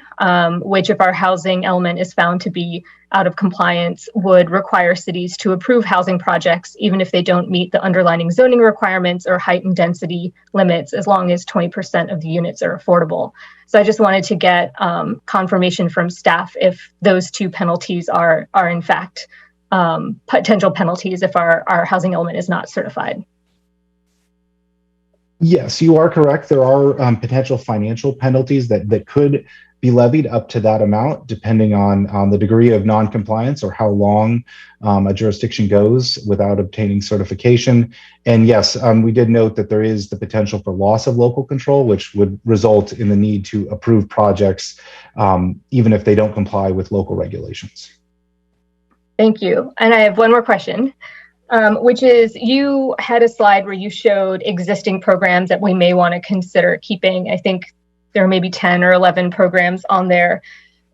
which if our housing element is found to be out of compliance, would require cities to approve housing projects, even if they don't meet the underlying zoning requirements or height and density limits, as long as 20% of the units are affordable. So I just wanted to get confirmation from staff if those two penalties are in fact potential penalties if our housing element is not certified. Yes, you are correct. There are potential financial penalties that could be levied up to that amount, depending on the degree of noncompliance or how long a jurisdiction goes without obtaining certification. And yes, we did note that there is the potential for loss of local control, which would result in the need to approve projects, even if they don't comply with local regulations. Thank you. And I have one more question. Which is, you had a slide where you showed existing programs that we may want to consider keeping. I think there are maybe 10 or 11 programs on there.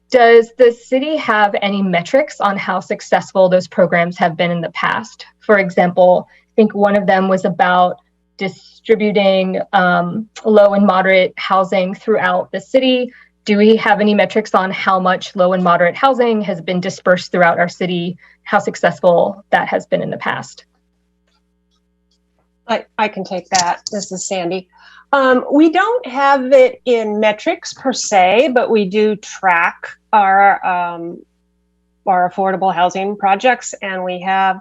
Does the city have any metrics on how successful those programs have been in the past? For example, I think one of them was about distributing low and moderate housing throughout the city. Do we have any metrics on how much low and moderate housing has been dispersed throughout our city, how successful that has been in the past? I can take that. This is Sandy. We don't have it in metrics per se, but we do track our affordable housing projects, and we have.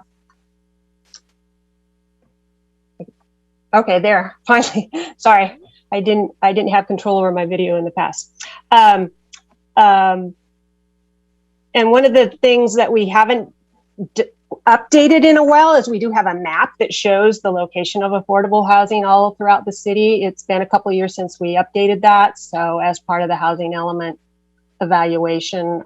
Okay, there. Finally, sorry. I didn't have control over my video in the past. And one of the things that we haven't updated in a while is we do have a map that shows the location of affordable housing all throughout the city. It's been a couple of years since we updated that. So as part of the housing element evaluation,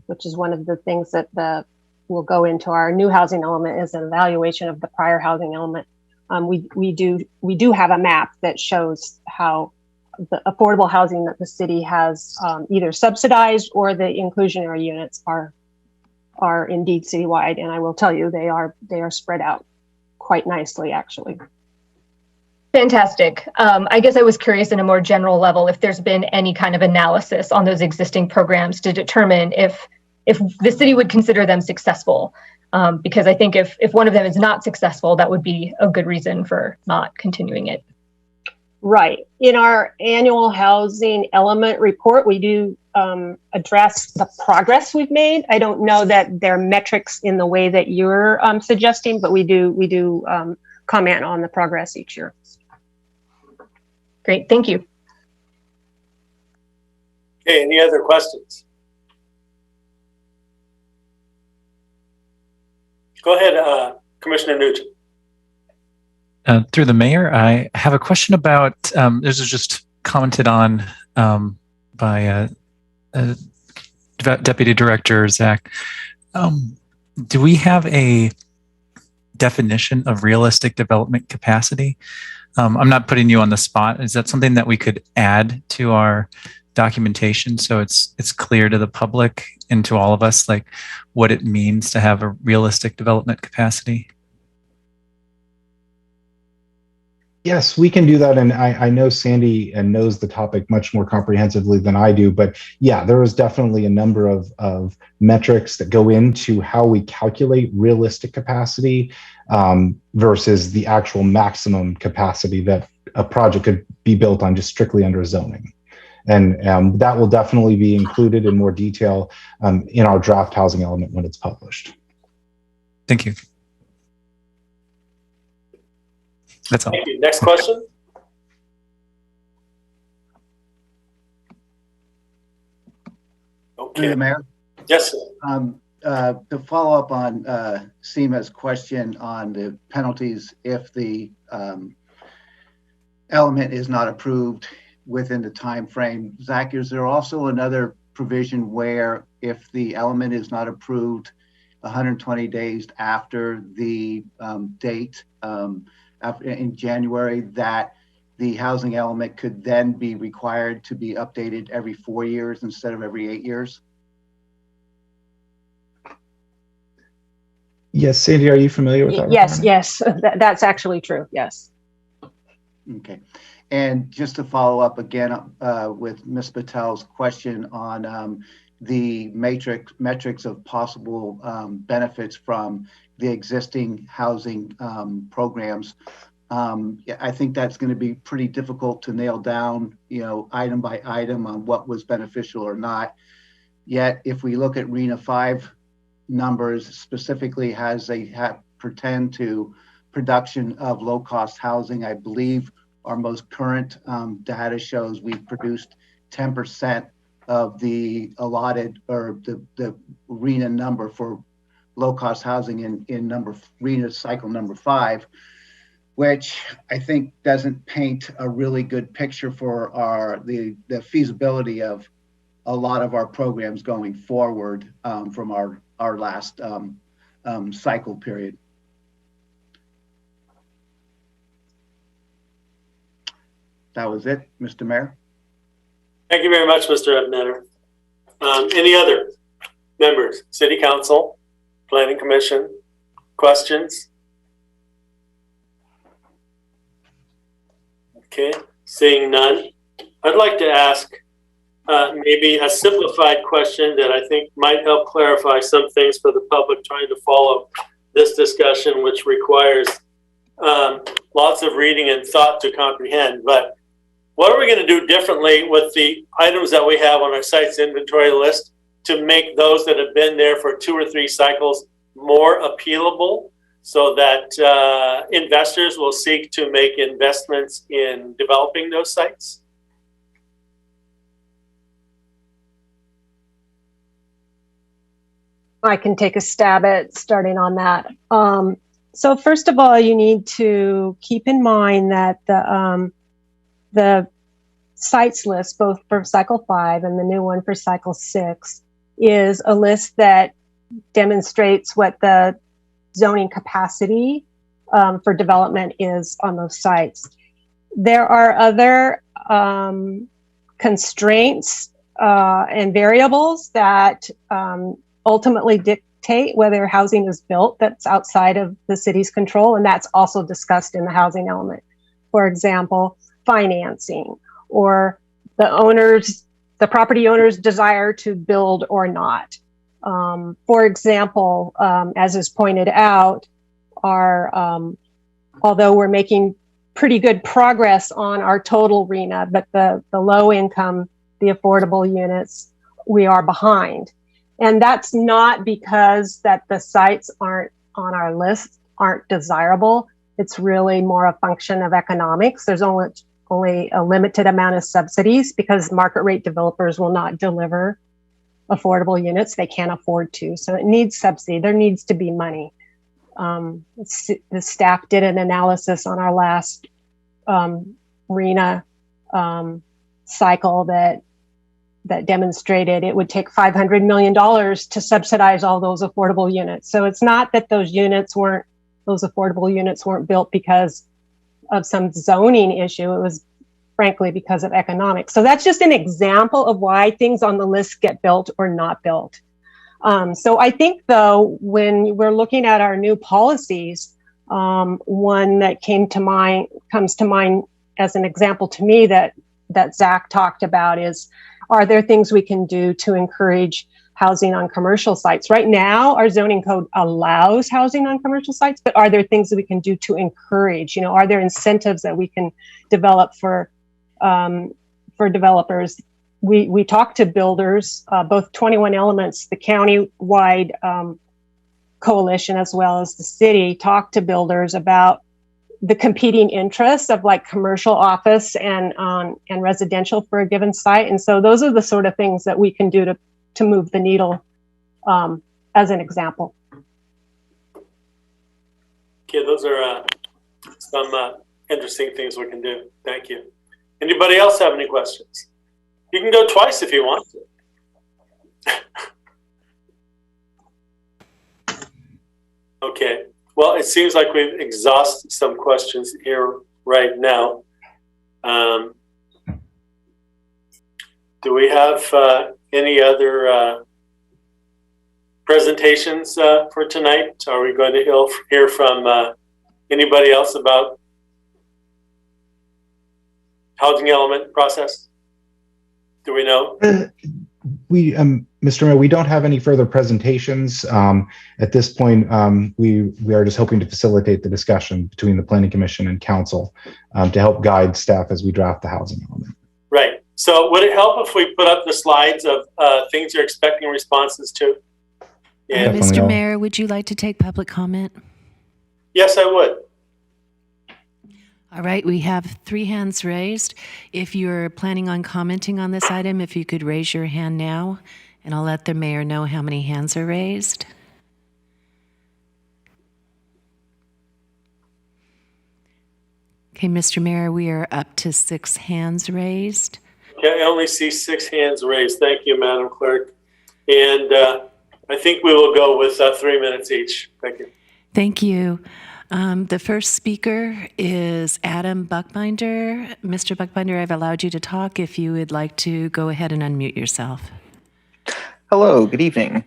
which is one of the things that will go into our new housing element, is an evaluation of the prior housing element. We do have a map that shows how the affordable housing that the city has either subsidized or the inclusionary units are indeed citywide. And I will tell you, they are spread out quite nicely, actually. Fantastic. I guess I was curious in a more general level if there's been any kind of analysis on those existing programs to determine if the city would consider them successful. Because I think if one of them is not successful, that would be a good reason for not continuing it. Right. In our annual housing element report, we do address the progress we've made. I don't know that they're metrics in the way that you're suggesting, but we do comment on the progress each year. Great. Thank you. Okay. Any other questions? Go ahead, Commissioner Nugent. Through the mayor, I have a question about, this was just commented on by Deputy Director Zach. Do we have a definition of realistic development capacity? I'm not putting you on the spot. Is that something that we could add to our documentation so it's clear to the public and to all of us, like what it means to have a realistic development capacity? Yes, we can do that. And I know Sandy knows the topic much more comprehensively than I do. But yeah, there is definitely a number of metrics that go into how we calculate realistic capacity versus the actual maximum capacity that a project could be built on just strictly under zoning. And that will definitely be included in more detail in our draft housing element when it's published. Thank you. That's all. Thank you. Next question. Okay. Mayor? Yes, sir. To follow up on Seema's question on the penalties if the element is not approved within the time frame, Zach, is there also another provision where if the element is not approved 120 days after the date in January, that the housing element could then be required to be updated every 4 years instead of every 8 years? Yes, Sandy, are you familiar with that? Yes, yes, that's actually true. Yes. Okay. And just to follow up again with Ms. Patel's question on the metrics of possible benefits from the existing housing programs, I think that's going to be pretty difficult to nail down, item by item on what was beneficial or not. Yet, if we look at RENA 5 numbers, specifically pertain to production of low-cost housing, I believe our most current data shows we've produced 10% of the allotted or the RENA number for low-cost housing in RENA cycle number 5, which I think doesn't paint a really good picture for the feasibility of a lot of our programs going forward from our last cycle period. That was it, Mr. Mayor. Thank you very much, Mr. Ebnetter. Any other members, City Council, Planning Commission, questions? Okay, seeing none. I'd like to ask maybe a simplified question that I think might help clarify some things for the public trying to follow this discussion, which requires lots of reading and thought to comprehend. But what are we going to do differently with the items that we have on our sites inventory list to make those that have been there for 2 or 3 cycles more appealable so that investors will seek to make investments in developing those sites? I can take a stab at starting on that. So first of all, you need to keep in mind that the sites list, both for cycle 5 and the new one for cycle 6, is a list that demonstrates what the zoning capacity for development is on those sites. There are other constraints and variables that ultimately dictate whether housing is built that's outside of the city's control, and that's also discussed in the housing element. For example, financing, or the property owner's desire to build or not. For example, as is pointed out, although we're making pretty good progress on our total RENA, but the low income, the affordable units, we are behind. And that's not because that the sites aren't on our list, aren't desirable. It's really more a function of economics. There's only a limited amount of subsidies because market rate developers will not deliver affordable units. They can't afford to. So it needs subsidy. There needs to be money. The staff did an analysis on our last RENA cycle that demonstrated it would take $500 million to subsidize all those affordable units. So it's not that those affordable units weren't built because of some zoning issue. It was frankly because of economics. So that's just an example of why things on the list get built or not built. So I think, though, when we're looking at our new policies, one that comes to mind as an example to me that Zach talked about is, are there things we can do to encourage housing on commercial sites? Right now, our zoning code allows housing on commercial sites, but are there things that we can do to encourage? Are there incentives that we can develop for developers? We talked to builders, both 21 Elements, the county-wide coalition, as well as the city, talked to builders about the competing interests of like commercial office and residential for a given site. And so those are the sort of things that we can do to move the needle, as an example. Okay, those are some interesting things we can do. Thank you. Anybody else have any questions? You can go twice if you want to. Okay. Well, it seems like we've exhausted some questions here right now. Do we have any other presentations for tonight? Are we going to hear from anybody else about housing element process? Do we know? Mr. Mayor, we don't have any further presentations. At this point, we are just hoping to facilitate the discussion between the Planning Commission and Council to help guide staff as we draft the housing element. Right. So would it help if we put up the slides of things you're expecting responses to? And Mr. Mayor, would you like to take public comment? Yes, I would. All right, we have 3 hands raised. If you're planning on commenting on this item, if you could raise your hand now, and I'll let the mayor know how many hands are raised. Okay, Mr. Mayor, we are up to 6 hands raised. Okay, I only see 6 hands raised. Thank you, Madam Clerk. And I think we will go with 3 minutes each. Thank you. Thank you. The first speaker is Adam Buckbinder. Mr. Buckbinder, I've allowed you to talk. If you would like to go ahead and unmute yourself. Hello, good evening.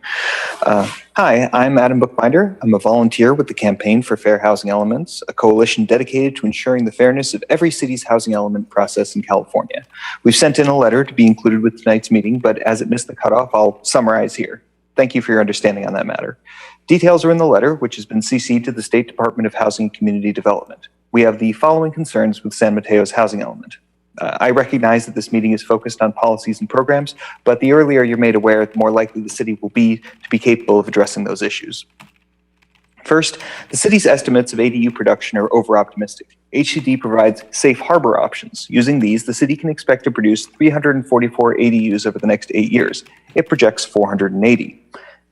Hi, I'm Adam Buckbinder. I'm a volunteer with the Campaign for Fair Housing Elements, a coalition dedicated to ensuring the fairness of every city's housing element process in California. We've sent in a letter to be included with tonight's meeting, but as it missed the cutoff, I'll summarize here. Thank you for your understanding on that matter. Details are in the letter, which has been CC'd to the State Department of Housing and Community Development. We have the following concerns with San Mateo's housing element. I recognize that this meeting is focused on policies and programs, but the earlier you're made aware, the more likely the city will be to be capable of addressing those issues. First, the city's estimates of ADU production are over-optimistic. HCD provides safe harbor options. Using these, the city can expect to produce 344 ADUs over the next 8 years. It projects 480.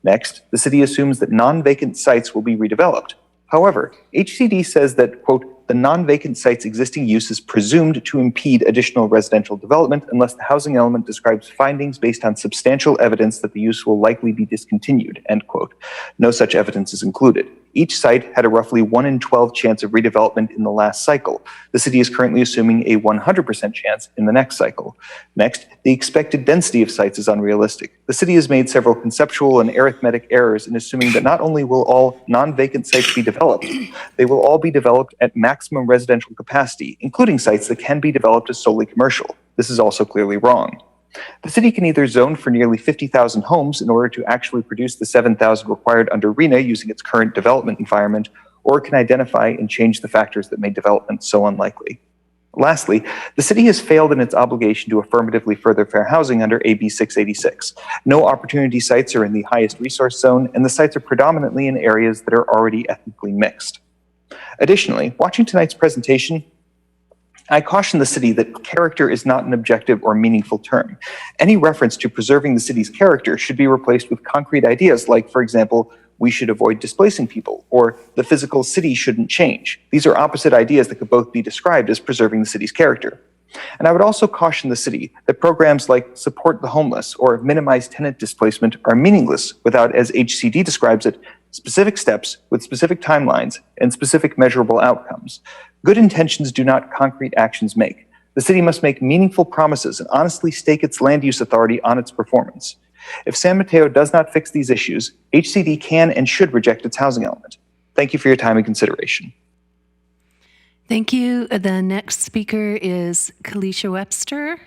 Next, the city assumes that non-vacant sites will be redeveloped. However, HCD says that, quote, the non-vacant site's existing use is presumed to impede additional residential development unless the housing element describes findings based on substantial evidence that the use will likely be discontinued, end quote. No such evidence is included. Each site had a roughly 1 in 12 chance of redevelopment in the last cycle. The city is currently assuming a 100% chance in the next cycle. Next, the expected density of sites is unrealistic. The city has made several conceptual and arithmetic errors in assuming that not only will all non-vacant sites be developed, they will all be developed at maximum residential capacity, including sites that can be developed as solely commercial. This is also clearly wrong. The city can either zone for nearly 50,000 homes in order to actually produce the 7,000 required under RENA using its current development environment, or it can identify and change the factors that make development so unlikely. Lastly, the city has failed in its obligation to affirmatively further fair housing under AB 686. No opportunity sites are in the highest resource zone, and the sites are predominantly in areas that are already ethnically mixed. Additionally, watching tonight's presentation, I caution the city that character is not an objective or meaningful term. Any reference to preserving the city's character should be replaced with concrete ideas like, for example, we should avoid displacing people, or the physical city shouldn't change. These are opposite ideas that could both be described as preserving the city's character. And I would also caution the city that programs like support the homeless or minimize tenant displacement are meaningless without, as HCD describes it, specific steps with specific timelines and specific measurable outcomes. Good intentions do not concrete actions make. The city must make meaningful promises and honestly stake its land use authority on its performance. If San Mateo does not fix these issues, HCD can and should reject its housing element. Thank you for your time and consideration. Thank you. The next speaker is Kalisha Webster.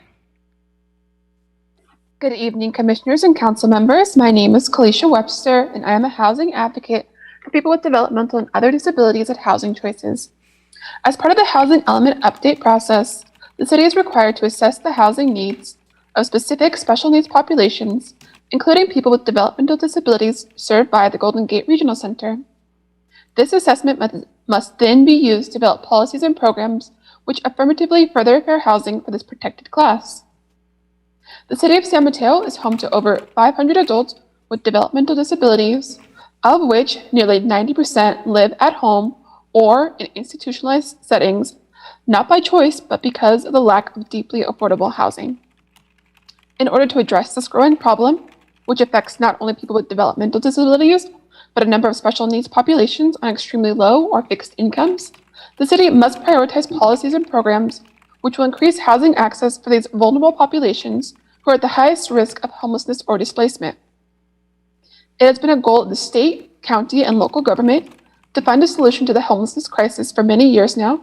Good evening, commissioners and council members. My name is Kalisha Webster, and I am a housing advocate for people with developmental and other disabilities at Housing Choices. As part of the housing element update process, the city is required to assess the housing needs of specific special needs populations, including people with developmental disabilities served by the Golden Gate Regional Center. This assessment must then be used to develop policies and programs which affirmatively further fair housing for this protected class. The city of San Mateo is home to over 500 adults with developmental disabilities, of which nearly 90% live at home or in institutionalized settings, not by choice, but because of the lack of deeply affordable housing. In order to address this growing problem, which affects not only people with developmental disabilities, but a number of special needs populations on extremely low or fixed incomes, the city must prioritize policies and programs which will increase housing access for these vulnerable populations who are at the highest risk of homelessness or displacement. It has been a goal of the state, county, and local government to find a solution to the homelessness crisis for many years now.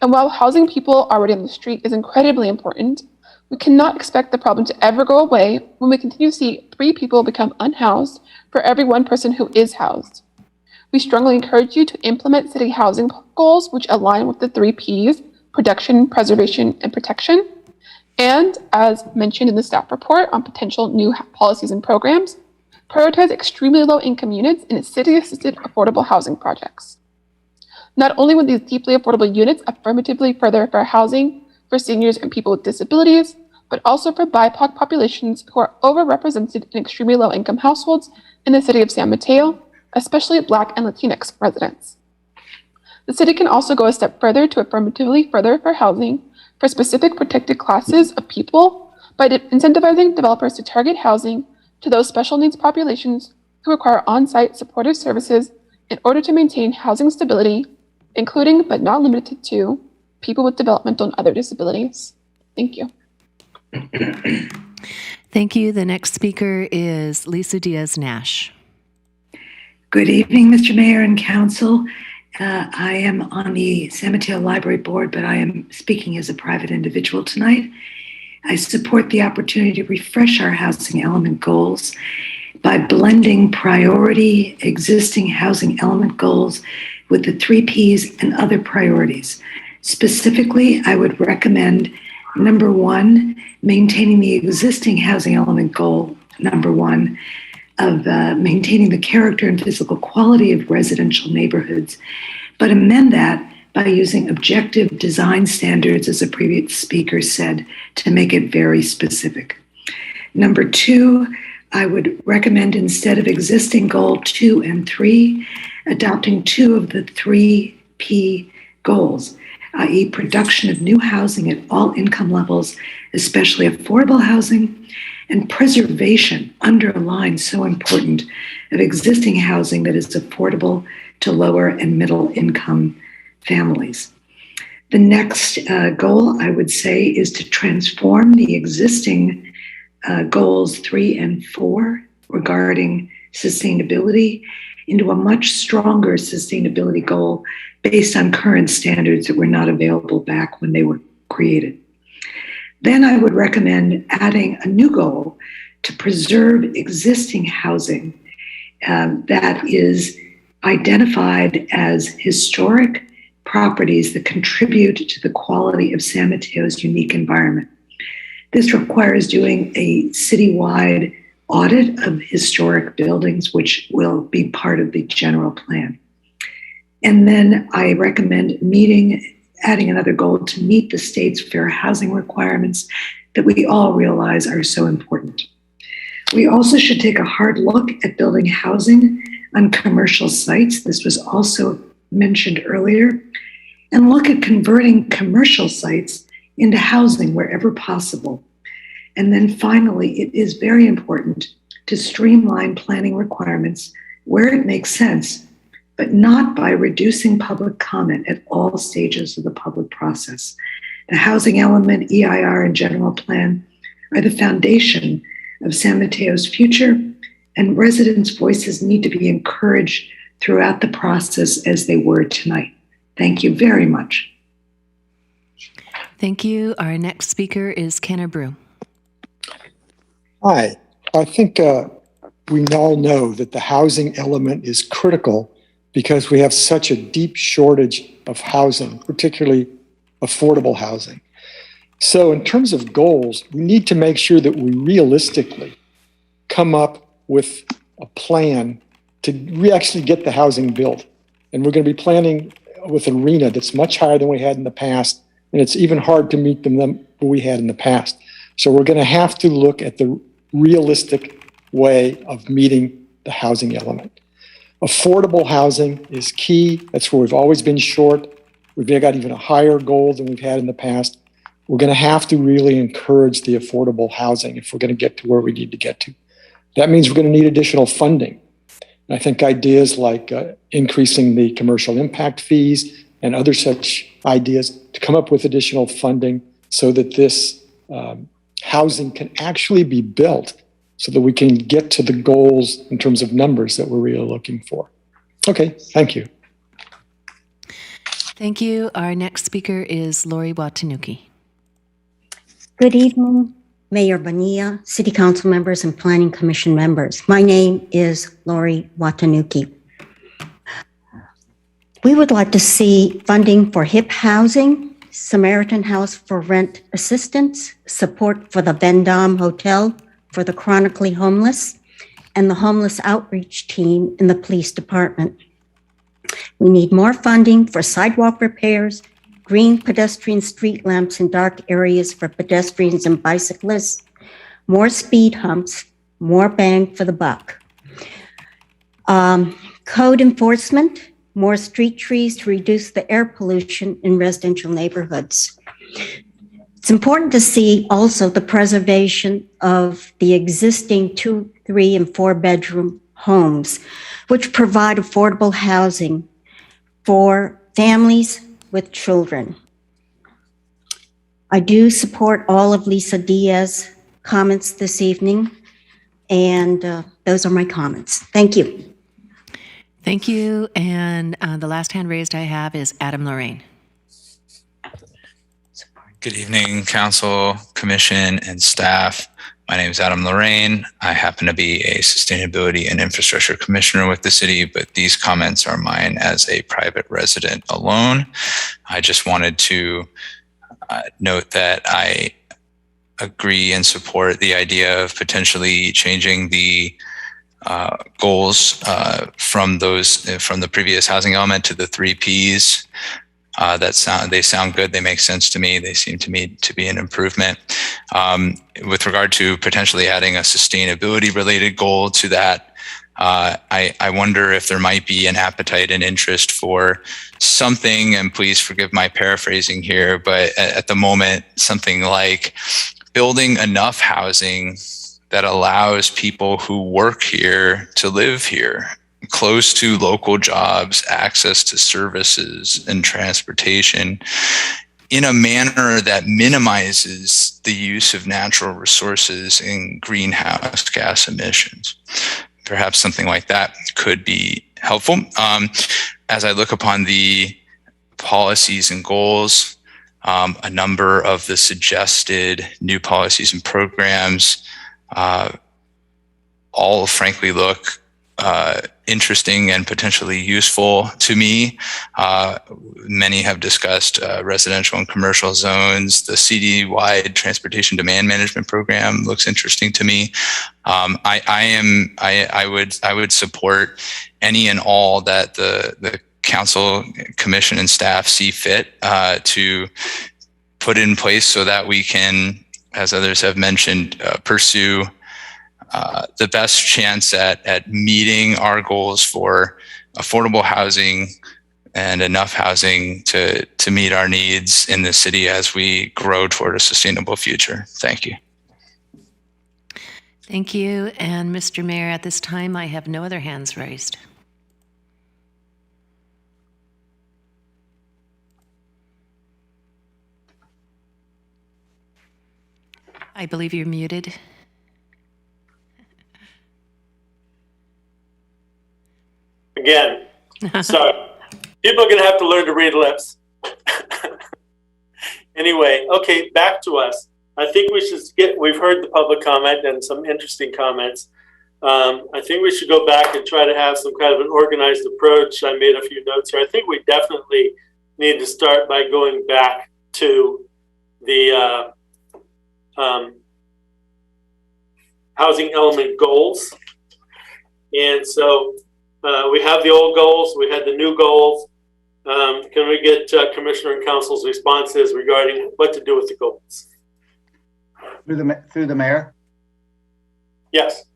And while housing people already on the street is incredibly important, we cannot expect the problem to ever go away when we continue to see 3 people become unhoused for every 1 person who is housed. We strongly encourage you to implement city housing goals which align with the 3 Ps, production, preservation, and protection. And as mentioned in the staff report on potential new policies and programs, prioritize extremely low income units in city-assisted affordable housing projects. Not only would these deeply affordable units affirmatively further fair housing for seniors and people with disabilities, but also for BIPOC populations who are overrepresented in extremely low income households in the city of San Mateo, especially Black and Latinx residents. The city can also go a step further to affirmatively further fair housing for specific protected classes of people by incentivizing developers to target housing to those special needs populations who require on-site supportive services in order to maintain housing stability, including but not limited to people with developmental and other disabilities. Thank you. Thank you. The next speaker is Lisa Diaz-Nash. Good evening, Mr. Mayor and Council. I am on the San Mateo Library Board, but I am speaking as a private individual tonight. I support the opportunity to refresh our housing element goals by blending priority existing housing element goals with the 3 Ps and other priorities. Specifically, I would recommend number 1, maintaining the existing housing element goal, number 1, of maintaining the character and physical quality of residential neighborhoods, but amend that by using objective design standards, as a previous speaker said, to make it very specific. Number 2, I would recommend, instead of existing goal 2 and 3, adopting 2 of the 3 P goals, i.e. production of new housing at all income levels, especially affordable housing, and preservation, underlined, so important, of existing housing that is affordable to lower and middle income families. The next goal, I would say, is to transform the existing goals 3 and 4 regarding sustainability into a much stronger sustainability goal based on current standards that were not available back when they were created. Then I would recommend adding a new goal to preserve existing housing that is identified as historic properties that contribute to the quality of San Mateo's unique environment. This requires doing a citywide audit of historic buildings, which will be part of the general plan. And then I recommend adding another goal to meet the state's fair housing requirements that we all realize are so important. We also should take a hard look at building housing on commercial sites. This was also mentioned earlier. And look at converting commercial sites into housing wherever possible. And then finally, it is very important to streamline planning requirements where it makes sense, but not by reducing public comment at all stages of the public process. The housing element, EIR, and general plan are the foundation of San Mateo's future, and residents' voices need to be encouraged throughout the process as they were tonight. Thank you very much. Thank you. Our next speaker is Kenner Brew. Hi. I think we all know that the housing element is critical because we have such a deep shortage of housing, particularly affordable housing. So in terms of goals, we need to make sure that we realistically come up with a plan to actually get the housing built. And we're going to be planning with an arena that's much higher than we had in the past, and it's even hard to meet them than we had in the past. So we're going to have to look at the realistic way of meeting the housing element. Affordable housing is key. That's where we've always been short. We've got even a higher goal than we've had in the past. We're going to have to really encourage the affordable housing if we're going to get to where we need to get to. That means we're going to need additional funding. And I think ideas like increasing the commercial impact fees and other such ideas to come up with additional funding so that this housing can actually be built so that we can get to the goals in terms of numbers that we're really looking for. Okay, thank you. Thank you. Our next speaker is Lori Watanuki. Good evening, Mayor Bonilla, City Council members, and Planning Commission members. My name is Lori Watanuki. We would like to see funding for HIP housing, Samaritan House for Rent Assistance, support for the Vendome Hotel for the chronically homeless, and the homeless outreach team in the police department. We need more funding for sidewalk repairs, green pedestrian street lamps in dark areas for pedestrians and bicyclists, more speed humps, more bang for the buck. Code enforcement, more street trees to reduce the air pollution in residential neighborhoods. It's important to see also the preservation of the existing 2, 3, and 4 bedroom homes, which provide affordable housing for families with children. I do support all of Lisa Diaz's comments this evening, and those are my comments. Thank you. Thank you. And the last hand raised I have is Adam Lorraine. Good evening, Council, Commission, and staff. My name is Adam Lorraine. I happen to be a Sustainability and Infrastructure Commissioner with the city, but these comments are mine as a private resident alone. I just wanted to note that I agree and support the idea of potentially changing the goals from the previous housing element to the 3 Ps. They sound good. They make sense to me. They seem to me to be an improvement. With regard to potentially adding a sustainability related goal to that, I wonder if there might be an appetite and interest for something, and please forgive my paraphrasing here, but at the moment, something like building enough housing that allows people who work here to live here, close to local jobs, access to services and transportation in a manner that minimizes the use of natural resources and greenhouse gas emissions. Perhaps something like that could be helpful. As I look upon the policies and goals, a number of the suggested new policies and programs all frankly look interesting and potentially useful to me. Many have discussed residential and commercial zones. The city-wide transportation demand management program looks interesting to me. I would support any and all that the council, commission, and staff see fit to put in place so that we can, as others have mentioned, pursue the best chance at meeting our goals for affordable housing and enough housing to meet our needs in the city as we grow toward a sustainable future. Thank you. Thank you. And Mr. Mayor, at this time, I have no other hands raised. I believe you're muted. Again, sorry. People are going to have to learn to read lips. Anyway, okay, back to us. I think we should we've heard the public comment and some interesting comments. I think we should go back and try to have some kind of an organized approach. I made a few notes here. I think we definitely need to start by going back to the housing element goals. And so we have the old goals, we had the new goals. Can we get Commissioner and Council's responses regarding what to do with the goals? Through the mayor? Yes.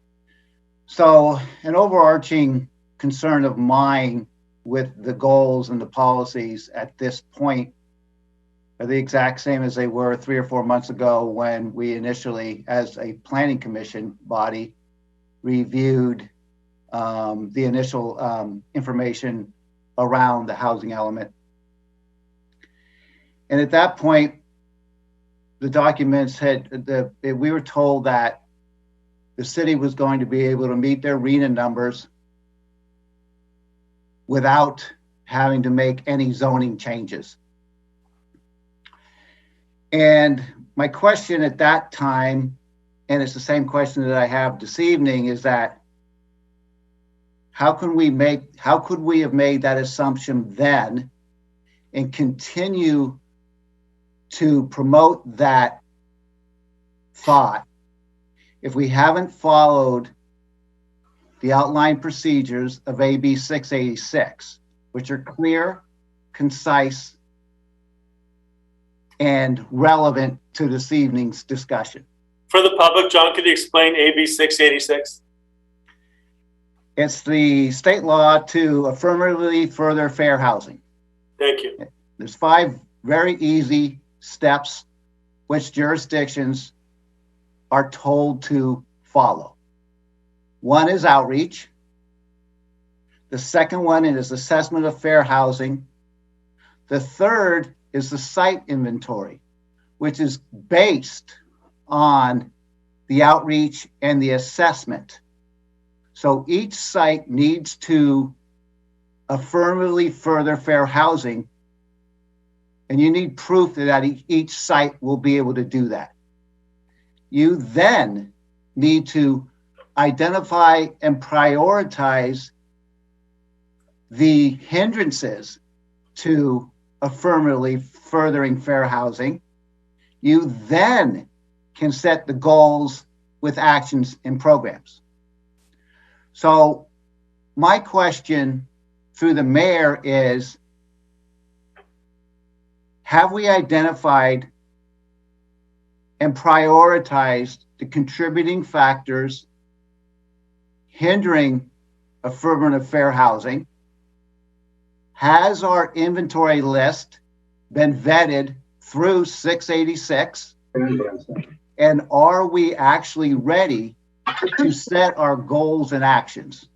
So an overarching concern of mine with the goals and the policies at this point are the exact same as they were 3 or 4 months ago when we initially, as a planning commission body, reviewed the initial information around the housing element. And at that point, the documents we were told that the city was going to be able to meet their RENA numbers without having to make any zoning changes. And my question at that time, and it's the same question that I have this evening, is that how could we have made that assumption then and continue to promote that thought if we haven't followed the outline procedures of AB 686, which are clear, concise, and relevant to this evening's discussion? For the public, John, could you explain AB 686? It's the state law to affirmatively further fair housing. Thank you. There's 5 very easy steps which jurisdictions are told to follow. 1 is outreach. The second one is assessment of fair housing. The third is the site inventory, which is based on the outreach and the assessment. So each site needs to affirmatively further fair housing, and you need proof that each site will be able to do that. You then need to identify and prioritize the hindrances to affirmatively furthering fair housing. You then can set the goals with actions and programs. So my question through the mayor is, have we identified and prioritized the contributing factors hindering affirmative fair housing? Has our inventory list been vetted through 686? And are we actually ready to set our goals and actions?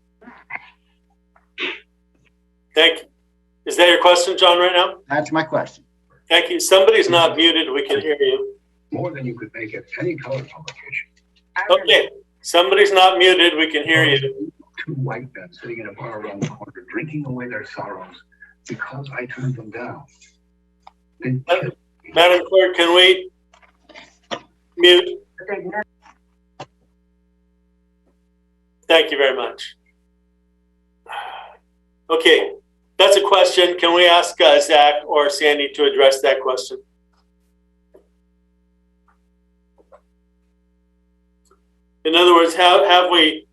Thank you. Is that your question, John, right now? That's my question. Thank you. Somebody's not muted. We can hear you. More than you could make at any color publication. Okay. Somebody's not muted. We can hear you. 2 white men sitting in a bar around the corner, drinking away their sorrows because I turned them down. Madam Clerk, can we mute? Thank you very much. Okay, that's a question. Can we ask Zach or Sandy to address that question? In other words, have we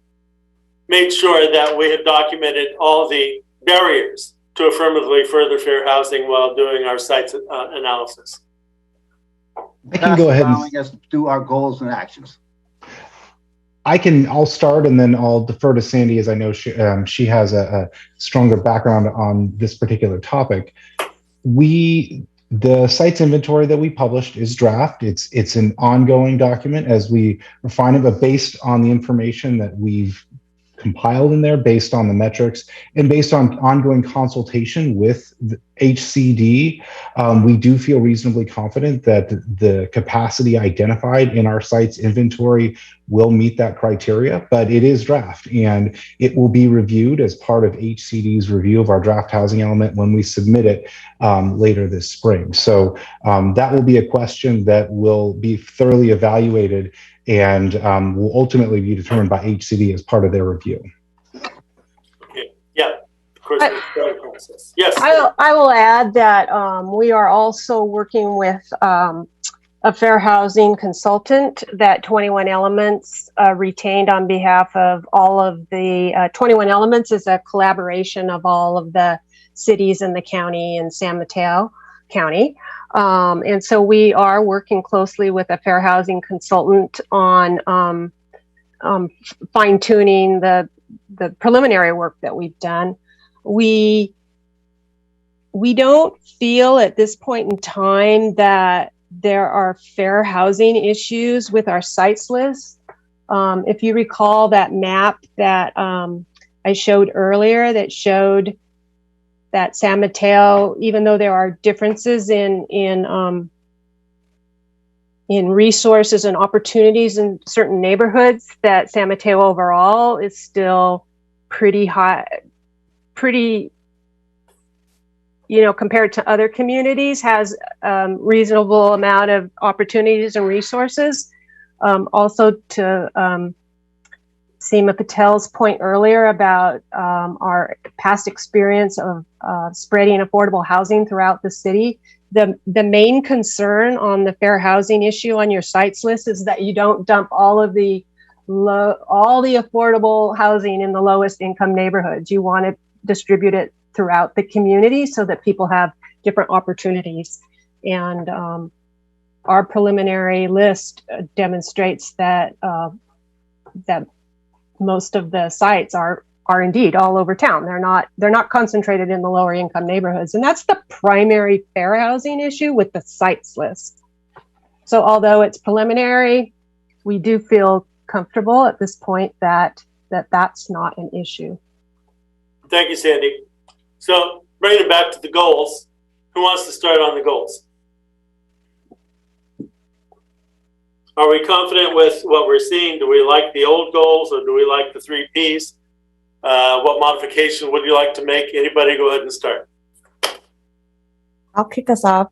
made sure that we have documented all the barriers to affirmatively further fair housing while doing our site analysis? I can go ahead and allowing us to do our goals and actions. I'll start and then I'll defer to Sandy, as I know she has a stronger background on this particular topic. The sites inventory that we published is draft. It's an ongoing document as we refine it, but based on the information that we've compiled in there, based on the metrics and based on ongoing consultation with the HCD, we do feel reasonably confident that the capacity identified in our sites inventory will meet that criteria, but it is draft and it will be reviewed as part of HCD's review of our draft housing element when we submit it later this spring. So that will be a question that will be thoroughly evaluated and will ultimately be determined by HCD as part of their review. Okay. Yeah, of course, it's a process. Yes. I will add that we are also working with a fair housing consultant that 21 Elements retained on behalf of all of the 21 Elements is a collaboration of all of the cities in the county and San Mateo County. And so we are working closely with a fair housing consultant on fine tuning the preliminary work that we've done. We don't feel at this point in time that there are fair housing issues with our sites list. If you recall that map that I showed earlier that showed that San Mateo, even though there are differences in resources and opportunities in certain neighborhoods, that San Mateo overall is still pretty high, compared to other communities, has reasonable amount of opportunities and resources. Also to Seema Patel's point earlier about our past experience of spreading affordable housing throughout the city. The main concern on the fair housing issue on your sites list is that you don't dump all the affordable housing in the lowest income neighborhoods. You want to distribute it throughout the community so that people have different opportunities. And our preliminary list demonstrates that that most of the sites are indeed all over town. They're not concentrated in the lower income neighborhoods. And that's the primary fair housing issue with the sites list. So although it's preliminary, we do feel comfortable at this point that that's not an issue. Thank you, Sandy. So bringing it back to the goals, who wants to start on the goals? Are we confident with what we're seeing? Do we like the old goals or do we like the 3 Ps? What modification would you like to make? Anybody go ahead and start. I'll kick us off.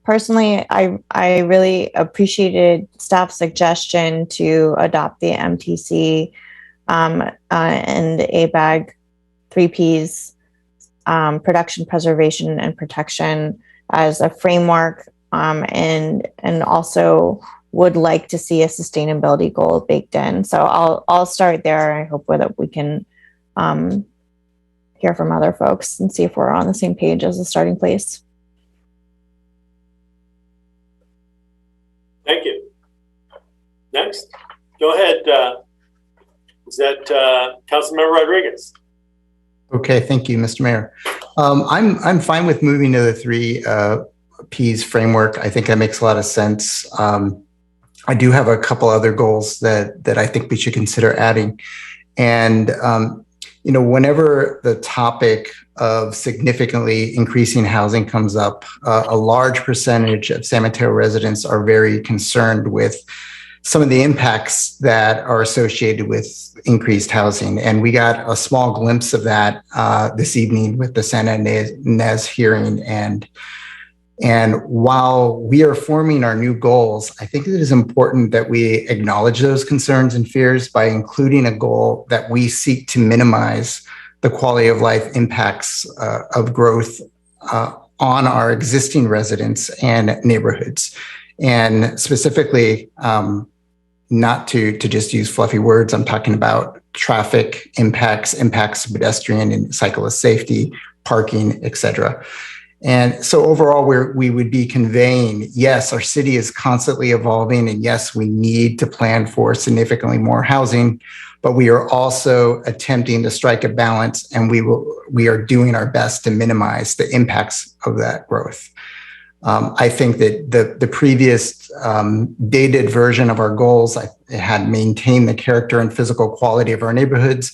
Personally, I really appreciated staff's suggestion to adopt the MTC and ABAG 3 Ps, production, preservation, and protection as a framework, and also would like to see a sustainability goal baked in. So I'll start there. I hope that we can hear from other folks and see if we're on the same page as a starting place. Thank you. Next, go ahead. Is that Councilmember Rodriguez? Okay, thank you, Mr. Mayor. I'm fine with moving to the 3 Ps framework. I think that makes a lot of sense. I do have a couple other goals that I think we should consider adding. And, whenever the topic of significantly increasing housing comes up, a large percentage of San Mateo residents are very concerned with some of the impacts that are associated with increased housing. And we got a small glimpse of that this evening with the Santa Ynez hearing. And while we are forming our new goals, I think it is important that we acknowledge those concerns and fears by including a goal that we seek to minimize the quality of life impacts of growth on our existing residents and neighborhoods. And specifically, not to just use fluffy words, I'm talking about traffic impacts to pedestrian and cyclist safety, parking, et cetera. And so overall, we would be conveying, yes, our city is constantly evolving, and yes, we need to plan for significantly more housing, but we are also attempting to strike a balance, and we are doing our best to minimize the impacts of that growth. I think that the previous dated version of our goals had maintained the character and physical quality of our neighborhoods,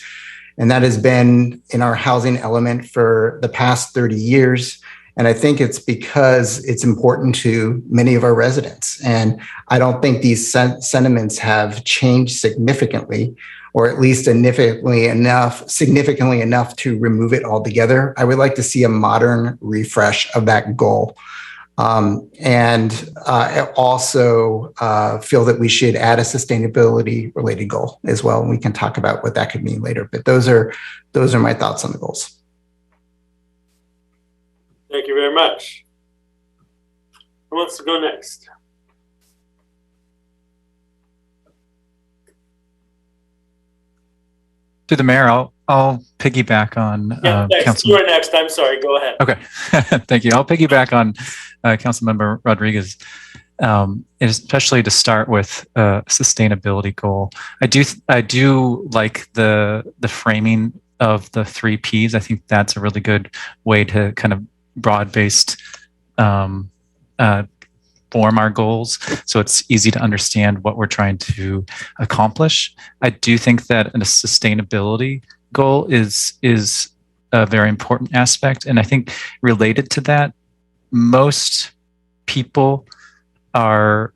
and that has been in our housing element for the past 30 years. And I think it's because it's important to many of our residents. And I don't think these sentiments have changed significantly, or at least significantly enough to remove it altogether. I would like to see a modern refresh of that goal. I also feel that we should add a sustainability related goal as well. And we can talk about what that could mean later, but those are my thoughts on the goals. Thank you very much. Who wants to go next? To the mayor, I'll piggyback on Next. You are next. I'm sorry. Go ahead. Okay, thank you. I'll piggyback on Councilmember Rodriguez, especially to start with a sustainability goal. I do like the framing of the 3 Ps. I think that's a really good way to kind of broad-based form our goals, so it's easy to understand what we're trying to accomplish. I do think that a sustainability goal is a very important aspect, and I think related to that, most people are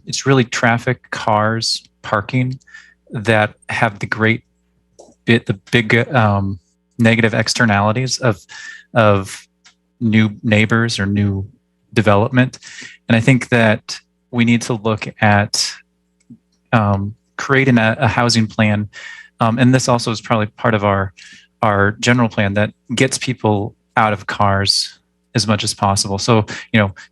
it's really traffic, cars, parking that have the big negative externalities of new neighbors or new development. And I think that we need to look at creating a housing plan. And this also is probably part of our general plan that gets people out of cars as much as possible. So,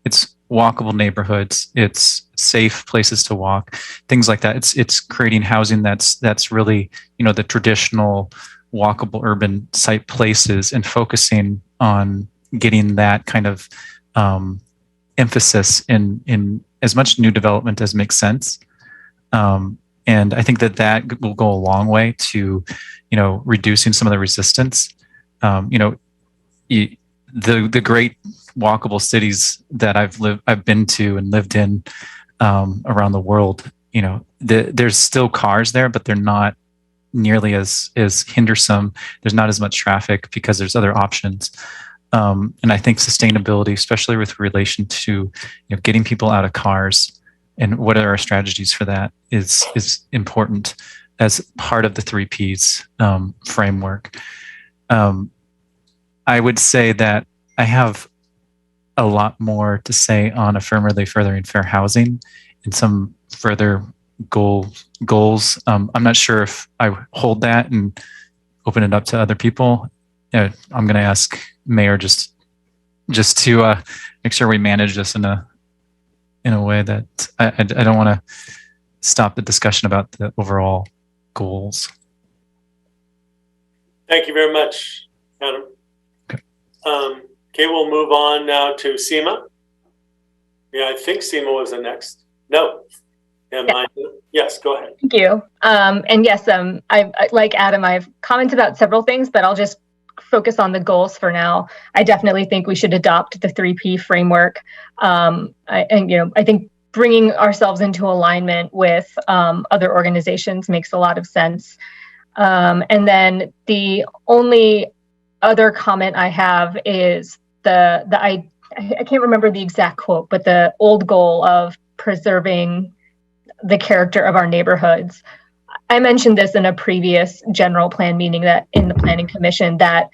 it's walkable neighborhoods, it's safe places to walk, things like that. It's creating housing that's really, the traditional walkable urban site places, and focusing on getting that kind of emphasis in as much new development as makes sense. And I think that will go a long way to, reducing some of the resistance. The great walkable cities that I've been to and lived in around the world, there's still cars there, but they're not nearly as hindersome. There's not as much traffic because there's other options. And I think sustainability, especially with relation to getting people out of cars and what are our strategies for that, is important as part of the 3 Ps framework. I would say that I have a lot more to say on affirmatively furthering fair housing and some further goals. I'm not sure if I hold that and open it up to other people. I'm going to ask Mayor just to make sure we manage this in a way that I don't want to stop the discussion about the overall goals. Thank you very much, Adam. Okay, we'll move on now to Seema. Yeah, I think Seema was the next. No. Yes, go ahead. Thank you. And yes, I like Adam, I have comments about several things, but I'll just focus on the goals for now. I definitely think we should adopt the 3 P framework. I think bringing ourselves into alignment with other organizations makes a lot of sense. And then the only other comment I have is I can't remember the exact quote, but the old goal of preserving the character of our neighborhoods. I mentioned this in a previous general plan meeting that in the Planning Commission, that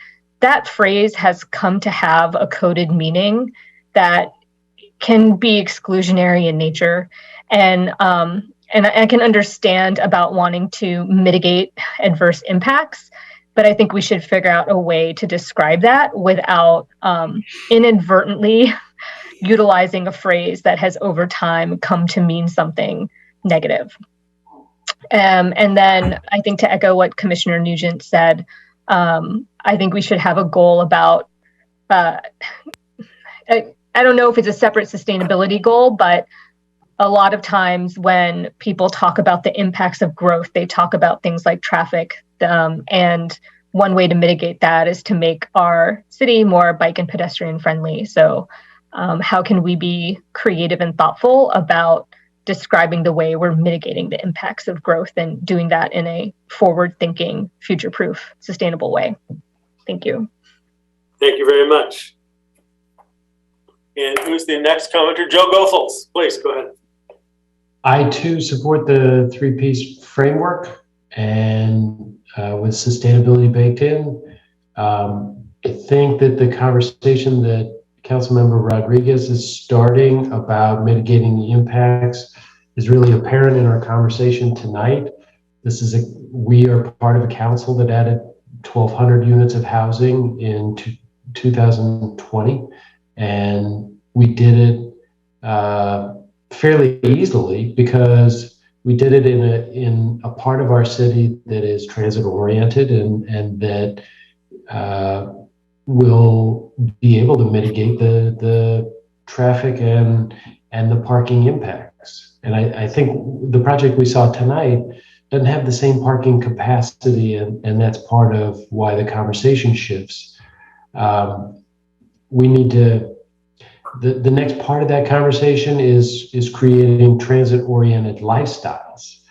phrase has come to have a coded meaning that can be exclusionary in nature. And I can understand about wanting to mitigate adverse impacts, but I think we should figure out a way to describe that without inadvertently utilizing a phrase that has over time come to mean something negative. And then I think, to echo what Commissioner Nugent said, I think we should have a goal about I don't know if it's a separate sustainability goal, but a lot of times when people talk about the impacts of growth, they talk about things like traffic. And one way to mitigate that is to make our city more bike and pedestrian friendly. So how can we be creative and thoughtful about describing the way we're mitigating the impacts of growth and doing that in a forward-thinking, future-proof, sustainable way? Thank you. Thank you very much. And who's the next commenter? Joe Goethals, please go ahead. I too support the three-piece framework and with sustainability baked in. I think that the conversation that Councilmember Rodriguez is starting about mitigating the impacts is really apparent in our conversation tonight. We are part of a council that added 1,200 units of housing in 2020, and we did it fairly easily because we did it in a part of our city that is transit oriented and that will be able to mitigate the traffic and the parking impacts. And I think the project we saw tonight doesn't have the same parking capacity, and that's part of why the conversation shifts. We need to. The next part of that conversation is creating transit-oriented lifestyles.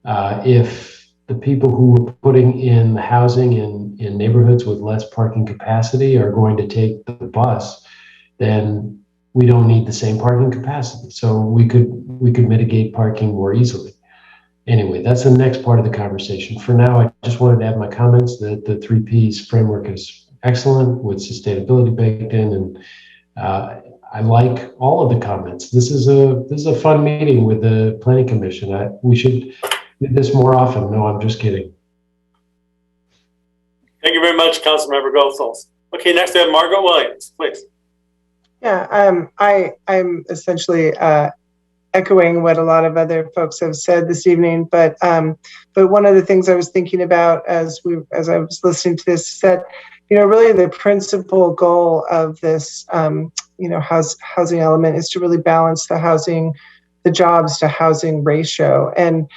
If the people who are putting in the housing in neighborhoods with less parking capacity are going to take the bus, then we don't need the same parking capacity. So we could mitigate parking more easily. Anyway, that's the next part of the conversation. For now, I just wanted to add my comments that the 3Ps framework is excellent with sustainability baked in, and I like all of the comments. This is a fun meeting with the Planning Commission. We should do this more often. No, I'm just kidding. Thank you very much, Councilmember Goethals. Okay, next we have Margaret Williams, please. Yeah, I'm essentially echoing what a lot of other folks have said this evening. But one of the things I was thinking about as I was listening to this is that, really the principal goal of this, housing element is to really balance the jobs to housing ratio. And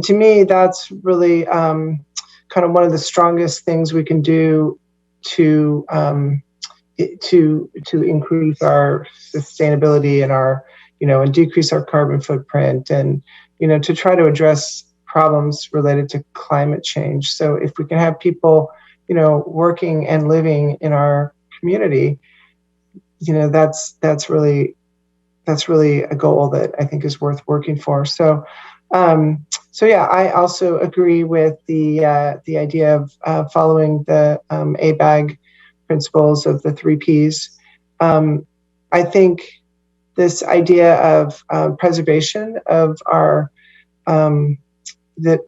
to me, that's really kind of one of the strongest things we can do to increase our sustainability and our, and decrease our carbon footprint and, to try to address problems related to climate change. So if we can have people, working and living in our community, that's really a goal that I think is worth working for. So yeah, I also agree with the idea of following the ABAG principles of the 3Ps. I think this idea of preservation of our that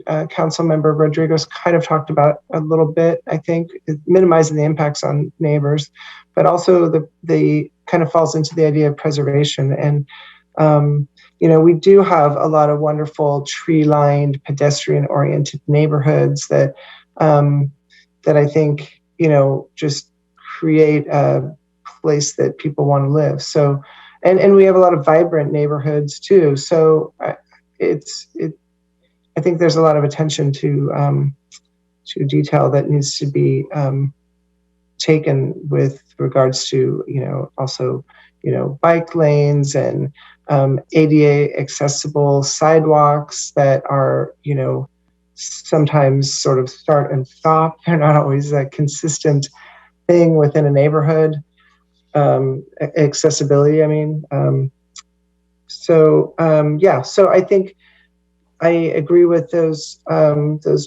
Councilmember Rodriguez kind of talked about a little bit, I think, minimizing the impacts on neighbors, but also the kind of falls into the idea of preservation. And, we do have a lot of wonderful tree-lined, pedestrian-oriented neighborhoods that I think, just create a place that people want to live. So, and we have a lot of vibrant neighborhoods too. So I think there's a lot of attention to detail that needs to be taken with regards to, also, bike lanes and ADA accessible sidewalks that are, sometimes sort of start and stop. They're not always a consistent thing within a neighborhood. Accessibility, I mean. So I think I agree with those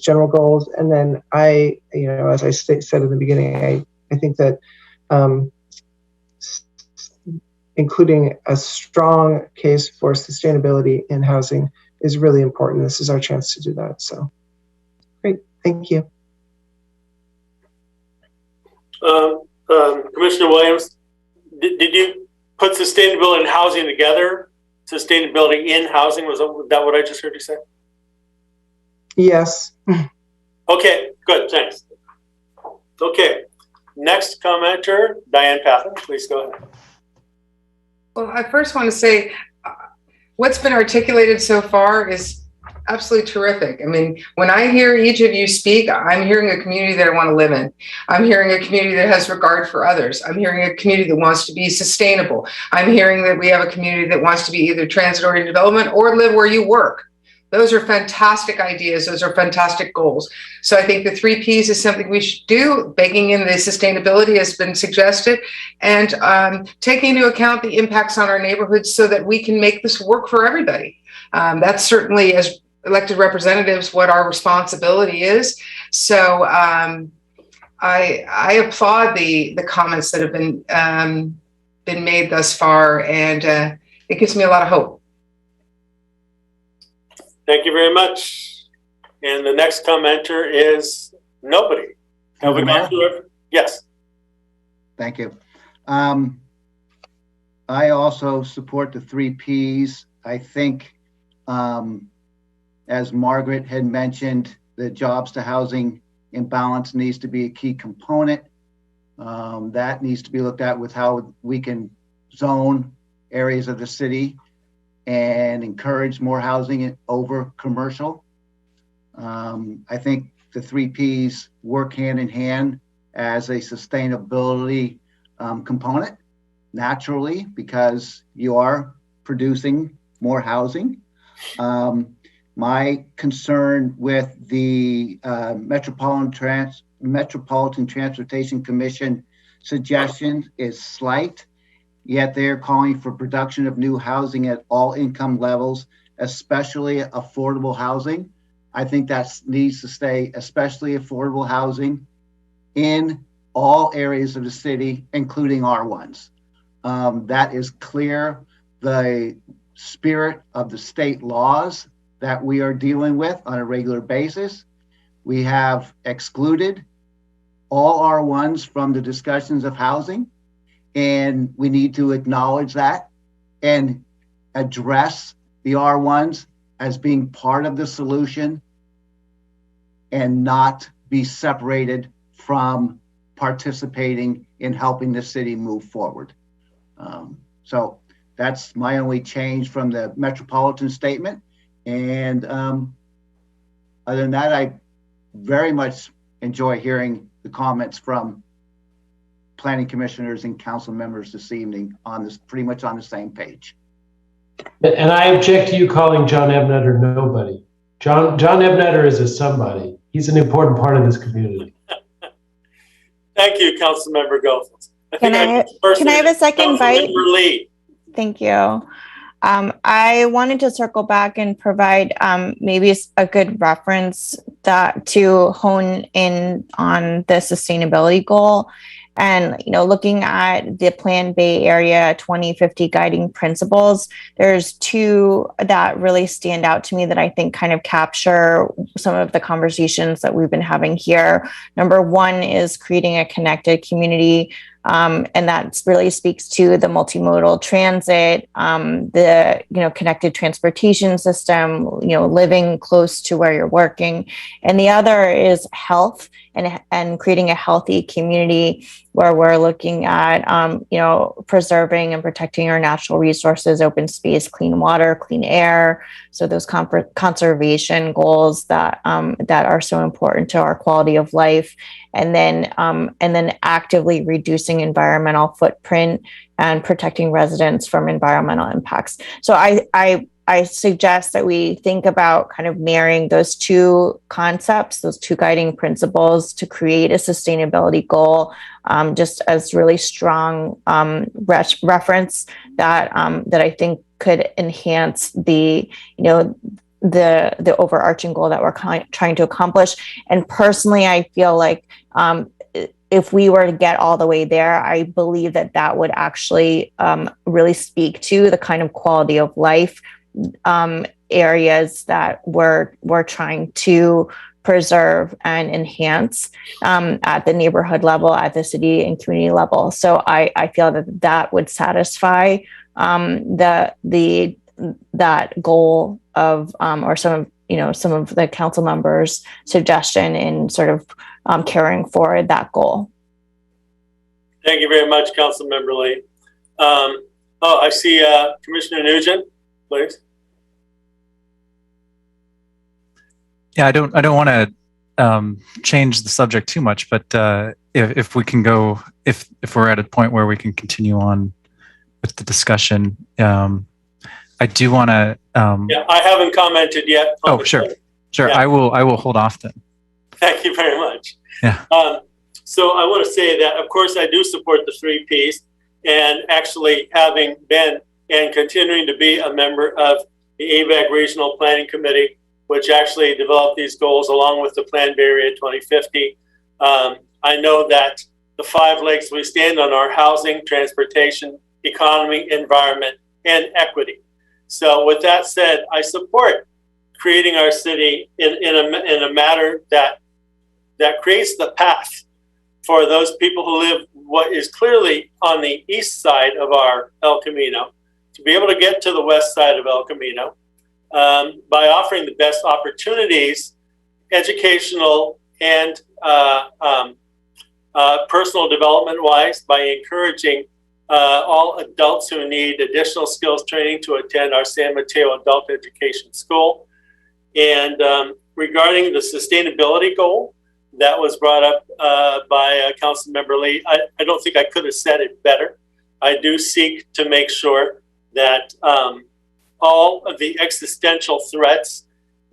general goals. And then as I said in the beginning, I think that including a strong case for sustainability in housing is really important. This is our chance to do that. So great, thank you. Commissioner Williams, did you put sustainability and housing together? Sustainability in housing, was that what I just heard you say? Yes. Okay, good, thanks. Okay, Next commenter, Diane Patton, please go ahead. Well, I first want to say what's been articulated so far is absolutely terrific. I mean, when I hear each of you speak, I'm hearing a community that I want to live in. I'm hearing a community that has regard for others. I'm hearing a community that wants to be sustainable. I'm hearing that we have a community that wants to be either transit-oriented development or live where you work. Those are fantastic ideas. Those are fantastic goals. So I think the 3 Ps is something we should do. Baking in the sustainability has been suggested, and taking into account the impacts on our neighborhoods so that we can make this work for everybody. That's certainly, as elected representatives, what our responsibility is. So I applaud the comments that have been made thus far, and it gives me a lot of hope. Thank you very much. And the next commenter is nobody. Have we gone through it? Yes. Thank you. I also support the 3 Ps. I think, as Margaret had mentioned, the jobs to housing imbalance needs to be a key component. That needs to be looked at with how we can zone areas of the city and encourage more housing over commercial. I think the 3 Ps work hand in hand as a sustainability component naturally, because you are producing more housing. My concern with the Metropolitan Transportation Commission suggestion is slight, yet they're calling for production of new housing at all income levels, especially affordable housing. I think that needs to stay, especially affordable housing in all areas of the city, including R1s. That is clear. The spirit of the state laws that we are dealing with on a regular basis. We have excluded all R1s from the discussions of housing, and we need to acknowledge that and address the R1s as being part of the solution and not be separated from participating in helping the city move forward. So that's my only change from the Metropolitan statement. And other than that, I very much enjoy hearing the comments from planning commissioners and council members this evening on this, pretty much on the same page. And I object to you calling John Ebnetter nobody. John Ebnetter is a somebody. He's an important part of this community. Thank you, Councilmember Goethals. Can I have a second bite? Lee. Thank you. I wanted to circle back and provide maybe a good reference to hone in on the sustainability goal. And, looking at the Plan Bay Area 2050 guiding principles, there's 2 that really stand out to me that I think kind of capture some of the conversations that we've been having here. Number 1 is creating a connected community. And that really speaks to the multimodal transit, the connected transportation system, living close to where you're working. And the other is health and creating a healthy community where we're looking at preserving and protecting our natural resources, open space, clean water, clean air. So those conservation goals that are so important to our quality of life. And then actively reducing environmental footprint and protecting residents from environmental impacts. So I suggest that we think about kind of marrying those 2 concepts, those 2 guiding principles to create a sustainability goal, just as really strong reference that I think could enhance the overarching goal that we're trying to accomplish. And personally, I feel like if we were to get all the way there, I believe that would actually really speak to the kind of quality of life areas that we're trying to preserve and enhance at the neighborhood level, at the city and community level. So I feel that would satisfy that goal of or some of the council members' suggestion in sort of carrying forward that goal. Thank you very much, Councilmember Lee. I see Commissioner Nugent, please. Yeah, I don't want to change the subject too much, but if we can go, if we're at a point where we can continue on with the discussion, I do want to. Yeah, I haven't commented yet. Oh, sure. Yeah. I will hold off then. Thank you very much. Yeah. So I want to say that, of course, I do support the 3 Ps, and actually having been and continuing to be a member of the AVAC Regional Planning Committee, which actually developed these goals along with the Plan Bay Area 2050. I know that the 5 legs we stand on are housing, transportation, economy, environment, and equity. So with that said, I support creating our city in a matter that creates the path for those people who live what is clearly on the east side of our El Camino to be able to get to the west side of El Camino by offering the best opportunities, educational and personal development-wise, by encouraging all adults who need additional skills training to attend our San Mateo Adult Education School. And regarding the sustainability goal that was brought up by Councilmember Lee, I don't think I could have said it better. I do seek to make sure that all of the existential threats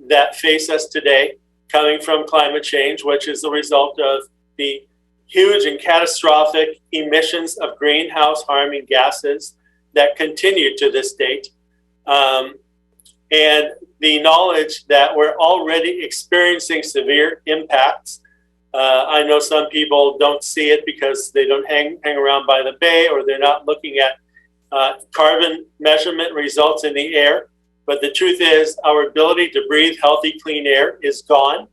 that face us today, coming from climate change, which is the result of the huge and catastrophic emissions of greenhouse harming gases that continue to this date, and the knowledge that we're already experiencing severe impacts. I know some people don't see it because they don't hang around by the bay, or they're not looking at carbon measurement results in the air. But the truth is, our ability to breathe healthy, clean air is gone.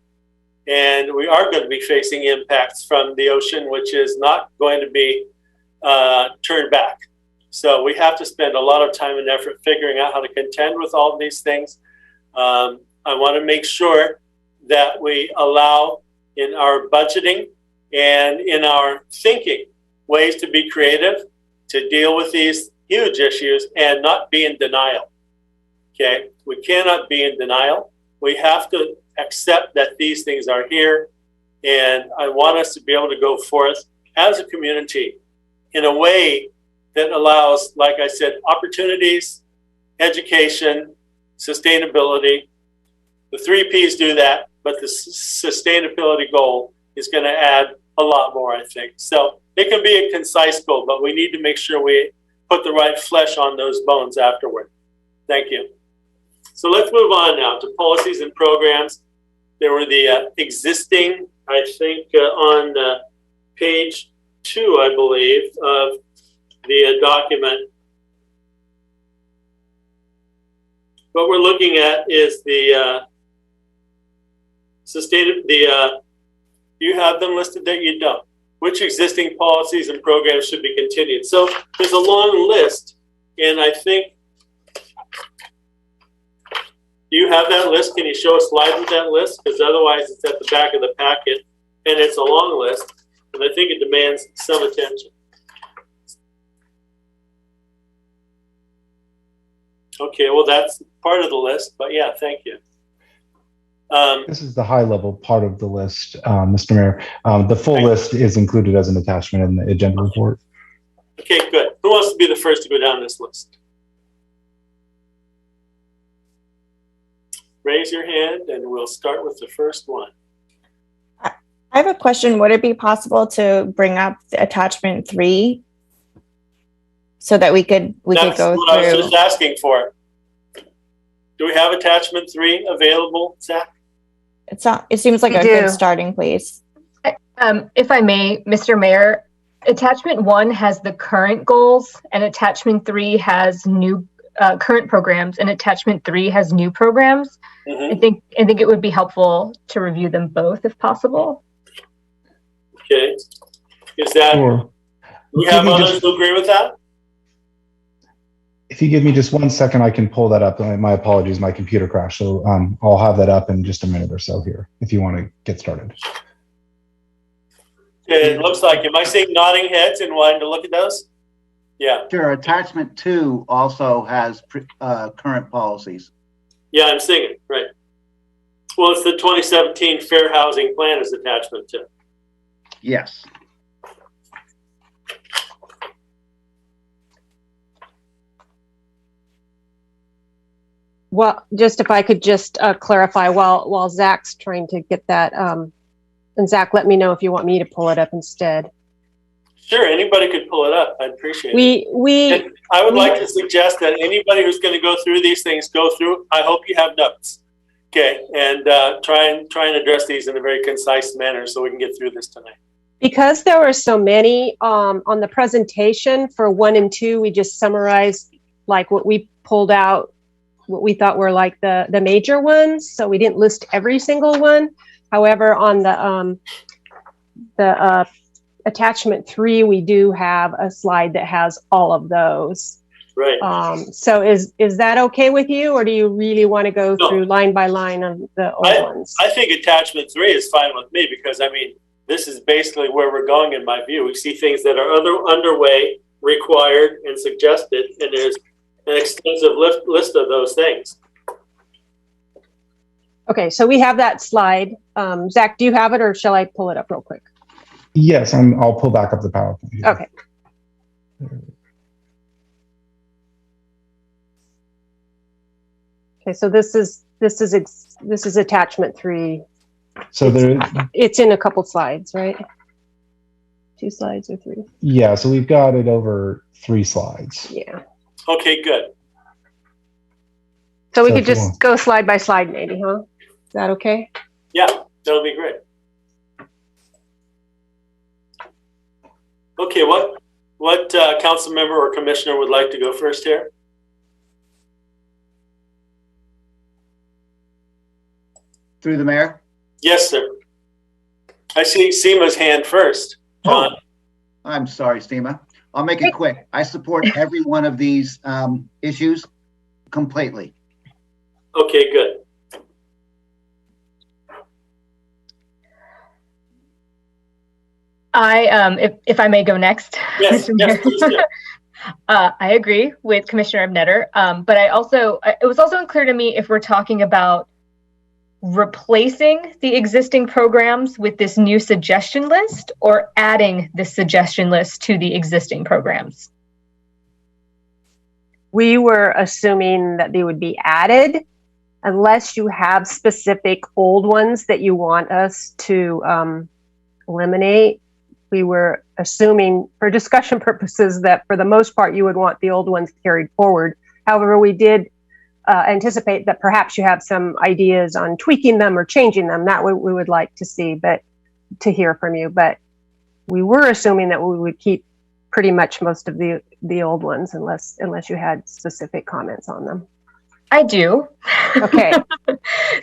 And we are going to be facing impacts from the ocean, which is not going to be turned back. So we have to spend a lot of time and effort figuring out how to contend with all of these things. I want to make sure that we allow in our budgeting and in our thinking ways to be creative, to deal with these huge issues and not be in denial. Okay, we cannot be in denial. We have to accept that these things are here. And I want us to be able to go forth as a community in a way that allows, like I said, opportunities, education, sustainability. The 3 Ps do that, but the sustainability goal is going to add a lot more, I think. So it can be a concise goal, but we need to make sure we put the right flesh on those bones afterward. Thank you. So let's move on now to policies and programs. There were the existing, I think, on page 2, I believe, of the document. What we're looking at is the you have them listed there? You don't. Which existing policies and programs should be continued? So there's a long list, and I think, do you have that list? Can you show a slide with that list? Because otherwise it's at the back of the packet, and it's a long list, and I think it demands some attention. Okay, well, that's part of the list, but yeah, thank you. This is the high-level part of the list, Mr. Mayor. The full list is included as an attachment in the agenda report. Okay, good. Who wants to be the first to go down this list? Raise your hand, and we'll start with the first one. I have a question. Would it be possible to bring up the attachment 3 so that we could go through? That's what I was just asking for. Do we have attachment 3 available, Zach? It seems like a good starting place. If I may, Mr. Mayor, attachment 1 has the current goals, and attachment 3 has new current programs, and attachment 3 has new programs. I think it would be helpful to review them both if possible. Okay. Is that, sure. Do we have others who agree with that? If you give me just 1 second, I can pull that up. My apologies, my computer crashed. So I'll have that up in just a minute or so here if you want to get started. It looks like, am I seeing nodding heads and wanting to look at those? Yeah. Sure. Attachment 2 also has current policies. Yeah, I'm seeing it, right. Well, it's the 2017 Fair Housing Plan is attachment 2. Yes. Well, just if I could just clarify while Zach's trying to get that, and Zach, let me know if you want me to pull it up instead. Sure, anybody could pull it up. I'd appreciate it. I would like to suggest that anybody who's going to go through these things, go through. I hope you have notes, okay, and try and address these in a very concise manner so we can get through this tonight. Because there were so many on the presentation for 1 and 2, we just summarized like what we pulled out, what we thought were like the major ones. So we didn't list every single one. However, on the attachment 3, we do have a slide that has all of those. Right. So is that okay with you, or do you really want to go through line by line of the old ones? I think attachment 3 is fine with me because, I mean, this is basically where we're going in my view. We see things that are underway, required, and suggested, and there's an extensive list of those things. Okay, so we have that slide. Zach, do you have it, or shall I pull it up real quick? Yes, I'll pull back up the PowerPoint here. Okay. Okay, so this is attachment 3. So it's in a couple slides, right? 2 slides or 3? Yeah, so we've got it over 3 slides. Yeah. Okay, good. So we could just go slide by slide, maybe, huh? Is that okay? Yeah, that'll be great. Okay, what council member or commissioner would like to go first here? Through the mayor? Yes, sir. I see Seema's hand first. John. Oh, I'm sorry, Seema. I'll make it quick. I support every one of these issues completely. Okay, good. If I may go next. Yes, yes, please do. I agree with Commissioner Ebnetter, but it was also unclear to me if we're talking about replacing the existing programs with this new suggestion list or adding this suggestion list to the existing programs. We were assuming that they would be added unless you have specific old ones that you want us to eliminate. We were assuming for discussion purposes that for the most part, you would want the old ones carried forward. However, we did anticipate that perhaps you have some ideas on tweaking them or changing them. That we would like to see, but to hear from you. But we were assuming that we would keep pretty much most of the old ones unless you had specific comments on them. I do. Okay.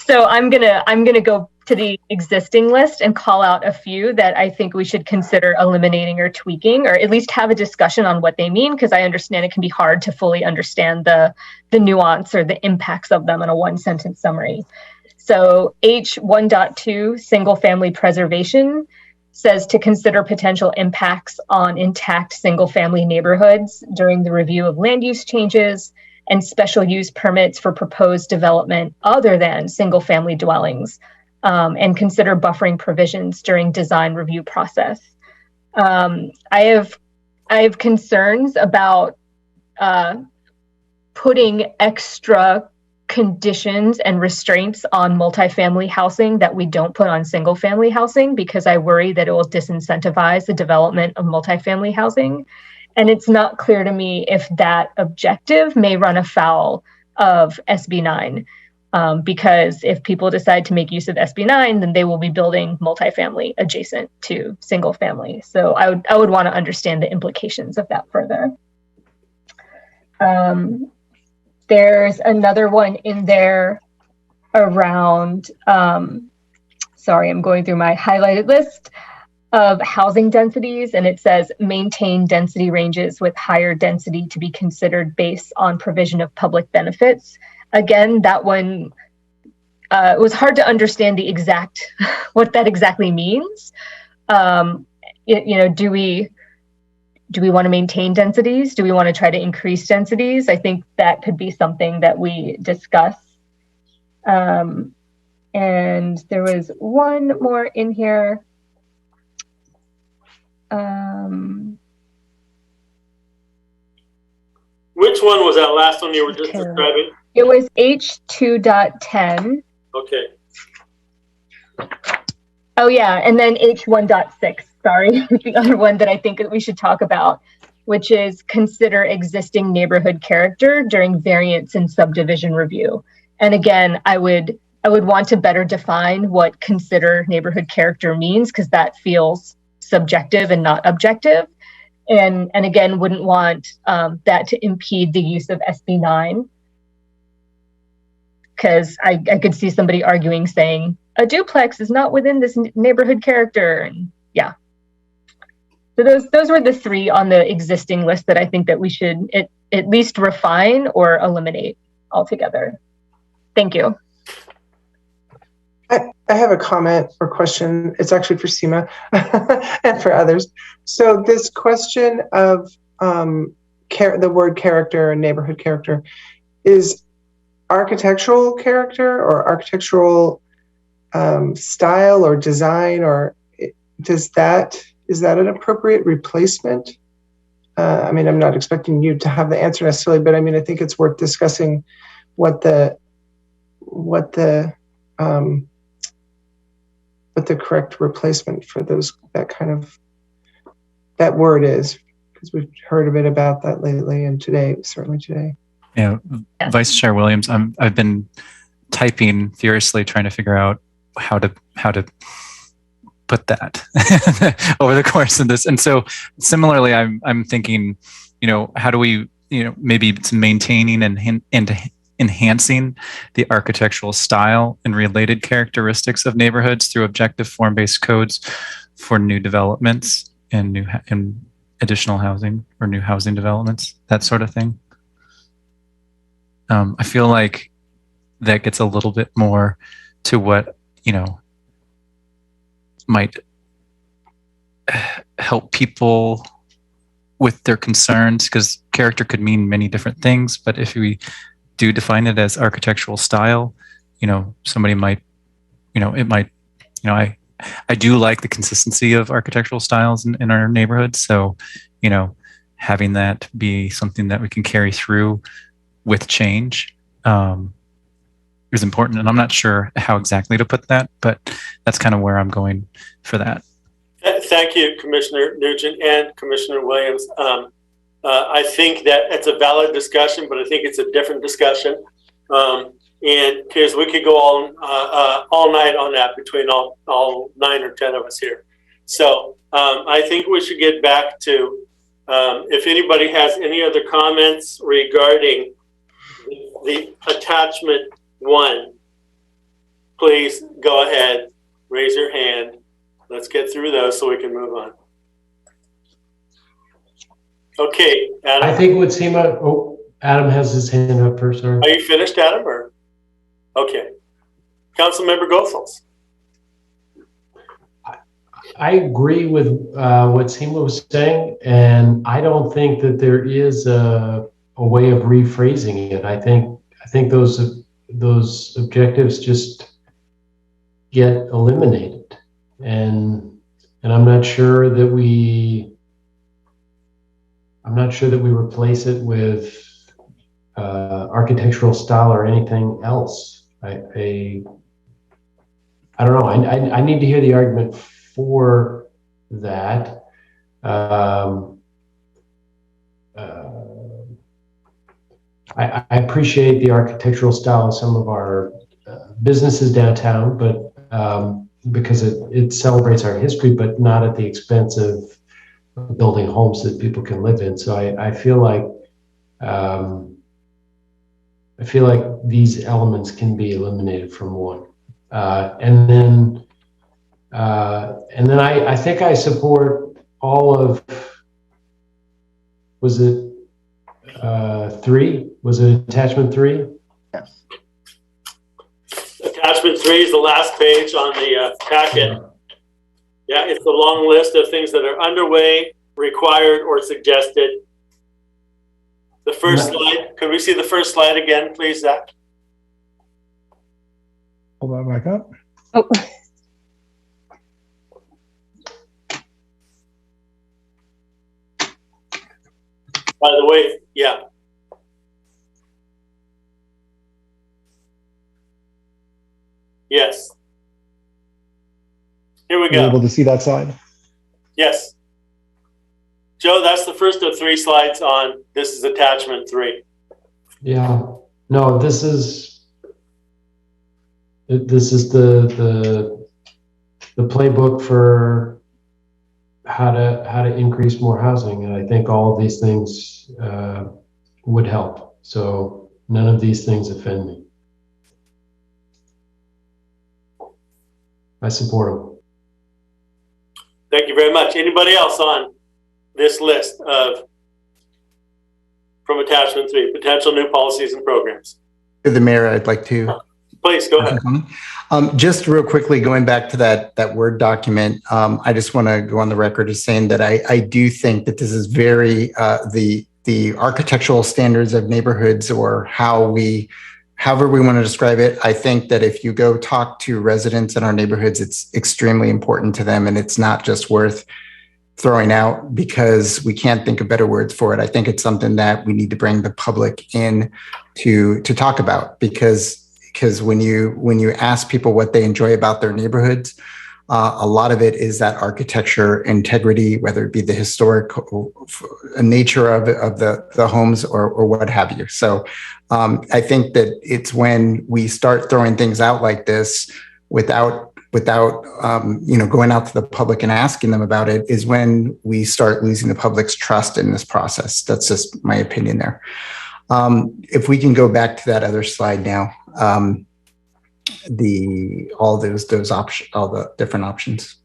So I'm gonna go to the existing list and call out a few that I think we should consider eliminating or tweaking, or at least have a discussion on what they mean, because I understand it can be hard to fully understand the nuance or the impacts of them in a 1-sentence summary. So H1.2, single family preservation, says to consider potential impacts on intact single family neighborhoods during the review of land use changes and special use permits for proposed development other than single family dwellings, and consider buffering provisions during design review process. I have concerns about putting extra conditions and restraints on multifamily housing that we don't put on single family housing, because I worry that it will disincentivize the development of multifamily housing. And it's not clear to me if that objective may run afoul of SB 9. Because if people decide to make use of SB 9, then they will be building multifamily adjacent to single family. So I would want to understand the implications of that further. There's another one in there around, sorry, I'm going through my highlighted list of housing densities, and it says maintain density ranges with higher density to be considered based on provision of public benefits. Again, that one, it was hard to understand the exact, what that exactly means. do we want to maintain densities? Do we want to try to increase densities? I think that could be something that we discuss. And there was one more in here. Which one was that last one you were just describing? It was H2.10. Okay. Oh yeah, and then H1.6, sorry, the other one that I think that we should talk about, which is consider existing neighborhood character during variance and subdivision review. And again, I would want to better define what consider neighborhood character means, because that feels subjective and not objective. And again, wouldn't want that to impede the use of SB 9. Because I could see somebody arguing saying a duplex is not within this neighborhood character. And yeah. So those were the three on the existing list that I think that we should at least refine or eliminate altogether. Thank you. I have a comment or question. It's actually for Seema and for others. So this question of the word character and neighborhood character is architectural character or architectural style or design, or is that an appropriate replacement? I mean, I'm not expecting you to have the answer necessarily, but I mean, I think it's worth discussing what the correct replacement for that word is, because we've heard a bit about that lately and certainly today. Yeah, Vice Chair Williams, I've been typing furiously trying to figure out how to put that over the course of this. And so similarly, I'm thinking, how do we, maybe it's maintaining and enhancing the architectural style and related characteristics of neighborhoods through objective form-based codes for new developments and additional housing or new housing developments, that sort of thing. I feel like that gets a little bit more to what, might help people with their concerns, because character could mean many different things. But if we do define it as architectural style, somebody might, I do like the consistency of architectural styles in our neighborhoods. So, having that be something that we can carry through with change is important. And I'm not sure how exactly to put that, but that's kind of where I'm going for that. Thank you, Commissioner Nugent and Commissioner Williams. I think that it's a valid discussion, but I think it's a different discussion. And because we could go all night on that between all 9 or 10 of us here. So I think we should get back to, if anybody has any other comments regarding the attachment 1, please go ahead, raise your hand. Let's get through those so we can move on. Okay, Adam. I think with Seema, Adam has his hand up first. Sorry. Are you finished, Adam? Or okay, Councilmember Goethals. I agree with what Seema was saying, and I don't think that there is a way of rephrasing it. I think those objectives just get eliminated, and I'm not sure that we replace it with architectural style or anything else. I don't know. I need to hear the argument for that. I appreciate the architectural style of some of our businesses downtown, but because it celebrates our history, but not at the expense of building homes that people can live in. So I feel like these elements can be eliminated from one, and then I think I support all of. Was it 3? Was it attachment 3? Yes. Attachment 3 is the last page on the packet. Yeah, it's a long list of things that are underway, required, or suggested. The first slide, could we see the first slide again, please, Zach? Hold that back up. Oh. By the way, yeah. Yes. Here we You're go. able to see that slide? Yes. Joe, that's the first of 3 slides on, this is attachment 3. Yeah, no, this is the playbook for how to increase more housing, and I think all of these things would help. So none of these things offend me. I support them. Thank you very much. Anybody else on this list of, from attachment 3, potential new policies and programs? To the mayor, I'd like to. Please go ahead. Just real quickly, going back to that Word document, I just want to go on the record as saying that I do think that this is very the architectural standards of neighborhoods, or however we want to describe it. I think that if you go talk to residents in our neighborhoods, it's extremely important to them, and it's not just worth throwing out because we can't think of better words for it. I think it's something that we need to bring the public in to talk about, because when you ask people what they enjoy about their neighborhoods, a lot of it is that architecture integrity, whether it be the historic nature of the homes or what have you. So I think that it's when we start throwing things out like this without going out to the public and asking them about it, is when we start losing the public's trust in this process. That's just my opinion there. If we can go back to that other slide now, all the different options.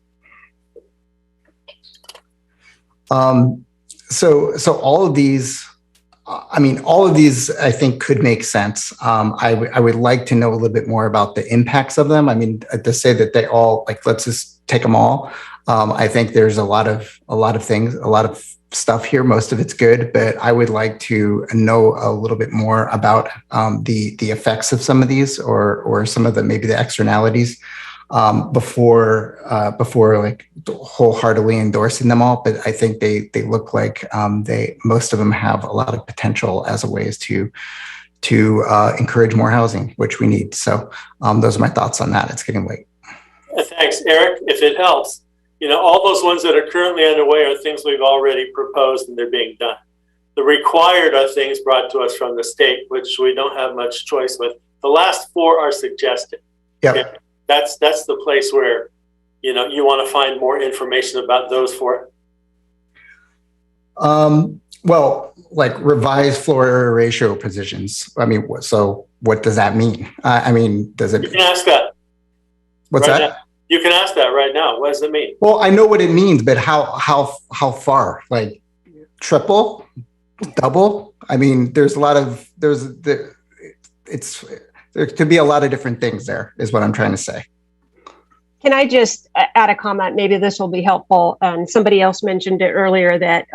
So all of these, I think could make sense. I would like to know a little bit more about the impacts of them. I mean, to say that they all, like, let's just take them all. I think there's a lot of things, a lot of stuff here. Most of it's good, but I would like to know a little bit more about the effects of some of these, or some of maybe the externalities before like wholeheartedly endorsing them all. But I think they look like most of them have a lot of potential as a ways to encourage more housing, which we need. So those are my thoughts on that. It's getting late. Thanks, Eric. If it helps, all those ones that are currently underway are things we've already proposed and they're being done. The required are things brought to us from the state, which we don't have much choice with. The last 4 are suggested. Yeah. Okay? That's the place where, you want to find more information about those 4. Well, like revised floor area ratio positions. I mean, so what does that mean? Does it? You can ask that. What's right that? Now. You can ask that right now. What does it mean? Well, I know what it means, but how far? Like triple, double? I mean, there could be a lot of different things there, is what I'm trying to say. Can I just add a comment? Maybe this will be helpful. Somebody else mentioned it earlier that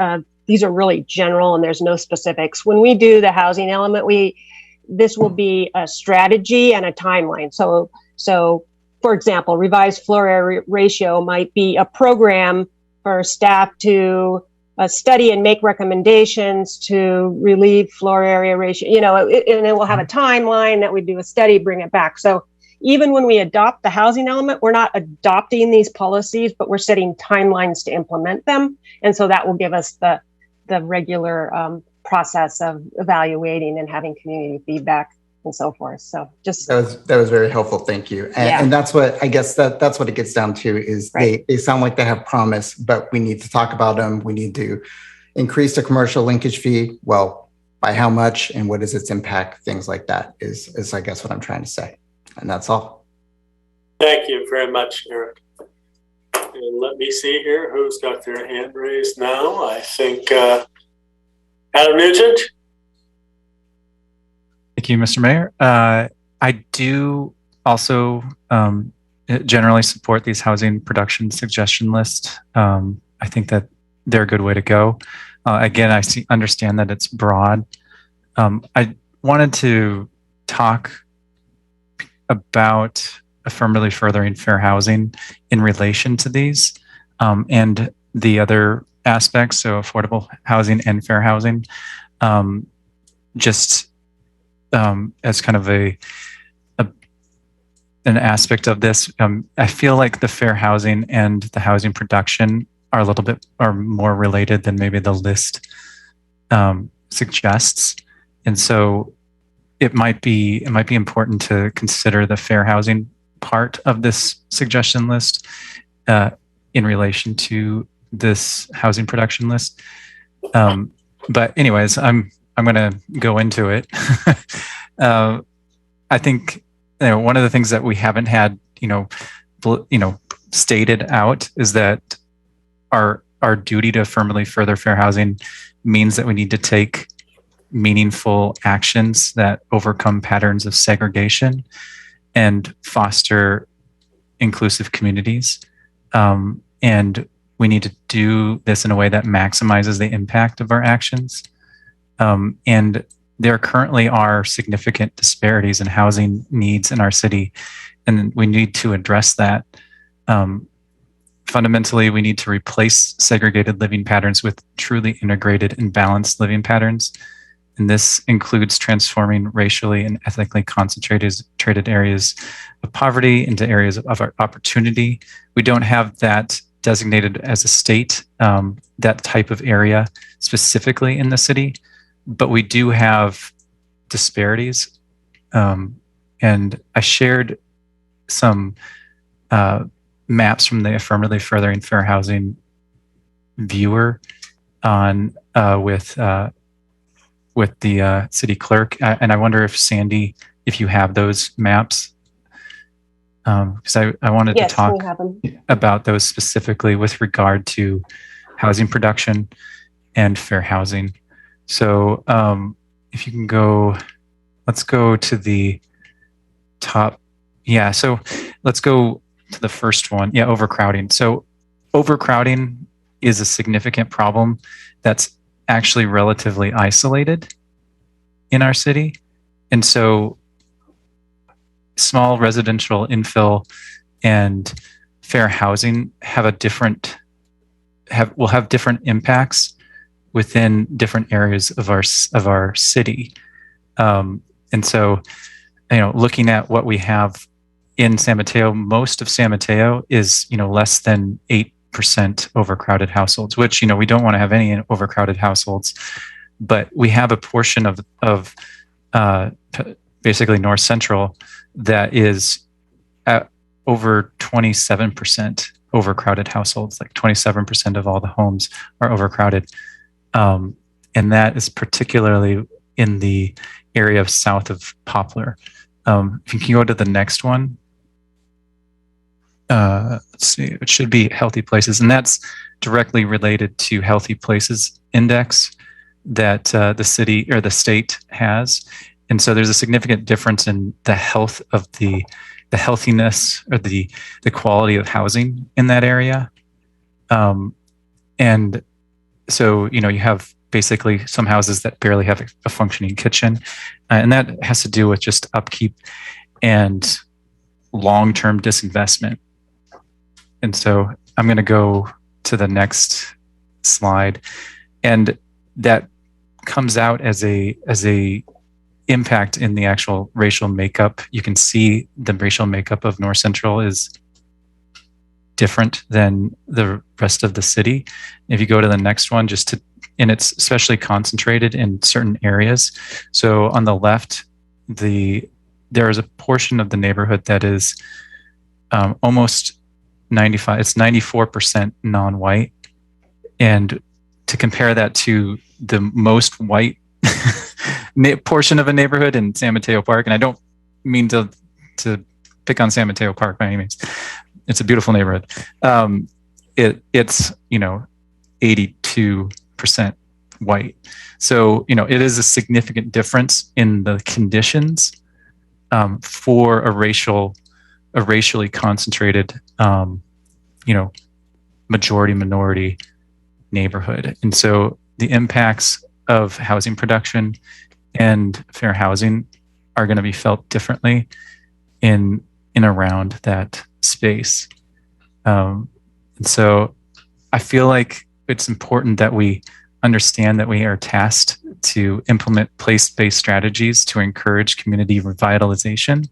these are really general and there's no specifics. When we do the housing element, this will be a strategy and a timeline. So for example, revised floor area ratio might be a program for staff to study and make recommendations to relieve floor area ratio, and then we'll have a timeline that we do a study, bring it back. So even when we adopt the housing element, we're not adopting these policies, but we're setting timelines to implement them. And so that will give us the regular process of evaluating and having community feedback and so forth. So just that was very helpful. Thank you. And that's what I guess that's what it gets down to is right. They sound like they have promise, but we need to talk about them. We need to increase the commercial linkage fee. Well, by how much and what is its impact? Things like that is I guess what I'm trying to say. And that's all. Thank you very much, Eric. And let me see here who's got their hand raised now. I think Adam Nugent. Thank you, Mr. Mayor. I do also generally support these housing production suggestion lists. I think that they're a good way to go. Again, understand that it's broad. I wanted to talk about affirmatively furthering fair housing in relation to these and the other aspects, so affordable housing and fair housing, just as kind of an aspect of this. I feel like the fair housing and the housing production are more related than maybe the list suggests, and so it might be important to consider the fair housing part of this suggestion list in relation to this housing production list. But anyways, I'm going to go into it. I think one of the things that we haven't had, stated out is that our duty to affirmatively further fair housing means that we need to take meaningful actions that overcome patterns of segregation and foster inclusive communities. And we need to do this in a way that maximizes the impact of our actions. And there currently are significant disparities in housing needs in our city, and we need to address that. Fundamentally, we need to replace segregated living patterns with truly integrated and balanced living patterns. And this includes transforming racially and ethnically concentrated areas of poverty into areas of opportunity. We don't have that designated as a state, that type of area specifically in the city, but we do have disparities. And I shared some maps from the Affirmatively Furthering Fair Housing viewer on with the city clerk. And I wonder if Sandy, if you have those maps, because I wanted to talk about those specifically with regard to housing production and fair housing. So if you can go, let's go to the top. Yeah, so let's go to the first one. Yeah, overcrowding. So overcrowding is a significant problem that's actually relatively isolated in our city. And so small residential infill and fair housing will have different impacts within different areas of our city. And so, looking at what we have in San Mateo, most of San Mateo is, less than 8% overcrowded households, which, we don't want to have any overcrowded households, but we have a portion of basically North Central that is at over 27% overcrowded households, like 27% of all the homes are overcrowded. And that is particularly in the area of south of Poplar. If you can go to the next one. Let's see, it should be Healthy Places, and that's directly related to Healthy Places Index that the city or the state has. And so there's a significant difference in the health of the healthiness or the quality of housing in that area. And so, you have basically some houses that barely have a functioning kitchen, and that has to do with just upkeep and long-term disinvestment. And so I'm going to go to the next slide, and that comes out as a impact in the actual racial makeup. You can see the racial makeup of North Central is different than the rest of the city. If you go to the next one, and it's especially concentrated in certain areas. So on the left, there is a portion of the neighborhood that is almost 95, it's 94% non-white. And to compare that to the most white portion of a neighborhood in San Mateo Park, and I don't mean to pick on San Mateo Park by any means. It's a beautiful neighborhood. It's 82% white. So it is a significant difference in the conditions for a racial a racially concentrated, majority minority neighborhood. And so the impacts of housing production and fair housing are going to be felt differently in around that space. And so I feel like it's important that we understand that we are tasked to implement place-based strategies to encourage community revitalization,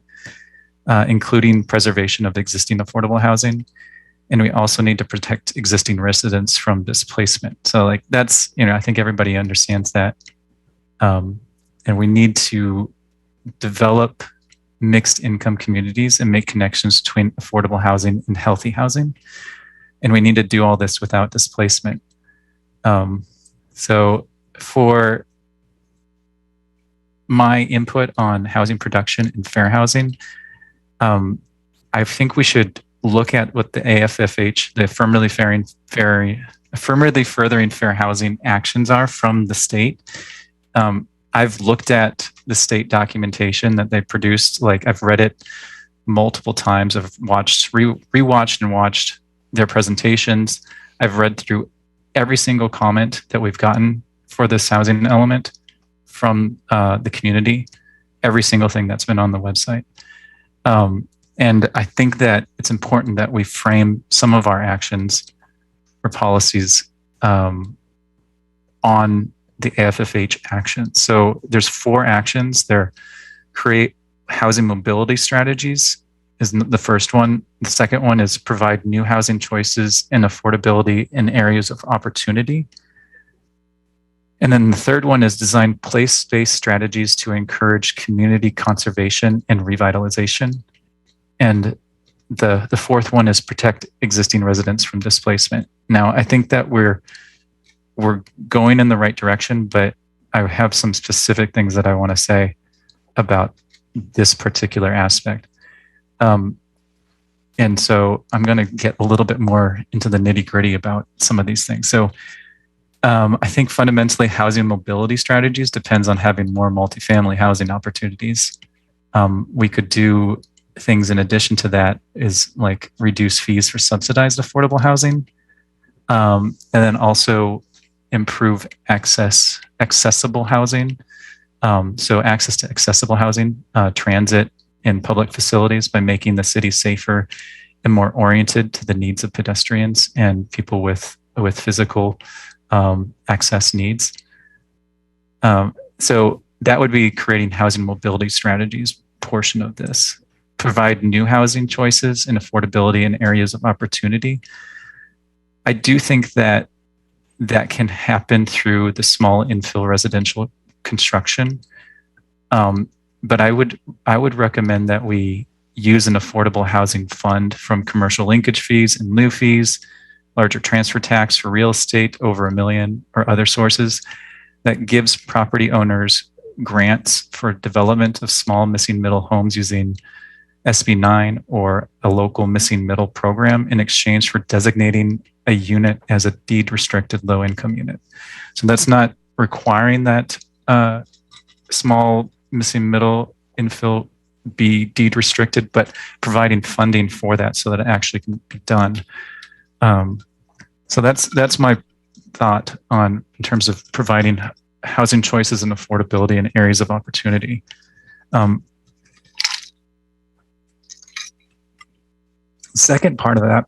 including preservation of existing affordable housing. And we also need to protect existing residents from displacement. So like that's, I think everybody understands that. And we need to develop mixed income communities and make connections between affordable housing and healthy housing. And we need to do all this without displacement. So for my input on housing production and fair housing, I think we should look at what the AFFH, the affirmatively furthering fair housing actions are from the state. I've looked at the state documentation that they produced. Like I've read it multiple times. I've rewatched and watched their presentations. I've read through every single comment that we've gotten for this housing element from the community, every single thing that's been on the website. And I think that it's important that we frame some of our actions or policies on the AFFH actions. So there's 4 actions. They're create housing mobility strategies is the first one. The second one is provide new housing choices and affordability in areas of opportunity. And then the third one is design place-based strategies to encourage community conservation and revitalization. And the fourth one is protect existing residents from displacement. Now, I think that we're going in the right direction, but I have some specific things that I want to say about this particular aspect. And so I'm going to get a little bit more into the nitty-gritty about some of these things. So I think fundamentally housing mobility strategies depends on having more multifamily housing opportunities. We could do things in addition to that is like reduce fees for subsidized affordable housing, and then also improve accessible housing. So access to accessible housing, transit, and public facilities by making the city safer and more oriented to the needs of pedestrians and people with physical access needs. So that would be creating housing mobility strategies portion of this. Provide new housing choices and affordability in areas of opportunity. I do think that can happen through the small infill residential construction. But I would recommend that we use an affordable housing fund from commercial linkage fees and lieu fees, larger transfer tax for real estate over $1 million or other sources that gives property owners grants for development of small missing middle homes using SB 9 or a local missing middle program in exchange for designating a unit as a deed restricted low income unit. So that's not requiring that small missing middle infill be deed restricted, but providing funding for that so that it actually can be done. So that's my thought in terms of providing housing choices and affordability in areas of opportunity. Second part of that,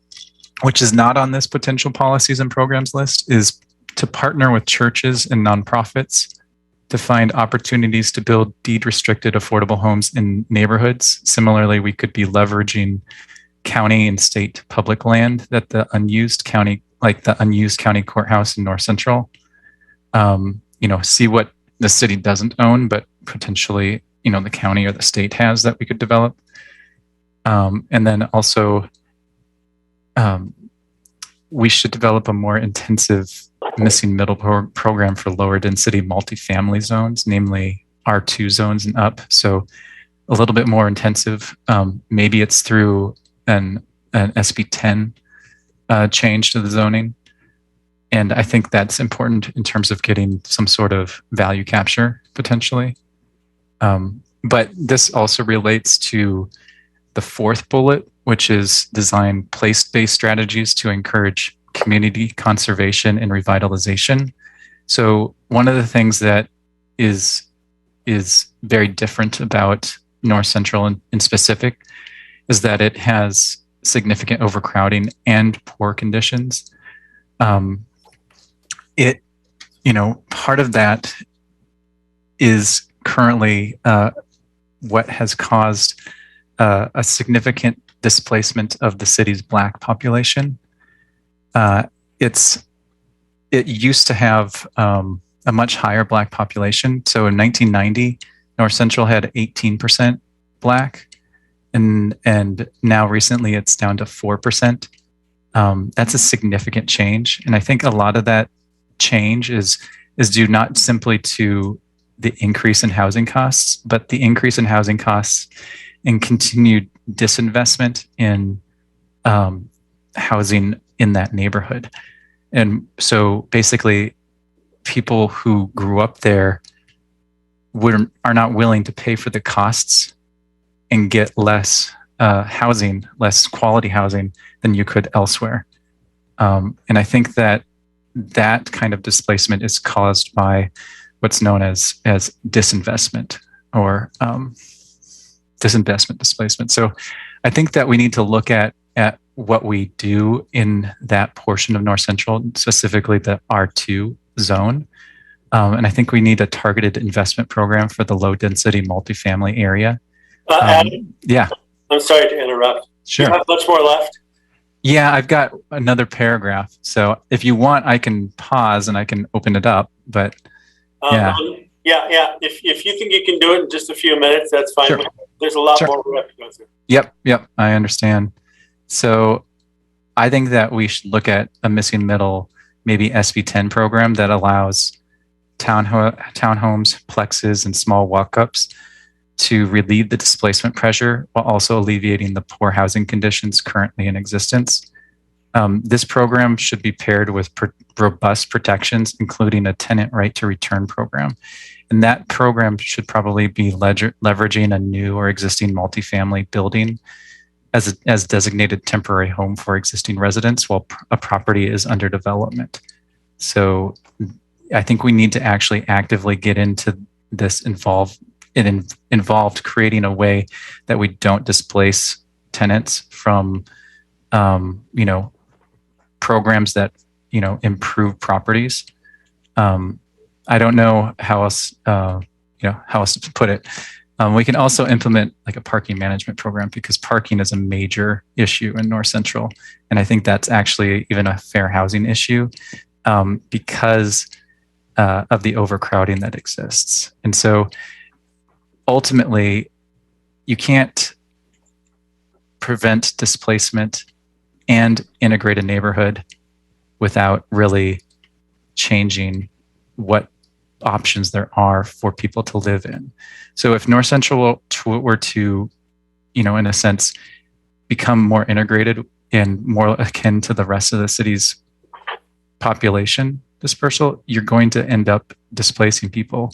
which is not on this potential policies and programs list, is to partner with churches and nonprofits to find opportunities to build deed-restricted affordable homes in neighborhoods. Similarly, we could be leveraging county and state public land that the unused county, like the unused county courthouse in North Central, see what the city doesn't own, but potentially, the county or the state has that we could develop. And then also, we should develop a more intensive missing middle program for lower density multifamily zones, namely R2 zones and up. So a little bit more intensive. Maybe it's through an SB 10 change to the zoning. And I think that's important in terms of getting some sort of value capture potentially. But this also relates to the fourth bullet, which is design place-based strategies to encourage community conservation and revitalization. So one of the things that is very different about North Central in specific is that it has significant overcrowding and poor conditions. Part of that is currently what has caused a significant displacement of the city's Black population. It used to have a much higher Black population. So in 1990, North Central had 18% Black, and now recently it's down to 4%. That's a significant change, and I think a lot of that change is due not simply to the increase in housing costs, but the increase in housing costs and continued disinvestment in housing in that neighborhood. And so basically, people who grew up there are not willing to pay for the costs and get less housing, less quality housing than you could elsewhere. And I think that kind of displacement is caused by what's known as disinvestment or disinvestment displacement. So I think that we need to look at what we do in that portion of North Central, specifically the R2 zone. And I think we need a targeted investment program for the low density multifamily area. Adam, Yeah. I'm sorry to interrupt. Sure. Do you have much more left? Yeah, I've got another paragraph. So if you want, I can pause and I can open it up, but yeah. Yeah. If you think you can do it in just a few minutes, that's fine. Sure. There's a lot Sure. more we have to go through. Yep, I understand. So I think that we should look at a missing middle, maybe SB10 program that allows townhomes, plexes, and small walk-ups to relieve the displacement pressure while also alleviating the poor housing conditions currently in existence. This program should be paired with robust protections, including a tenant right to return program. And that program should probably be leveraging a new or existing multifamily building as designated temporary home for existing residents while a property is under development. So I think we need to actually actively get into this it involved creating a way that we don't displace tenants from, programs that, improve properties. I don't know how else to put it. We can also implement like a parking management program because parking is a major issue in North Central. And I think that's actually even a fair housing issue because of the overcrowding that exists. And so ultimately, you can't prevent displacement and integrate a neighborhood without really changing what options there are for people to live in. So if North Central were to, in a sense, become more integrated and more akin to the rest of the city's population dispersal, you're going to end up displacing people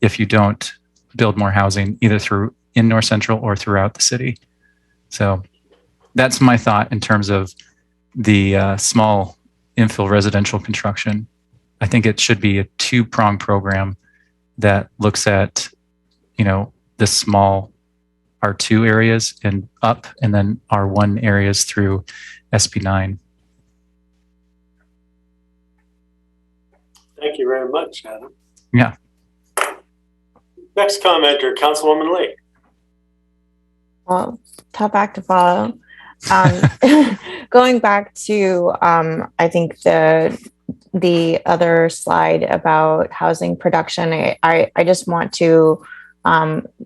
if you don't build more housing either in North Central or throughout the city. So that's my thought in terms of the small infill residential construction. I think it should be a two-pronged program that looks at, the small R2 areas and up, and then R1 areas through SB9. Thank you very much, Adam. Yeah. Next commenter, Councilwoman Lee. Well, tough act to follow. Going back to, I think the other slide about housing production, I just want to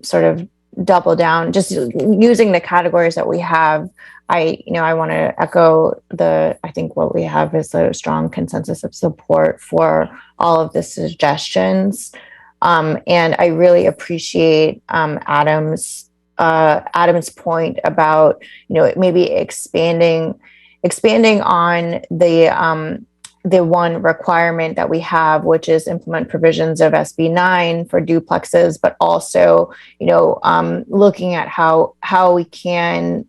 sort of double down, just using the categories that we have. I want to echo I think what we have is a strong consensus of support for all of the suggestions. And I really appreciate Adam's point about, maybe expanding on the the one requirement that we have, which is implement provisions of SB 9 for duplexes, but also, looking at how we can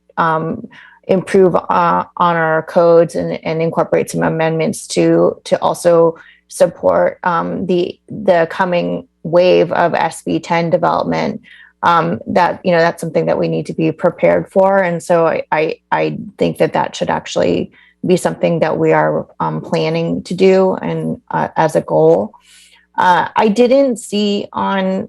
improve on our codes and incorporate some amendments to also support the coming wave of SB 10 development. That's something that we need to be prepared for, and so I think that should actually be something that we are planning to do and as a goal. I didn't see on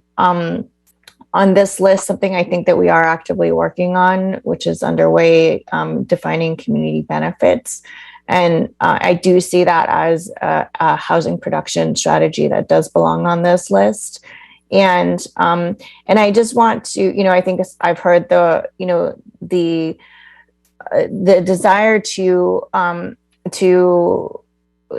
this list something I think that we are actively working on, which is underway, defining community benefits. And I do see that as a housing production strategy that does belong on this list. And I just want to, I think I've heard the desire to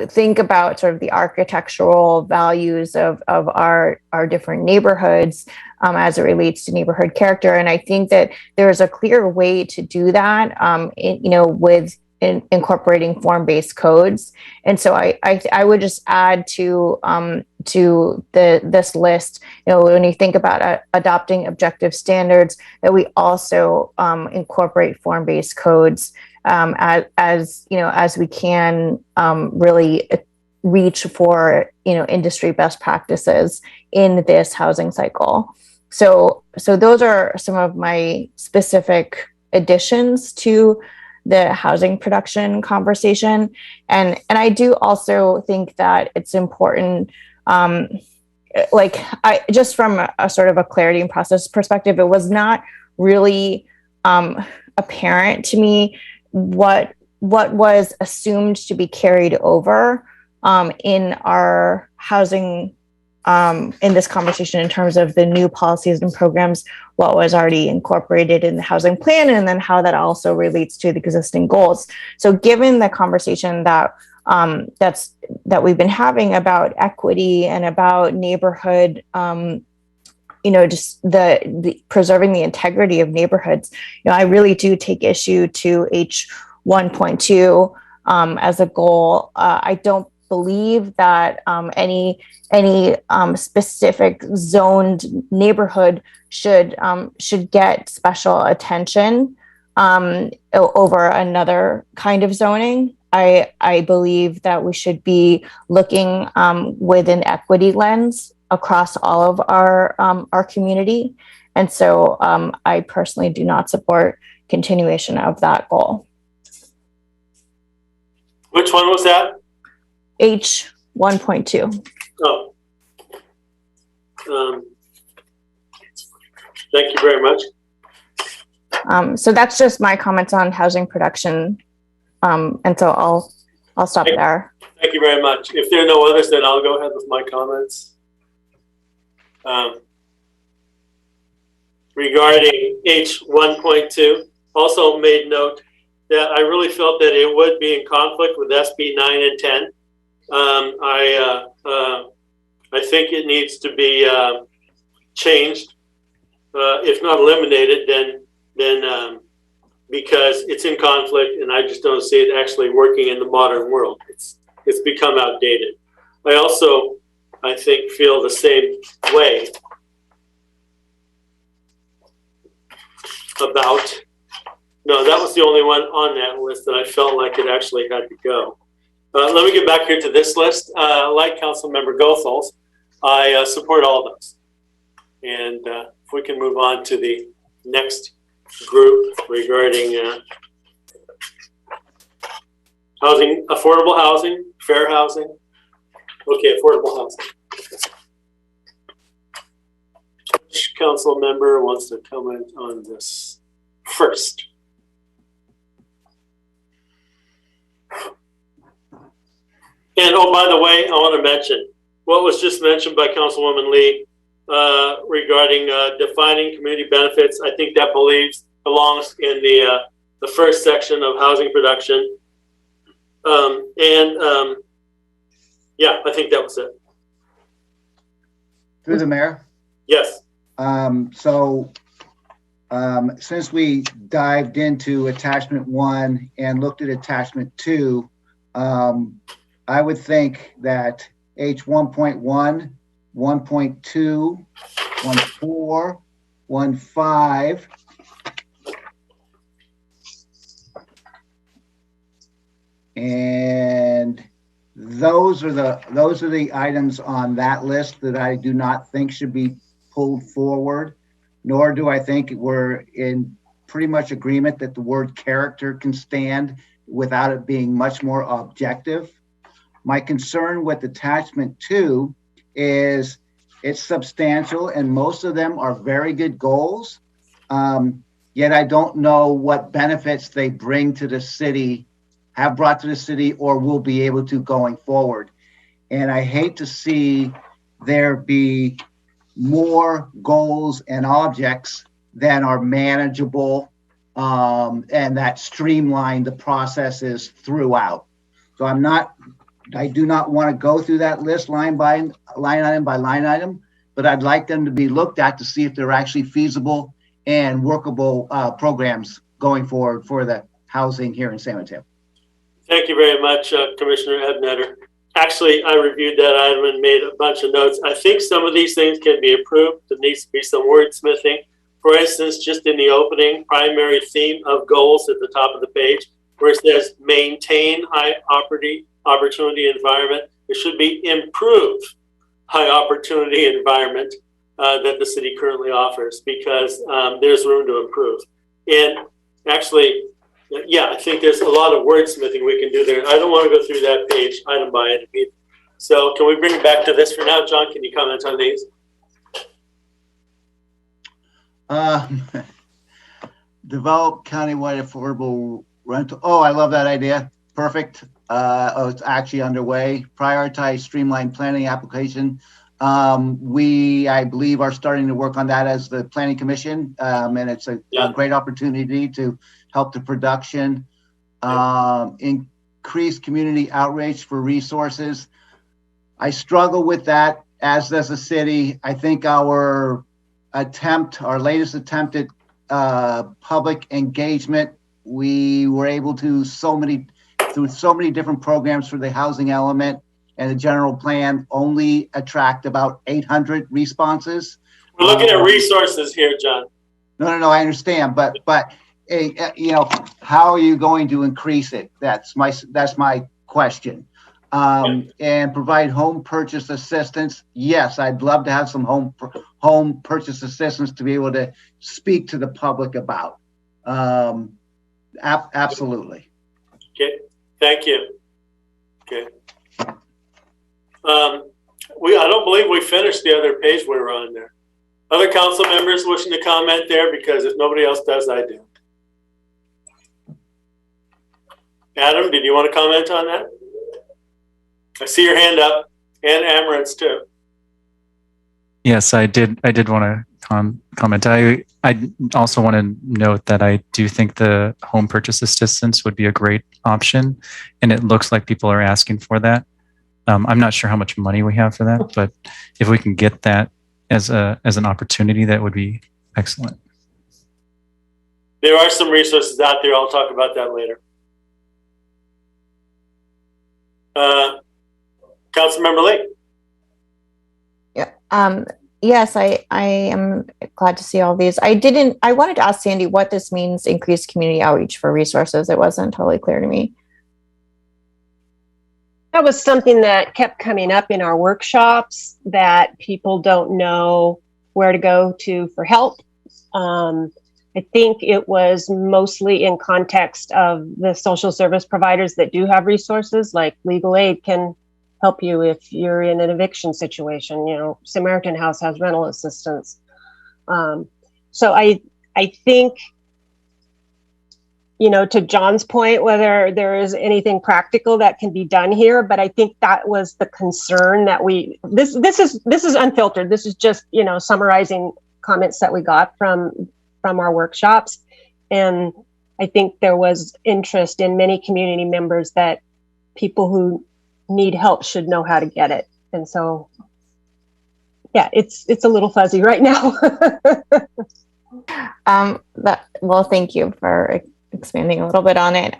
think about sort of the architectural values of our different neighborhoods as it relates to neighborhood character. And I think that there's a clear way to do that, with incorporating form-based codes. And so I would just add to this list, when you think about adopting objective standards, that we also incorporate form-based codes as we can really reach for industry best practices in this housing cycle. So those are some of my specific additions to the housing production conversation. And I do also think that it's important, just from a sort of a clarity and process perspective, it was not really apparent to me what was assumed to be carried over in our housing, in this conversation, in terms of the new policies and programs, what was already incorporated in the housing plan, and then how that also relates to the existing goals. So given the conversation that we've been having about equity and about neighborhood, just the preserving the integrity of neighborhoods, I really do take issue to H 1.2 as a goal. I don't believe that any specific zoned neighborhood should get special attention over another kind of zoning. I believe that we should be looking with an equity lens across all of our community, and so I personally do not support continuation of that goal. Which one was that? H 1.2. Oh. Thank you very much. So that's just my comments on housing production. And so I'll stop there. Thank you very much. If there are no others, then I'll go ahead with my comments. Regarding H 1.2, also made note that I really felt that it would be in conflict with SB 9 and 10. I think it needs to be changed, if not eliminated, then because it's in conflict, and I just don't see it actually working in the modern world. It's become outdated. I also, I think, feel the same way about, no, that was the only one on that list that I felt like it actually had to go. Let me get back here to this list. Like Councilmember Goethals, I support all of those. And if we can move on to the next group regarding housing, affordable housing, fair housing. Okay, affordable housing. Which council member wants to comment on this first? And oh, by the way, I want to mention what was just mentioned by Councilwoman Lee regarding defining community benefits. I think that belongs in the first section of housing production. Yeah, I think that was it. Through the mayor? Yes. Since we dived into attachment 1 and looked at attachment 2, I would think that H 1.1, 1.2, 1.4, 1.5, and those are the items on that list that I do not think should be pulled forward, nor do I think we're in pretty much agreement that the word character can stand without it being much more objective. My concern with attachment 2 is it's substantial and most of them are very good goals. Yet I don't know what benefits they bring to the city, have brought to the city, or will be able to going forward. And I hate to see there be more goals and objects than are manageable and that streamline the processes throughout. So I do not want to go through that list line item by line item, but I'd like them to be looked at to see if they're actually feasible and workable programs going forward for the housing here in San Mateo. Thank you very much, Commissioner Ebnetter. Actually, I reviewed that item and made a bunch of notes. I think some of these things can be improved. There needs to be some wordsmithing. For instance, just in the opening, primary theme of goals at the top of the page, where it says maintain high opportunity environment, it should be improve high opportunity environment that the city currently offers, because there's room to improve. And actually, yeah, I think there's a lot of wordsmithing we can do there. I don't want to go through that page item by item either. So can we bring it back to this for now? John, can you comment on these? Develop countywide affordable rental. Oh, I love that idea. Perfect. It's actually underway. Prioritize streamlined planning application. We, I believe, are starting to work on that as the Planning Commission, and it's a great opportunity to help the production. Increase community outreach for resources. I struggle with that, as does the city. I think our latest attempt at public engagement, we were able to through so many different programs for the housing element and the general plan, only attract about 800 responses. We're looking at resources here, John. No, I understand, but how are you going to increase it? That's my question. And provide home purchase assistance. Yes, I'd love to have some home purchase assistance to be able to speak to the public about. Absolutely. Okay, thank you. Okay. I don't believe we finished the other page we were on there. Other council members wishing to comment there, because if nobody else does, I do. Adam, did you want to comment on that? I see your hand up, and Amaranth's too. Yes, I did want to comment. I also want to note that I do think the home purchase assistance would be a great option, and it looks like people are asking for that. I'm not sure how much money we have for that, but if we can get that as an opportunity, that would be excellent. There are some resources out there. I'll talk about that later. Councilmember Lee. Yeah. Yes, I am glad to see all these. I wanted to ask Sandy what this means, increased community outreach for resources. It wasn't totally clear to me. That was something that kept coming up in our workshops, that people don't know where to go to for help. I think it was mostly in context of the social service providers that do have resources, like legal aid can help you if you're in an eviction situation. Samaritan House has rental assistance. So I think, to John's point, whether there is anything practical that can be done here, but I think that was the concern that this is unfiltered. This is just, summarizing comments that we got from our workshops. And I think there was interest in many community members that people who need help should know how to get it. And so, yeah, it's a little fuzzy right now. Well, thank you for expanding a little bit on it.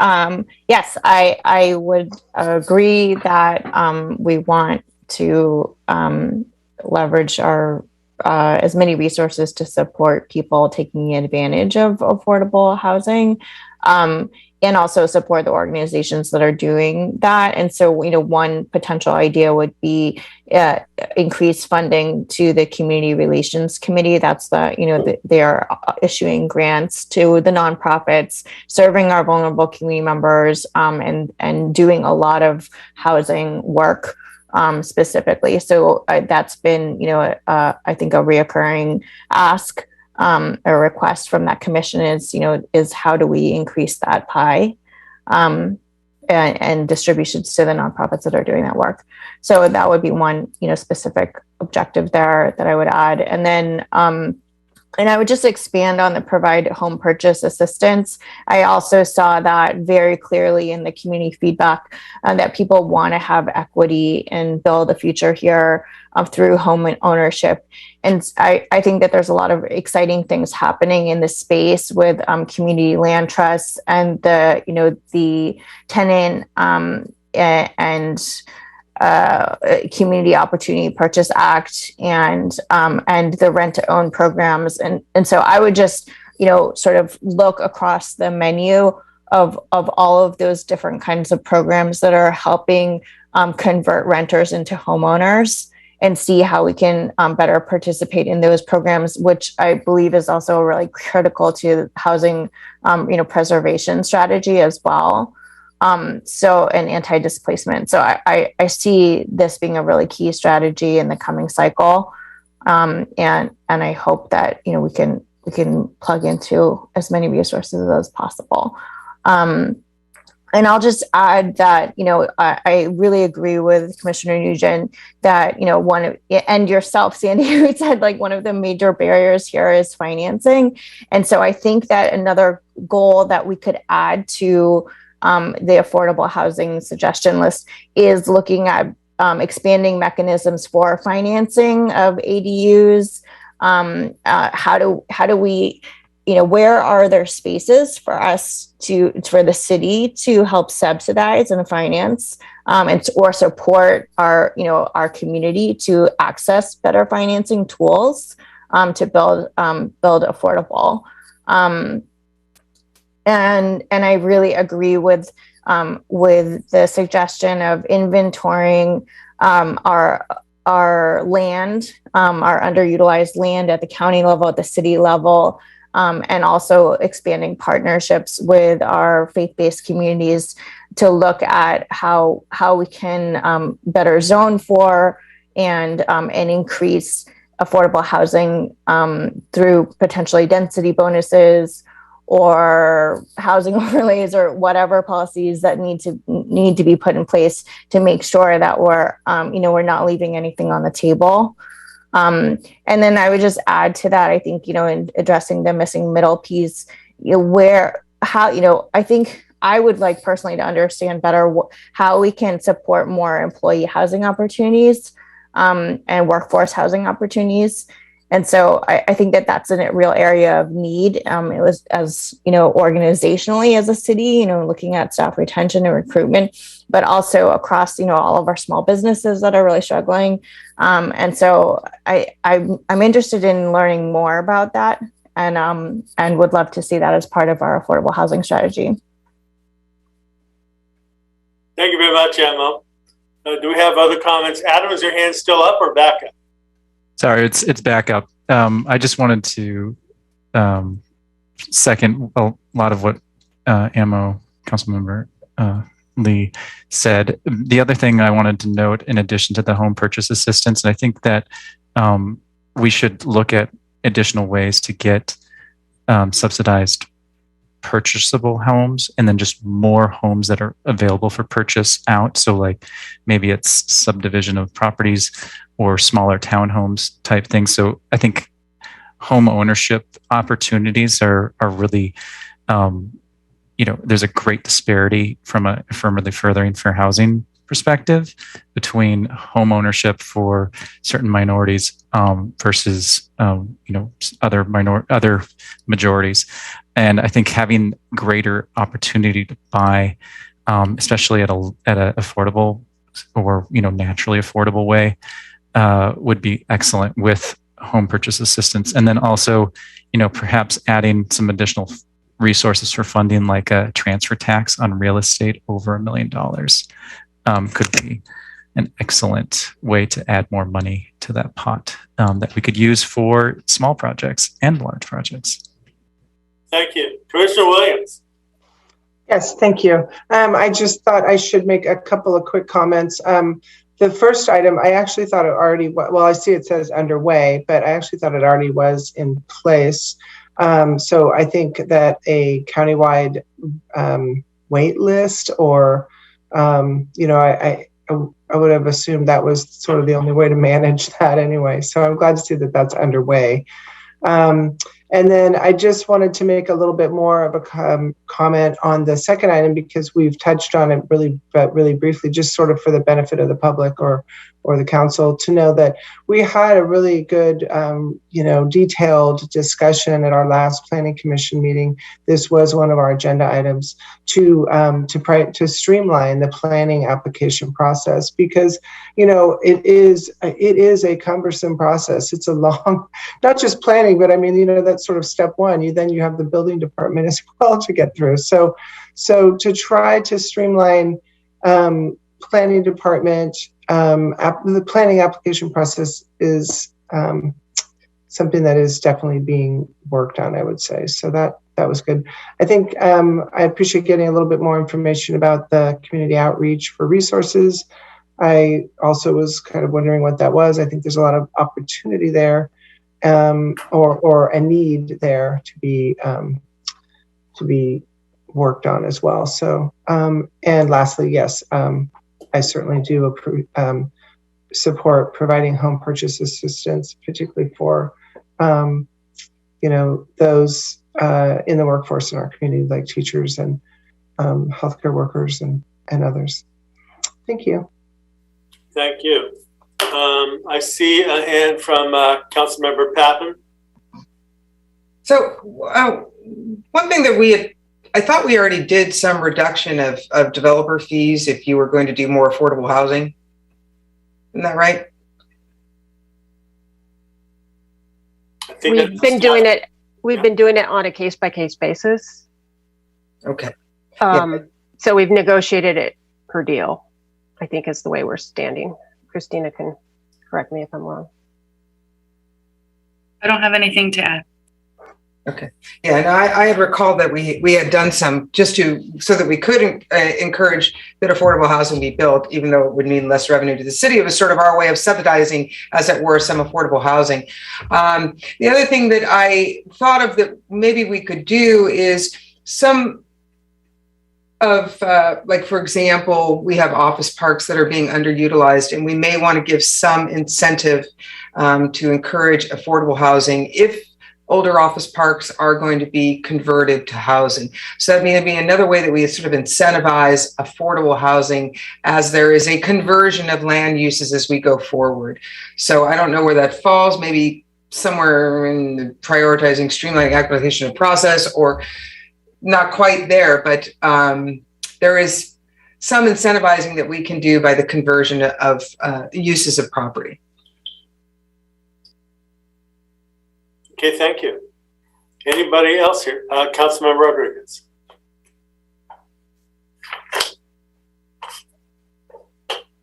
Yes, I would agree that we want to leverage our as many resources to support people taking advantage of affordable housing, and also support the organizations that are doing that. And so, one potential idea would be increase funding to the Community Relations Committee. That's they are issuing grants to the nonprofits, serving our vulnerable community members, and doing a lot of housing work. Specifically. So that's been, I think a reoccurring ask, a request from that commission is how do we increase that pie, and distributions to the nonprofits that are doing that work. So that would be one, specific objective there that I would add. And then, and I would just expand on the provide home purchase assistance. I also saw that very clearly in the community feedback that people want to have equity and build a future here through home ownership. And I think that there's a lot of exciting things happening in this space with community land trusts and the tenant and Community Opportunity Purchase Act and the rent to own programs. And so I would just, sort of look across the menu of all of those different kinds of programs that are helping convert renters into homeowners and see how we can better participate in those programs, which I believe is also really critical to housing, preservation strategy as well. So an anti-displacement. So I see this being a really key strategy in the coming cycle. And I hope that, we can plug into as many resources as possible. And I'll just add that, I really agree with Commissioner Nugent that, and yourself, Sandy, who said one of the major barriers here is financing. And so I think that another goal that we could add to the affordable housing suggestion list is looking at expanding mechanisms for financing of ADUs. How do we, where are there spaces for us for the city to help subsidize and finance or support our community to access better financing tools to build affordable. And I really agree with the suggestion of inventorying our land, our underutilized land at the county level, at the city level, and also expanding partnerships with our faith-based communities to look at how we can better zone for and increase affordable housing through potentially density bonuses or housing overlays or whatever policies that need to be put in place to make sure that we're not leaving anything on the table. And then I would just add to that, I think, in addressing the missing middle piece, I think I would like personally to understand better how we can support more employee housing opportunities and workforce housing opportunities. And so I think that that's a real area of need. It was organizationally as a city, looking at staff retention and recruitment, but also across, all of our small businesses that are really struggling. And so I'm interested in learning more about that and would love to see that as part of our affordable housing strategy. Thank you very much, Emma. Do we have other comments? Adam, is your hand still up or back up? Sorry, it's back up. I just wanted to second a lot of what Councilmember Lee said. The other thing I wanted to note, in addition to the home purchase assistance, and I think that we should look at additional ways to get subsidized purchasable homes and then just more homes that are available for purchase out. So like maybe it's subdivision of properties or smaller townhomes type things. So I think home ownership opportunities are really, there's a great disparity from really furthering fair housing perspective between home ownership for certain minorities versus other majorities. And I think having greater opportunity to buy, especially at a affordable or naturally affordable way, would be excellent with home purchase assistance. And then also, perhaps adding some additional resources for funding, like a transfer tax on real estate over $1 million, could be an excellent way to add more money to that pot that we could use for small projects and large projects. Thank you. Commissioner Williams. Yes, thank you. I just thought I should make a couple of quick comments. The first item, I actually thought it already, well, I see it says underway, but I actually thought it already was in place. So I think that a countywide wait list, or, I would have assumed that was sort of the only way to manage that anyway. So I'm glad to see that that's underway. And then I just wanted to make a little bit more of a comment on the second item, because we've touched on it really briefly, just sort of for the benefit of the public or the council to know that we had a really good, detailed discussion at our last planning commission meeting. This was one of our agenda items to streamline the planning application process, because it is a cumbersome process. It's a long, not just planning, but I mean, that's sort of step one. You have the building department as well to get through. So to try to streamline planning department, the planning application process is something that is definitely being worked on, I would say. So that was good. I think I appreciate getting a little bit more information about the community outreach for resources. I also was kind of wondering what that was. I think there's a lot of opportunity there, or a need there to be worked on as well. So, and lastly, yes, I certainly do support providing home purchase assistance, particularly for, those in the workforce in our community, like teachers and healthcare workers and others. Thank you. Thank you. I see a hand from Councilmember Pappen. So one thing that I thought we already did some reduction of developer fees if you were going to do more affordable housing. Isn't that right? We've been doing it on a case-by-case basis. Okay. So we've negotiated it per deal, I think is the way we're standing. Christina can correct me if I'm wrong. I don't have anything to add. Okay. Yeah, and I had recalled that we had done some so that we could encourage that affordable housing be built, even though it would mean less revenue to the city. It was sort of our way of subsidizing, as it were, some affordable housing. The other thing that I thought of that maybe we could do is some of, like, for example, we have office parks that are being underutilized, and we may want to give some incentive to encourage affordable housing if older office parks are going to be converted to housing. So that may be another way that we sort of incentivize affordable housing as there is a conversion of land uses as we go forward. So I don't know where that falls, maybe somewhere in the prioritizing streamlining application of process, or not quite there, but there is some incentivizing that we can do by the conversion of uses of property. Okay, thank you. Anybody else here? Councilmember Rodriguez.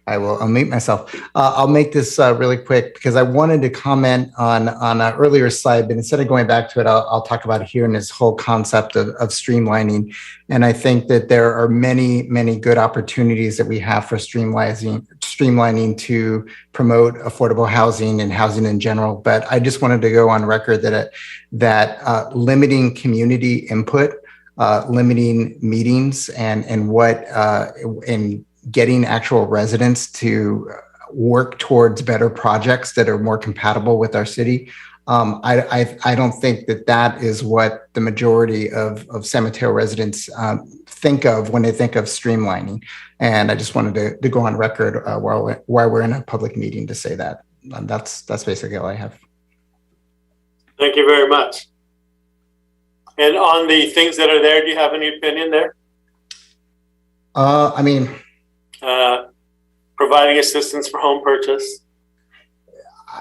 I will unmute myself. I'll make this really quick because I wanted to comment on an earlier slide, but instead of going back to it, I'll talk about it here in this whole concept of streamlining. And I think that there are many, many good opportunities that we have for streamlining to promote affordable housing and housing in general. But I just wanted to go on record that limiting community input, limiting meetings, and getting actual residents to work towards better projects that are more compatible with our city I don't think that that is what the majority of San Mateo residents think of when they think of streamlining. And I just wanted to go on record while we're in a public meeting to say that. That's basically all I have. Thank you very much. And on the things that are there, do you have any opinion there? I mean, providing assistance for home purchase.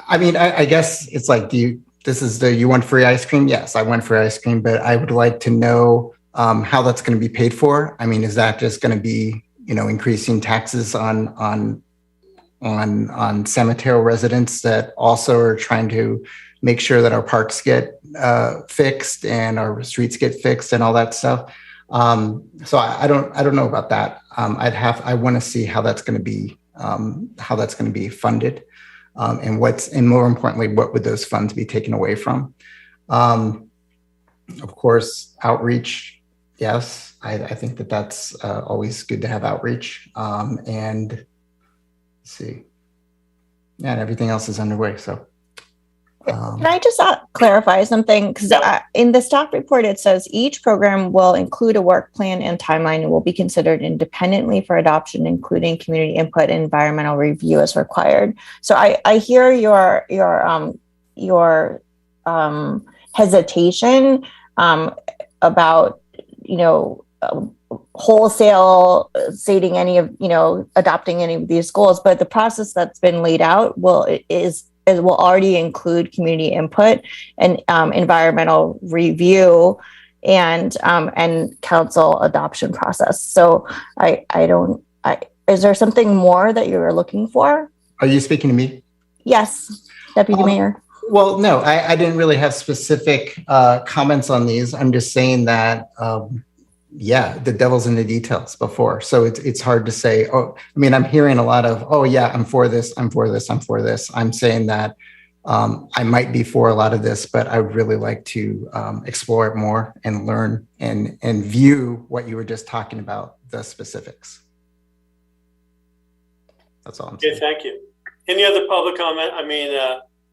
I mean, I guess it's like, you want free ice cream? Yes, I want free ice cream, but I would like to know how that's going to be paid for. I mean, is that just going to be, increasing taxes on San Mateo residents that also are trying to make sure that our parks get fixed and our streets get fixed and all that stuff? So I don't know about that. I want to see how that's going to be funded. And more importantly, what would those funds be taken away from? Of course, outreach. Yes, I think that's always good to have outreach. And let's see. Yeah, and everything else is underway. So. Can I just clarify something? Because in the staff report, it says each program will include a work plan and timeline and will be considered independently for adoption, including community input and environmental review as required. So I hear your hesitation about, wholesale stating any of, adopting any of these goals, but the process that's been laid out will already include community input and environmental review and council adoption process. So is there something more that you're looking for? Are you speaking to me? Yes, Deputy Mayor. Well, no, I didn't really have specific comments on these. I'm just saying that, the devil's in the details before. So it's hard to say, I'm hearing a lot of, I'm for this, I'm for this, I'm for this. I'm saying that I might be for a lot of this, but I would really like to explore it more and learn and view what you were just talking about, the specifics. That's all I'm saying. Okay, thank you. Any other public comment?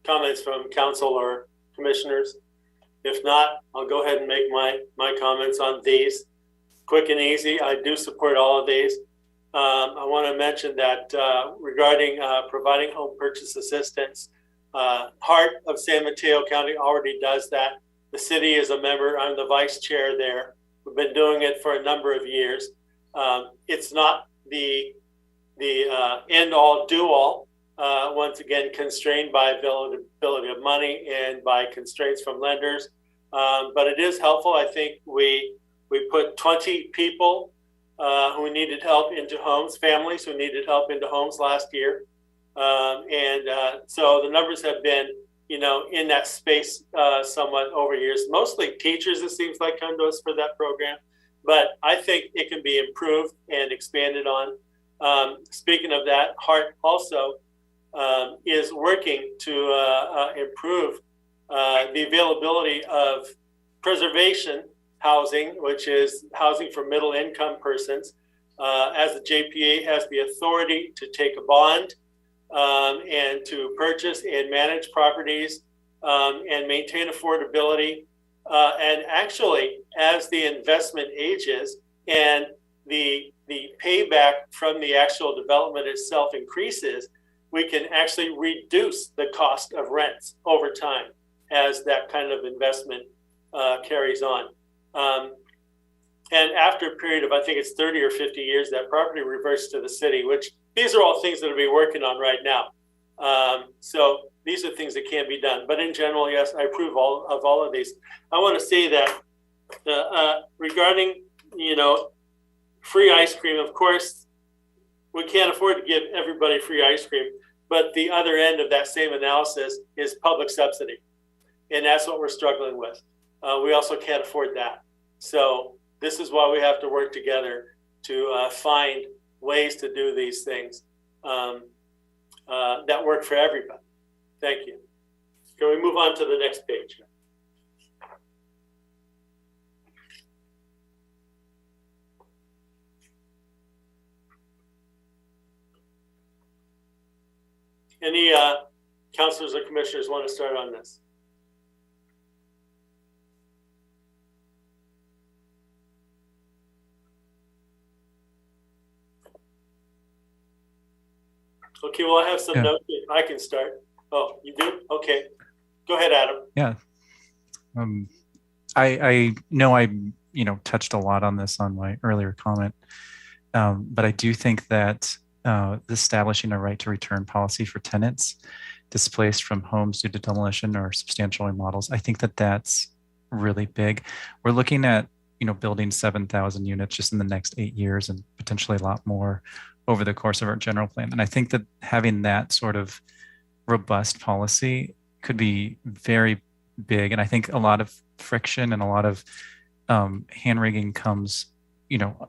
Comments from council or commissioners? If not, I'll go ahead and make my comments on these. Quick and easy. I do support all of these. I want to mention that regarding providing home purchase assistance, Heart of San Mateo County already does that. The city is a member. I'm the vice chair there. We've been doing it for a number of years. It's not the end all do all. Once again, constrained by availability of money and by constraints from lenders. But it is helpful. I think we put 20 people who needed help into homes, families who needed help into homes last year. So the numbers have been, in that space somewhat over years. Mostly teachers, it seems like, come to us for that program. But I think it can be improved and expanded on. Speaking of that, Heart also is working to improve the availability of preservation housing, which is housing for middle income persons, as the JPA has the authority to take a bond and to purchase and manage properties and maintain affordability. And actually, as the investment ages and the payback from the actual development itself increases, we can actually reduce the cost of rents over time as that kind of investment carries on. And after a period of, I think it's 30 or 50 years, that property reverts to the city, which these are all things that we'll be working on right now. So these are things that can be done. But in general, yes, I approve of all of these. I want to say that regarding, free ice cream, of course, we can't afford to give everybody free ice cream. But the other end of that same analysis is public subsidy. And that's what we're struggling with. We also can't afford that. So this is why we have to work together to find ways to do these things that work for everybody. Thank you. Can we move on to the next page? Any councilors or commissioners want to start on this? Okay, well, I have some notes. I can start. Oh, you do? Okay. Go ahead, Adam. Yeah. I know I touched a lot on this on my earlier comment, but I do think that establishing a right to return policy for tenants displaced from homes due to demolition or substantial remodels, I think that that's really big. We're looking at building 7,000 units just in the next 8 years and potentially a lot more over the course of our general plan. And I think that having that sort of robust policy could be very big. And I think a lot of friction and a lot of hand wringing comes,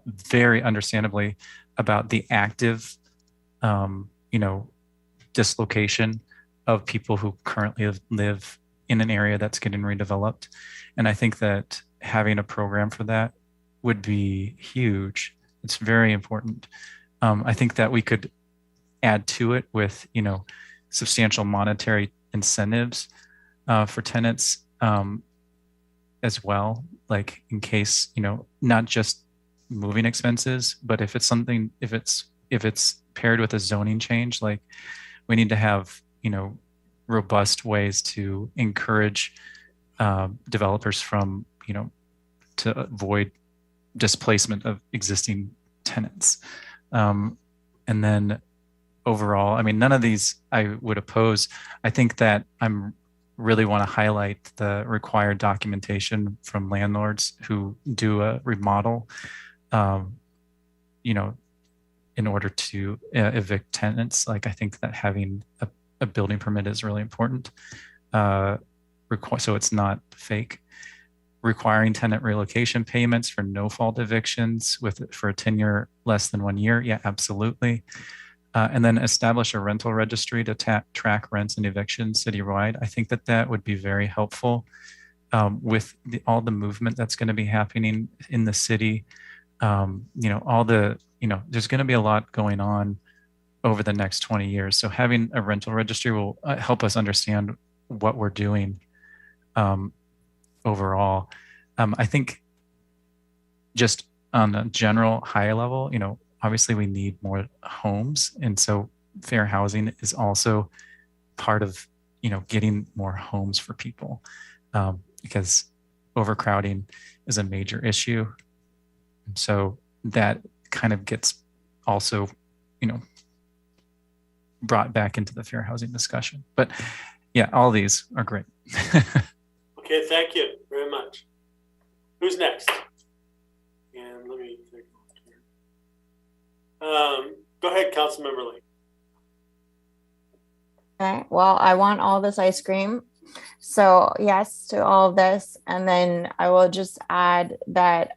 very understandably about the active, dislocation of people who currently live in an area that's getting redeveloped. And I think that having a program for that would be huge. It's very important. I think that we could add to it with, substantial monetary incentives for tenants as well, like in case, not just moving expenses, but if it's paired with a zoning change, like we need to have, robust ways to encourage developers from, to avoid displacement of existing tenants. And then overall, I mean, none of these I would oppose. I think that I'm really want to highlight the required documentation from landlords who do a remodel, in order to evict tenants. Like, I think that having a building permit is really important. So it's not fake. Requiring tenant relocation payments for no-fault evictions for a tenure less than 1 year. Yeah, absolutely. And then establish a rental registry to track rents and evictions citywide. I think that would be very helpful with all the movement that's going to be happening in the city. There's going to be a lot going on over the next 20 years. So having a rental registry will help us understand what we're doing overall. I think just on a general high level, obviously we need more homes. And so fair housing is also part of, getting more homes for people because overcrowding is a major issue. And so that kind of gets also, brought back into the fair housing discussion. But yeah, all these are great. Okay, thank you very much. Who's next? And let me take a look here. Go ahead, Councilmember Lee. Okay, well, I want all this ice cream. So yes to all of this. And then I will just add that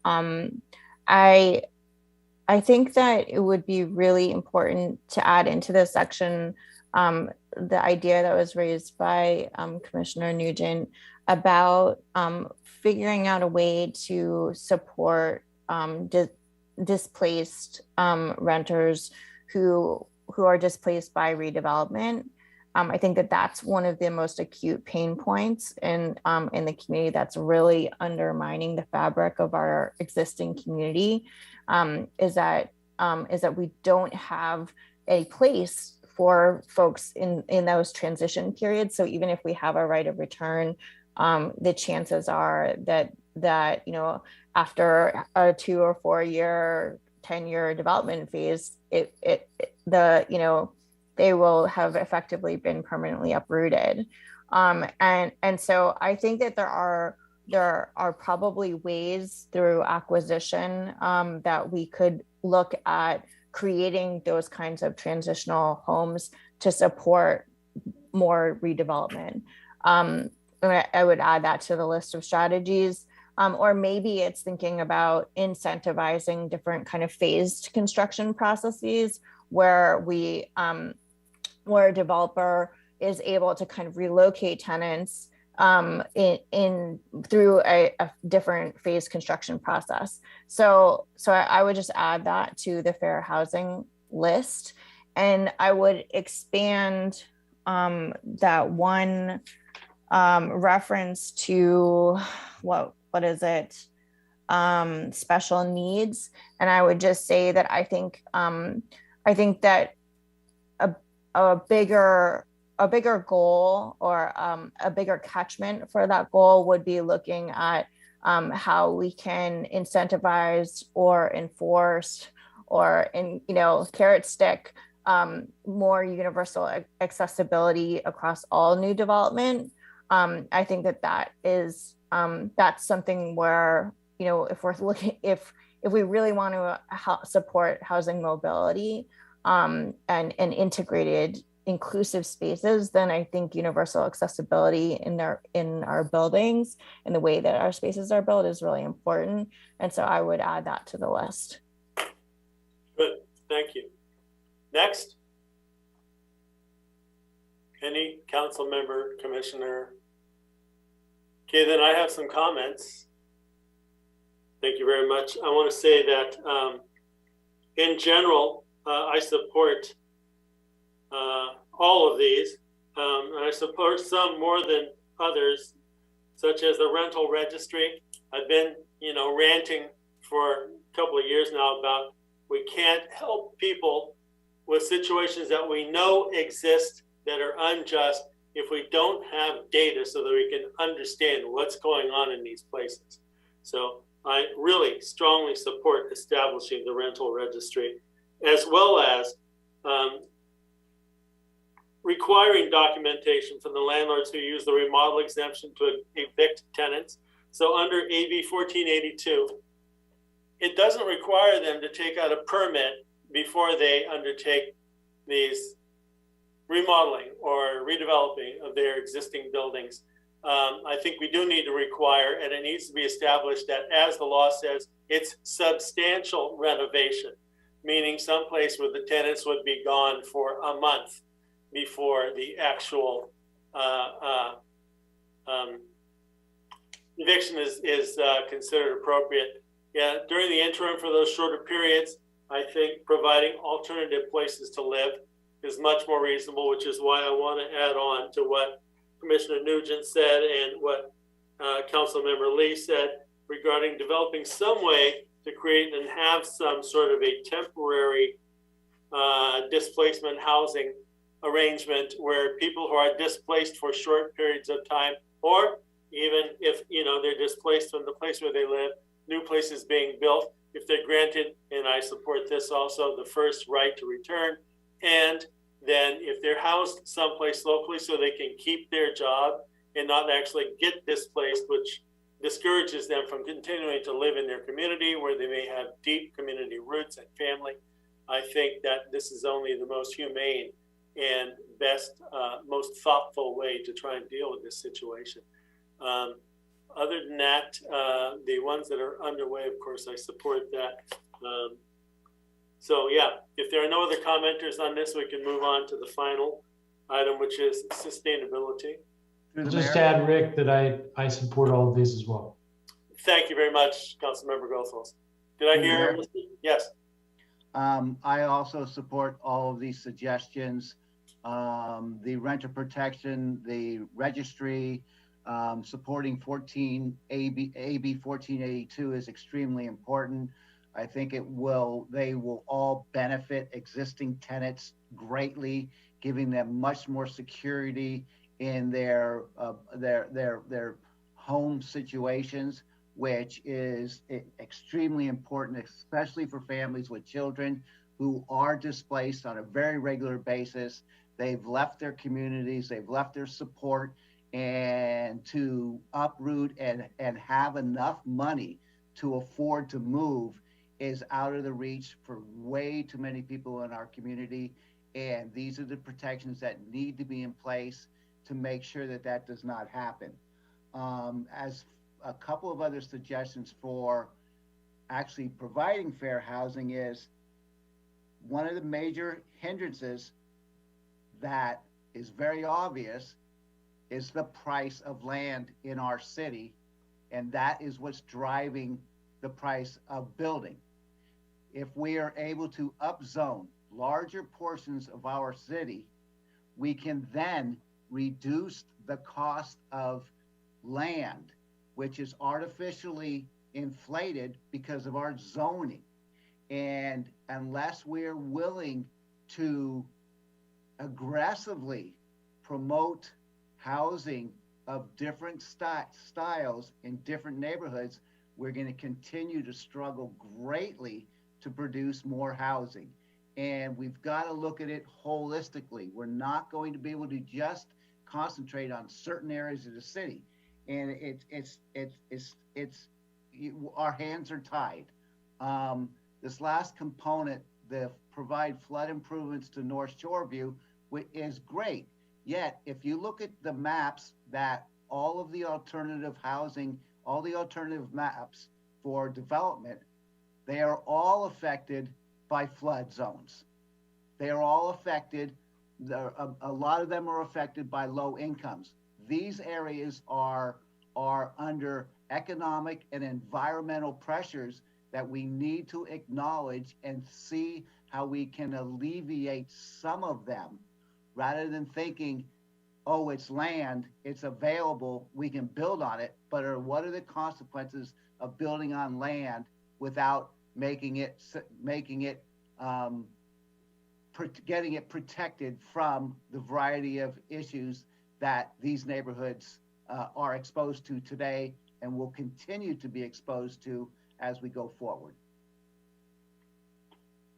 I think that it would be really important to add into this section the idea that was raised by Commissioner Nugent about figuring out a way to support displaced renters who are displaced by redevelopment. I think that that's one of the most acute pain points in the community that's really undermining the fabric of our existing community. Is that we don't have a place for folks in those transition periods. So even if we have a right of return, the chances are that after a 2 or 4 year, 10-year development phase, they will have effectively been permanently uprooted. And so I think that there are probably ways through acquisition that we could look at creating those kinds of transitional homes to support more redevelopment. I would add that to the list of strategies. Or maybe it's thinking about incentivizing different kind of phased construction processes where where a developer is able to kind of relocate tenants through a different phase construction process. So I would just add that to the fair housing list, and I would expand that one reference to what is it? Special needs, and I would just say that I think that a bigger goal or a bigger catchment for that goal would be looking at how we can incentivize or enforce or carrot stick more universal accessibility across all new development. I think that is that's something where, if we're looking, if we really want to support housing mobility and integrated inclusive spaces, then I think universal accessibility in our buildings and the way that our spaces are built is really important. And so I would add that to the list. Good, thank you. Next. Any council member, commissioner? Okay, then I have some comments. Thank you very much. I want to say that in general, I support all of these. And I support some more than others, such as the rental registry. I've been, ranting for a couple of years now about we can't help people with situations that we know exist that are unjust if we don't have data so that we can understand what's going on in these places. So I really strongly support establishing the rental registry, as well as requiring documentation from the landlords who use the remodel exemption to evict tenants. So under AB 1482, it doesn't require them to take out a permit before they undertake these remodeling or redeveloping of their existing buildings. I think we do need to require, and it needs to be established that, as the law says, it's substantial renovation, meaning someplace where the tenants would be gone for a month before the actual eviction is considered appropriate. Yeah, during the interim for those shorter periods, I think providing alternative places to live is much more reasonable, which is why I want to add on to what Commissioner Nugent said and what Councilmember Lee said regarding developing some way to create and have some sort of a temporary displacement housing arrangement where people who are displaced for short periods of time, or even if they're displaced from the place where they live, new places being built, if they're granted, and I support this also, the first right to return, and then if they're housed someplace locally so they can keep their job and not actually get displaced, which discourages them from continuing to live in their community where they may have deep community roots and family. I think that this is only the most humane and best, most thoughtful way to try and deal with this situation. Other than that, the ones that are underway, of course, I support that. So yeah, if there are no other commenters on this, we can move on to the final item, which is sustainability. Just add, Rick, that I support all of these as well. Thank you very much, Councilmember Goethals. Did I hear? Yes. I also support all of these suggestions. The renter protection, the registry, supporting AB 1482 is extremely important. I think they will all benefit existing tenants greatly, giving them much more security in their home situations, which is extremely important, especially for families with children who are displaced on a very regular basis. They've left their communities, they've left their support, and to uproot and have enough money to afford to move is out of the reach for way too many people in our community. And these are the protections that need to be in place to make sure that that does not happen. As a couple of other suggestions for actually providing fair housing is, one of the major hindrances that is very obvious is the price of land in our city. And that is what's driving the price of building. If we are able to upzone larger portions of our city, we can then reduce the cost of land, which is artificially inflated because of our zoning. And unless we're willing to aggressively promote housing of different styles in different neighborhoods, we're going to continue to struggle greatly to produce more housing. And we've got to look at it holistically. We're not going to be able to just concentrate on certain areas of the city. And our hands are tied. This last component, the provide flood improvements to North Shoreview, is great. Yet, if you look at the maps that all of the alternative housing, all the alternative maps for development, they are all affected by flood zones. They are all affected, a lot of them are affected by low incomes. These areas are under economic and environmental pressures that we need to acknowledge and see how we can alleviate some of them, rather than thinking, oh, it's land, it's available, we can build on it, but what are the consequences of building on land without getting it protected from the variety of issues that these neighborhoods are exposed to today and will continue to be exposed to as we go forward.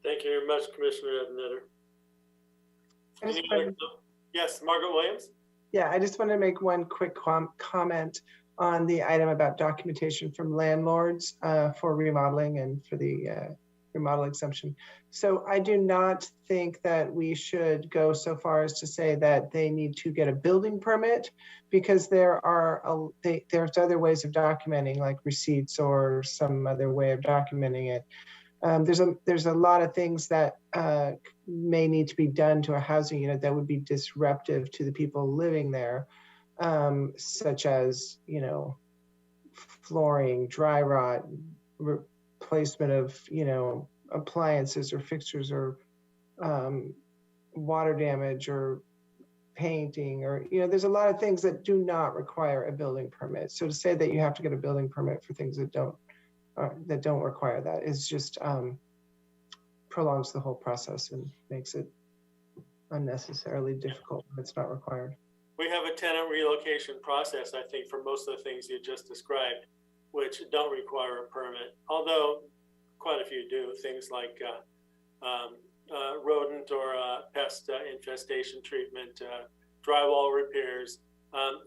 Thank you very much, Commissioner Ednetter. Yes, Margaret Williams? Yeah, I just want to make one quick comment on the item about documentation from landlords for remodeling and for the remodel exemption. So I do not think that we should go so far as to say that they need to get a building permit, because there's other ways of documenting, like receipts or some other way of documenting it. There's a lot of things that may need to be done to a housing unit that would be disruptive to the people living there, such as, flooring, dry rot, replacement of, appliances or fixtures, or water damage, or painting, or, there's a lot of things that do not require a building permit. So to say that you have to get a building permit for things that don't require that is just prolongs the whole process and makes it unnecessarily difficult when it's not required. We have a tenant relocation process, I think, for most of the things you just described, which don't require a permit, although quite a few do, things like rodent or pest infestation treatment, drywall repairs,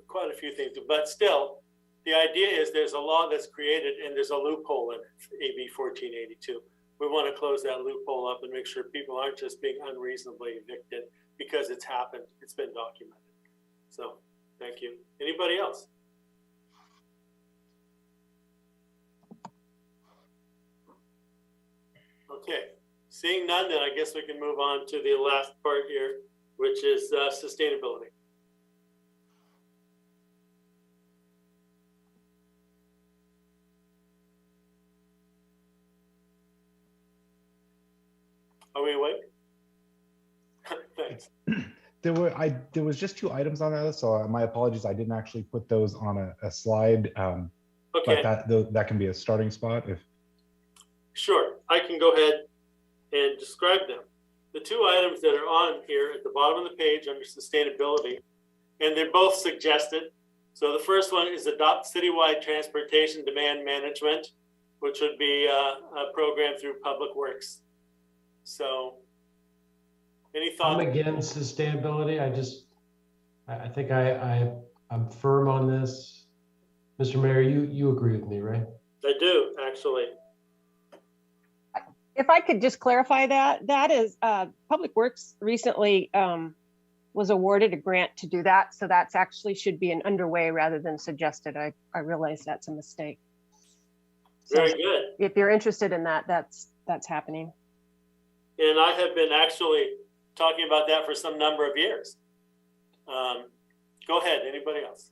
quite a few things do. But still, the idea is there's a law that's created and there's a loophole in it, AB 1482. We want to close that loophole up and make sure people aren't just being unreasonably evicted because it's happened, it's been documented. So, thank you. Anybody else? Okay, seeing none, then I guess we can move on to the last part here, which is sustainability. Are we awake? Thanks. There was just 2 items on that, so my apologies. I didn't actually put those on a slide. Okay. But that can be a starting spot if. Sure, I can go ahead and describe them. The 2 items that are on here at the bottom of the page under sustainability, and they're both suggested. So the first one is adopt citywide transportation demand management, which would be a program through Public Works. So, any thoughts? I'm against sustainability. I think I'm firm on this. Mr. Mayor, you agree with me, right? I do, actually. If I could just clarify that is Public Works recently was awarded a grant to do that. So that's actually should be an underway rather than suggested. I realize that's a mistake. Very good. If you're interested in that, that's happening. And I have been actually talking about that for some number of years. Go ahead, anybody else?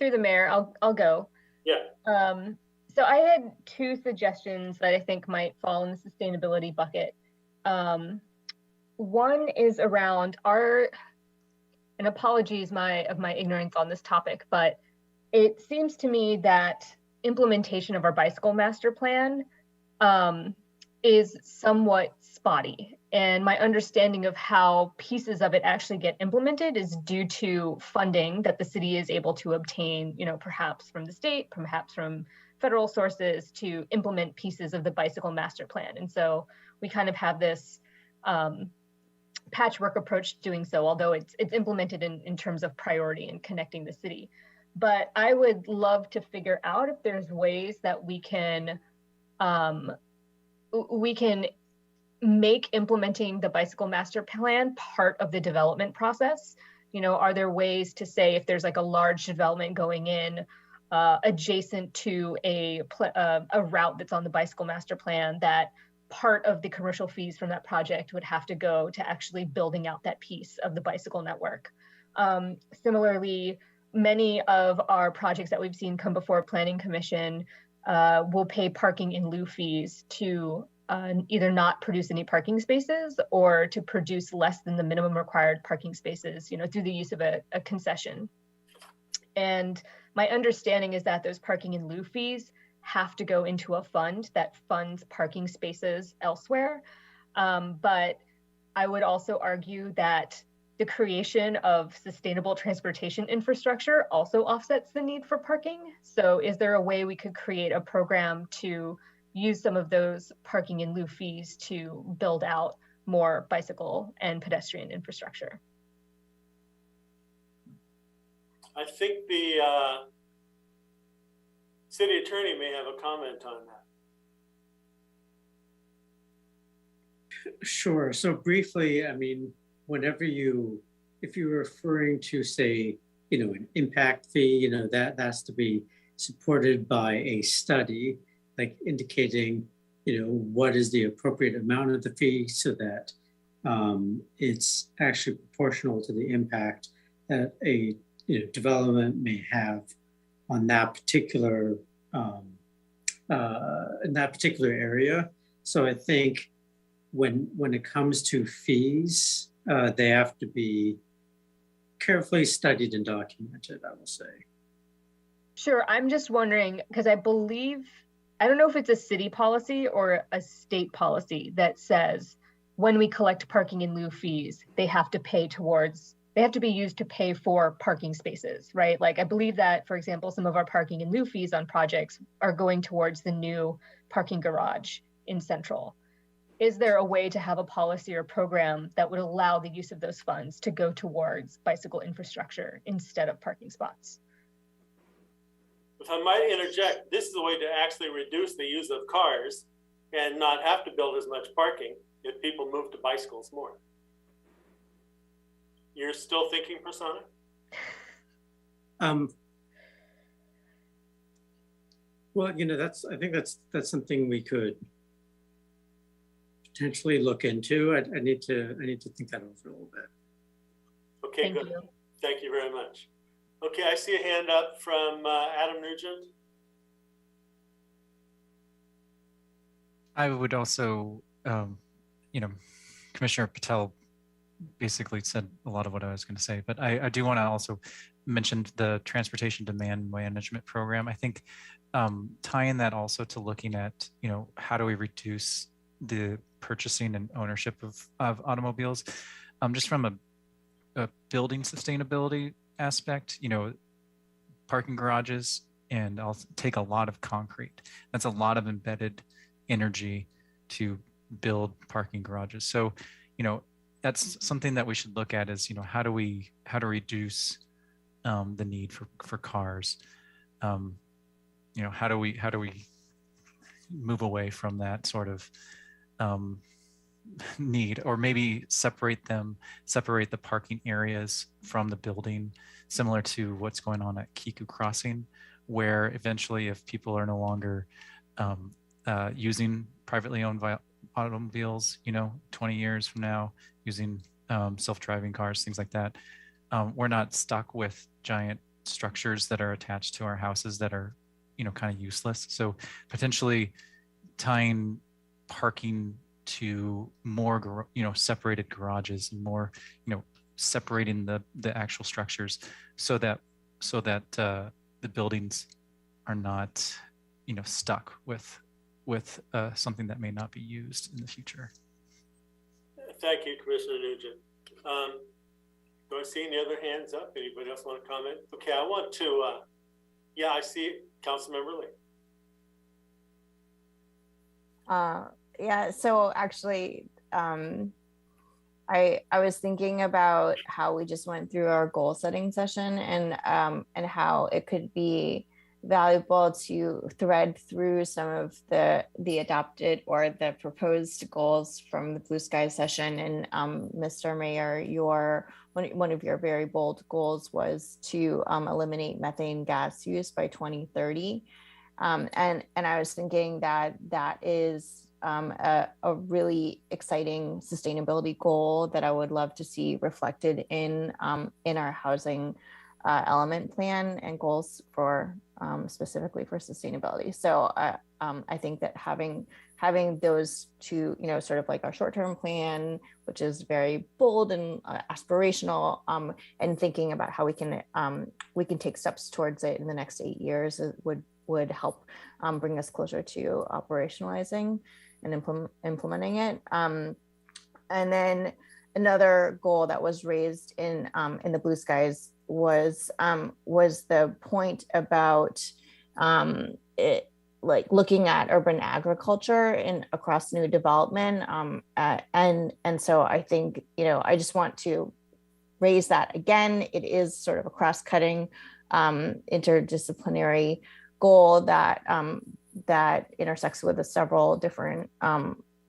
Through the mayor, I'll go. Yeah. So I had 2 suggestions that I think might fall in the sustainability bucket. One is around and apologies of my ignorance on this topic, but it seems to me that implementation of our bicycle master plan is somewhat spotty. And my understanding of how pieces of it actually get implemented is due to funding that the city is able to obtain, perhaps from the state, perhaps from federal sources to implement pieces of the bicycle master plan. And so we kind of have this patchwork approach to doing so, although it's implemented in terms of priority and connecting the city. But I would love to figure out if there's ways that we can make implementing the bicycle master plan part of the development process. Are there ways to say if there's like a large development going in adjacent to a route that's on the bicycle master plan, that part of the commercial fees from that project would have to go to actually building out that piece of the bicycle network. Similarly, many of our projects that we've seen come before Planning Commission will pay parking in lieu fees to either not produce any parking spaces or to produce less than the minimum required parking spaces, through the use of a concession. And my understanding is that those parking in lieu fees have to go into a fund that funds parking spaces elsewhere. But I would also argue that the creation of sustainable transportation infrastructure also offsets the need for parking. So is there a way we could create a program to use some of those parking in lieu fees to build out more bicycle and pedestrian infrastructure? I think the city attorney may have a comment on that. Sure. So briefly, I mean, if you're referring to, say, an impact fee, that has to be supported by a study, like indicating, what is the appropriate amount of the fee so that it's actually proportional to the impact that a development may have on that particular area. So I think when it comes to fees, they have to be carefully studied and documented, I will say. Sure. I'm just wondering, because I don't know if it's a city policy or a state policy that says when we collect parking in lieu fees, they have to be used to pay for parking spaces, right? Like I believe that, for example, some of our parking in lieu fees on projects are going towards the new parking garage in Central. Is there a way to have a policy or program that would allow the use of those funds to go towards bicycle infrastructure instead of parking spots? If I might interject, this is a way to actually reduce the use of cars and not have to build as much parking if people move to bicycles more. You're still thinking, Prasanna? Well, I think that's something we could potentially look into. I need to think that over a little bit. Okay, good. Thank you very much. Okay, I see a hand up from Adam Nugent. I would also, Commissioner Patel basically said a lot of what I was going to say, but I do want to also mention the transportation demand management program. I think tying that also to looking at, how do we reduce the purchasing and ownership of automobiles, just from a building sustainability aspect, parking garages, and I'll take a lot of concrete. That's a lot of embedded energy to build parking garages. So, that's something that we should look at is, how do we reduce the need for cars? How do we move away from that sort of need, or maybe separate the parking areas from the building, similar to what's going on at Kiku Crossing, where eventually if people are no longer using privately owned automobiles, 20 years from now, using self-driving cars, things like that, we're not stuck with giant structures that are attached to our houses that are, kind of useless. So potentially tying parking to more, separated garages and more, separating the actual structures so that the buildings are not, stuck with something that may not be used in the future. Thank you, Commissioner Nugent. Do I see any other hands up? Anybody else want to comment? Okay, I want to, yeah, I see Councilmember Lee. Yeah, so actually, I was thinking about how we just went through our goal setting session and how it could be valuable to thread through some of the adopted or the proposed goals from the Blue Sky session. And Mr. Mayor, one of your very bold goals was to eliminate methane gas use by 2030. And I was thinking that is a really exciting sustainability goal that I would love to see reflected in our housing element plan and goals for specifically for sustainability. So I think that having those two, sort of like our short-term plan, which is very bold and aspirational, and thinking about how we can take steps towards it in the next 8 years would help bring us closer to operationalizing and implementing it. And then another goal that was raised in the Blue Skies was the point about like looking at urban agriculture across new development. And so I think, I just want to raise that again. It is sort of a cross-cutting interdisciplinary goal that intersects with the several different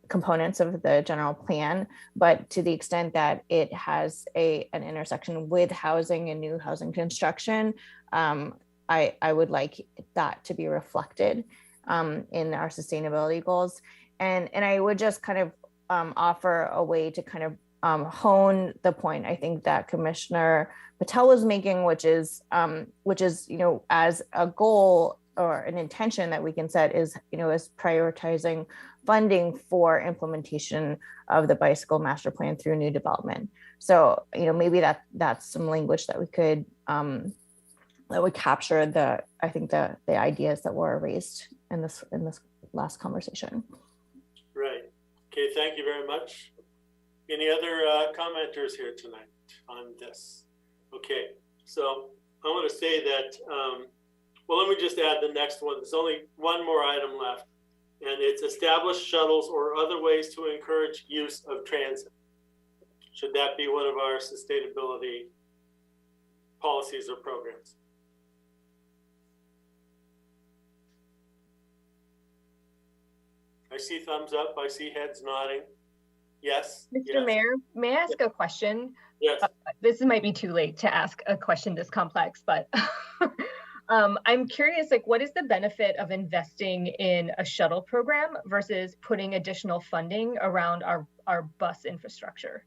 components of the general plan, but to the extent that it has an intersection with housing and new housing construction, I would like that to be reflected in our sustainability goals. And I would just kind of offer a way to kind of hone the point I think that Commissioner Patel was making, which is as a goal or an intention that we can set is prioritizing funding for implementation of the bicycle master plan through new development. So, maybe that's some language that we could that would capture the ideas that were raised in this last conversation. Right. Okay. Thank you very much. Any other commenters here tonight on this? Okay. So I want to say that. Well, let me just add the next one. There's only one more item left, and it's establish shuttles or other ways to encourage use of transit. Should that be one of our sustainability policies or programs? I see thumbs up. I see heads nodding. Yes. Mr. Yes. Mayor, may I ask a question? Yes. This might be too late to ask a question this complex, but I'm curious, what is the benefit of investing in a shuttle program versus putting additional funding around our bus infrastructure?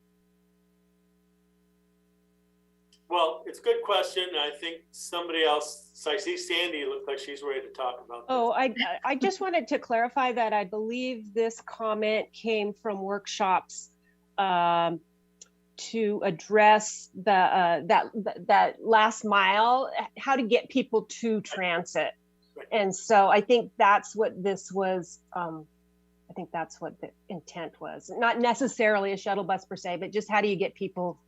Well, it's a good question. I think somebody else, so I see Sandy looks like she's ready to talk about this. Oh, I just wanted to clarify that I believe this comment came from workshops to address that last mile, how to get people to transit. Right. And so I think that's what this was. I think that's what the intent was. Not necessarily a shuttle bus per se, but just how do you get people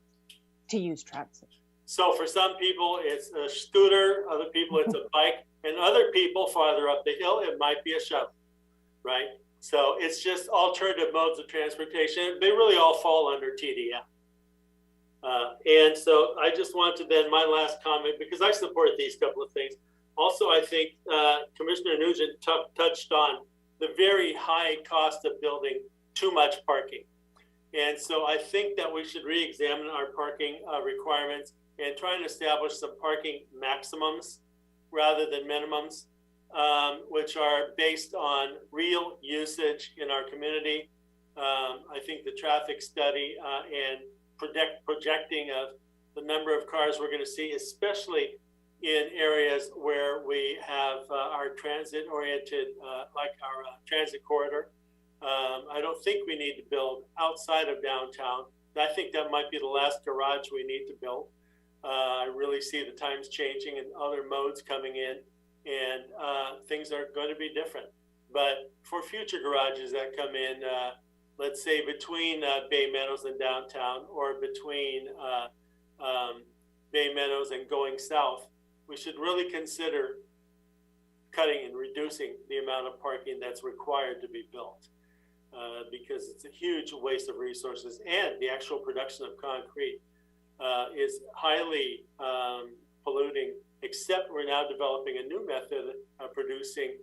to use transit? So for some people, it's a scooter. Other people, it's a bike. And other people farther up the hill, it might be a shuttle, right? So it's just alternative modes of transportation. They really all fall under TDM. And so I just wanted then my last comment, because I support these couple of things. Also, I think Commissioner Nugent touched on the very high cost of building too much parking. And so I think that we should re-examine our parking requirements and try and establish some parking maximums rather than minimums, which are based on real usage in our community. I think the traffic study and projecting of the number of cars we're going to see, especially in areas where we have our transit-oriented, like our transit corridor. I don't think we need to build outside of downtown. I think that might be the last garage we need to build. I really see the times changing and other modes coming in, and things are going to be different. But for future garages that come in, let's say between Bay Meadows and downtown, or between Bay Meadows and going south, we should really consider cutting and reducing the amount of parking that's required to be built, because it's a huge waste of resources, and the actual production of concrete is highly polluting, except we're now developing a new method of producing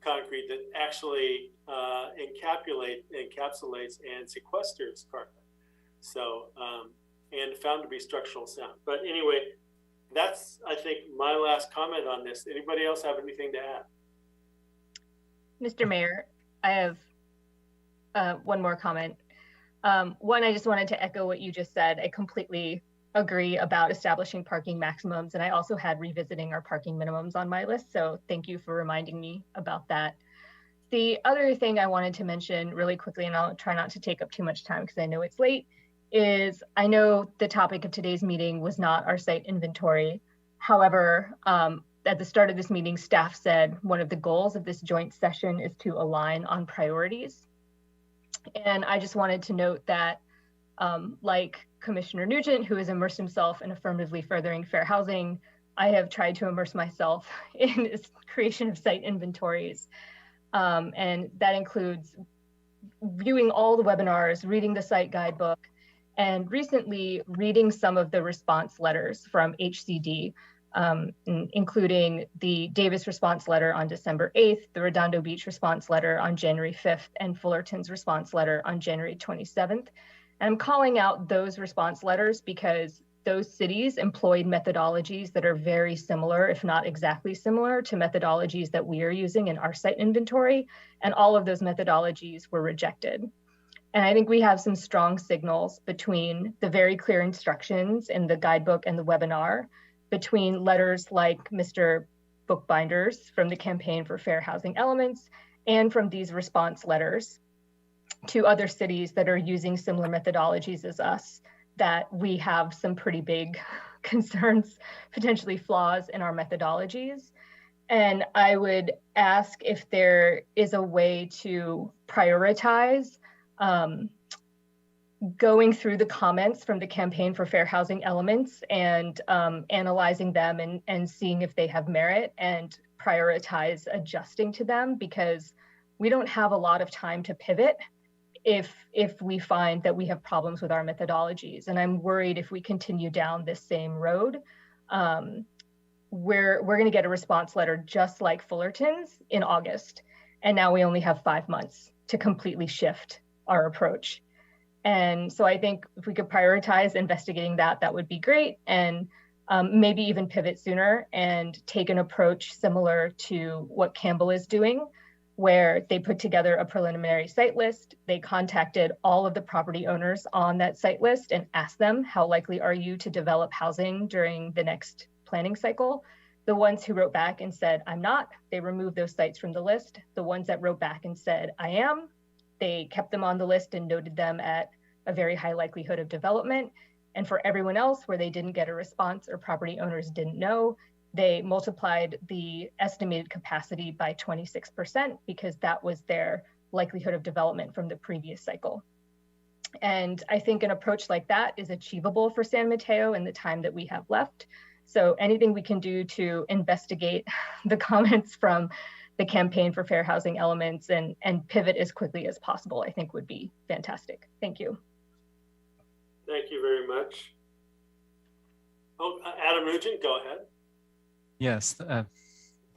concrete that actually encapsulates and sequesters carbon. So, and found to be structural sound. But anyway, that's, I think, my last comment on this. Anybody else have anything to add? Mr. Mayor, I have one more comment. One, I just wanted to echo what you just said. I completely agree about establishing parking maximums, and I also had revisiting our parking minimums on my list, so thank you for reminding me about that. The other thing I wanted to mention really quickly, and I'll try not to take up too much time because I know it's late, is I know the topic of today's meeting was not our site inventory. However, at the start of this meeting, staff said one of the goals of this joint session is to align on priorities. And I just wanted to note that, like Commissioner Nugent, who has immersed himself in affirmatively furthering fair housing, I have tried to immerse myself in this creation of site inventories. And that includes viewing all the webinars, reading the site guidebook, and recently reading some of the response letters from HCD, including the Davis response letter on December 8th, the Redondo Beach response letter on January 5th, and Fullerton's response letter on January 27th. And I'm calling out those response letters because those cities employed methodologies that are very similar, if not exactly similar, to methodologies that we are using in our site inventory. And all of those methodologies were rejected. And I think we have some strong signals between the very clear instructions in the guidebook and the webinar, between letters like Mr. Bookbinder's from the Campaign for Fair Housing Elements, and from these response letters to other cities that are using similar methodologies as us, that we have some pretty big concerns, potentially flaws in our methodologies. And I would ask if there is a way to prioritize going through the comments from the Campaign for Fair Housing Elements and analyzing them and seeing if they have merit, and prioritize adjusting to them, because we don't have a lot of time to pivot if we find that we have problems with our methodologies. And I'm worried if we continue down this same road, we're going to get a response letter just like Fullerton's in August. And now we only have 5 months to completely shift our approach. And so I think if we could prioritize investigating that, that would be great. And maybe even pivot sooner and take an approach similar to what Campbell is doing, where they put together a preliminary site list. They contacted all of the property owners on that site list and asked them, how likely are you to develop housing during the next planning cycle? The ones who wrote back and said, I'm not, they removed those sites from the list. The ones that wrote back and said, I am, they kept them on the list and noted them at a very high likelihood of development. And for everyone else where they didn't get a response or property owners didn't know, they multiplied the estimated capacity by 26% because that was their likelihood of development from the previous cycle. And I think an approach like that is achievable for San Mateo in the time that we have left. So anything we can do to investigate the comments from the Campaign for Fair Housing Elements and pivot as quickly as possible, I think would be fantastic. Thank you. Thank you very much. Oh, Adam Nugent, go ahead. Yes,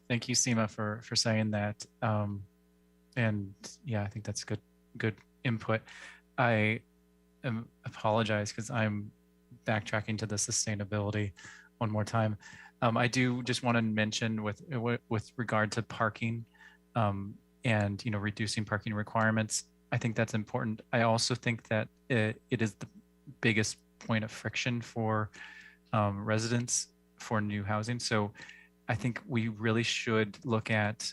thank you, Seema, for saying that. And yeah, I think that's good input. I apologize because I'm backtracking to the sustainability one more time. I do just want to mention with regard to parking and reducing parking requirements. I think that's important. I also think that it is the biggest point of friction for residents for new housing. So I think we really should look at,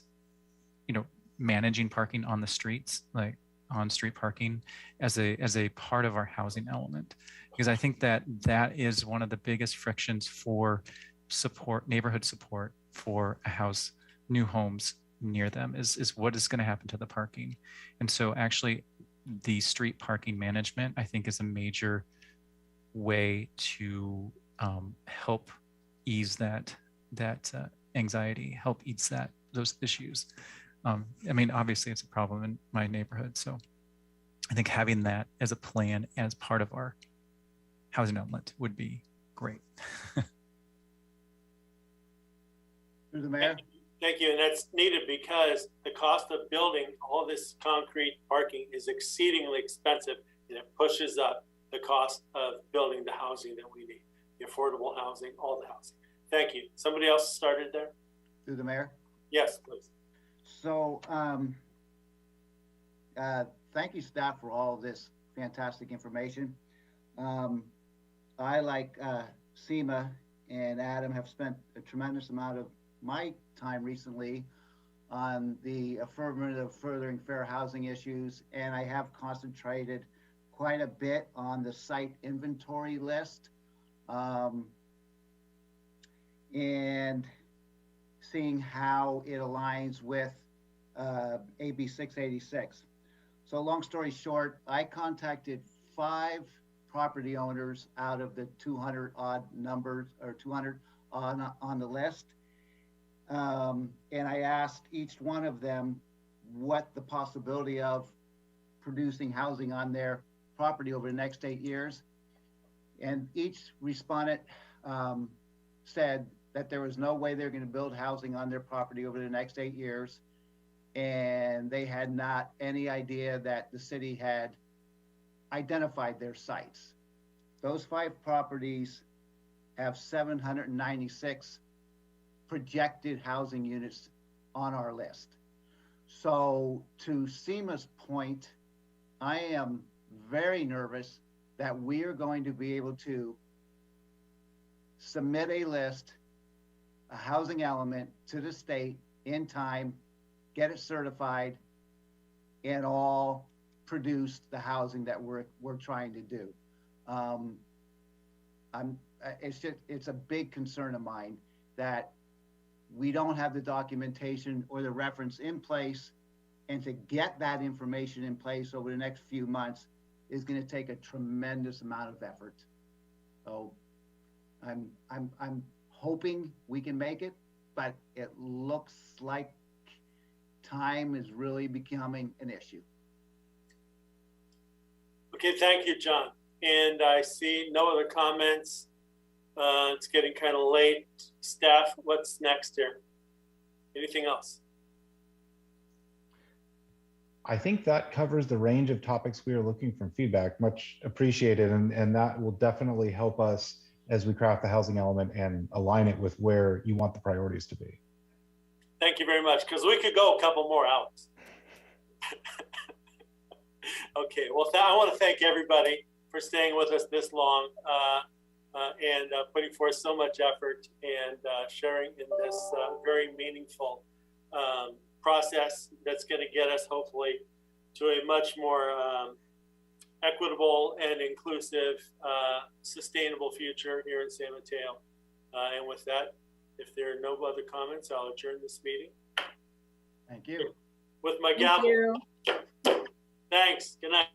managing parking on the streets, like on-street parking, as a part of our housing element, because I think that is one of the biggest frictions for neighborhood support for a house, new homes near them is what is going to happen to the parking. And so actually the street parking management, I think, is a major way to help ease that anxiety, help ease those issues. I mean, obviously, it's a problem in my neighborhood, so I think having that as a plan as part of our housing element would be great. Through the mayor. Thank you, and that's needed because the cost of building all this concrete parking is exceedingly expensive, and it pushes up the cost of building the housing that we need, the affordable housing, all the housing. Thank you. Somebody else started there? Through the mayor. Yes, please. So, thank you, staff, for all of this fantastic information. I, like Seema and Adam, have spent a tremendous amount of my time recently on the affirmative furthering fair housing issues, and I have concentrated quite a bit on the site inventory list and seeing how it aligns with AB 686. So long story short, I contacted 5 property owners out of the 200 odd numbers, or 200 on the list. And I asked each one of them what the possibility of producing housing on their property over the next 8 years. And each respondent said that there was no way they're going to build housing on their property over the next 8 years. And they had not any idea that the city had identified their sites. Those 5 properties have 796 projected housing units on our list. So to Seema's point, I am very nervous that we are going to be able to submit a list, a housing element to the state in time, get it certified, and all produce the housing that we're trying to do. It's a big concern of mine that we don't have the documentation or the reference in place, and to get that information in place over the next few months is going to take a tremendous amount of effort. So I'm hoping we can make it, but it looks like time is really becoming an issue. Okay, thank you, John. And I see no other comments. It's getting kind of late. Staff, what's next here? Anything else? I think that covers the range of topics we are looking for feedback. Much appreciated. And that will definitely help us as we craft the housing element and align it with where you want the priorities to be. Thank you very much, because we could go a couple more hours. Okay, well, I want to thank everybody for staying with us this long and putting forth so much effort and sharing in this very meaningful process that's going to get us hopefully to a much more equitable and inclusive, sustainable future here in San Mateo. And with that, if there are no other comments, I'll adjourn this meeting. Thank you. With my gavel. Thanks. Good night.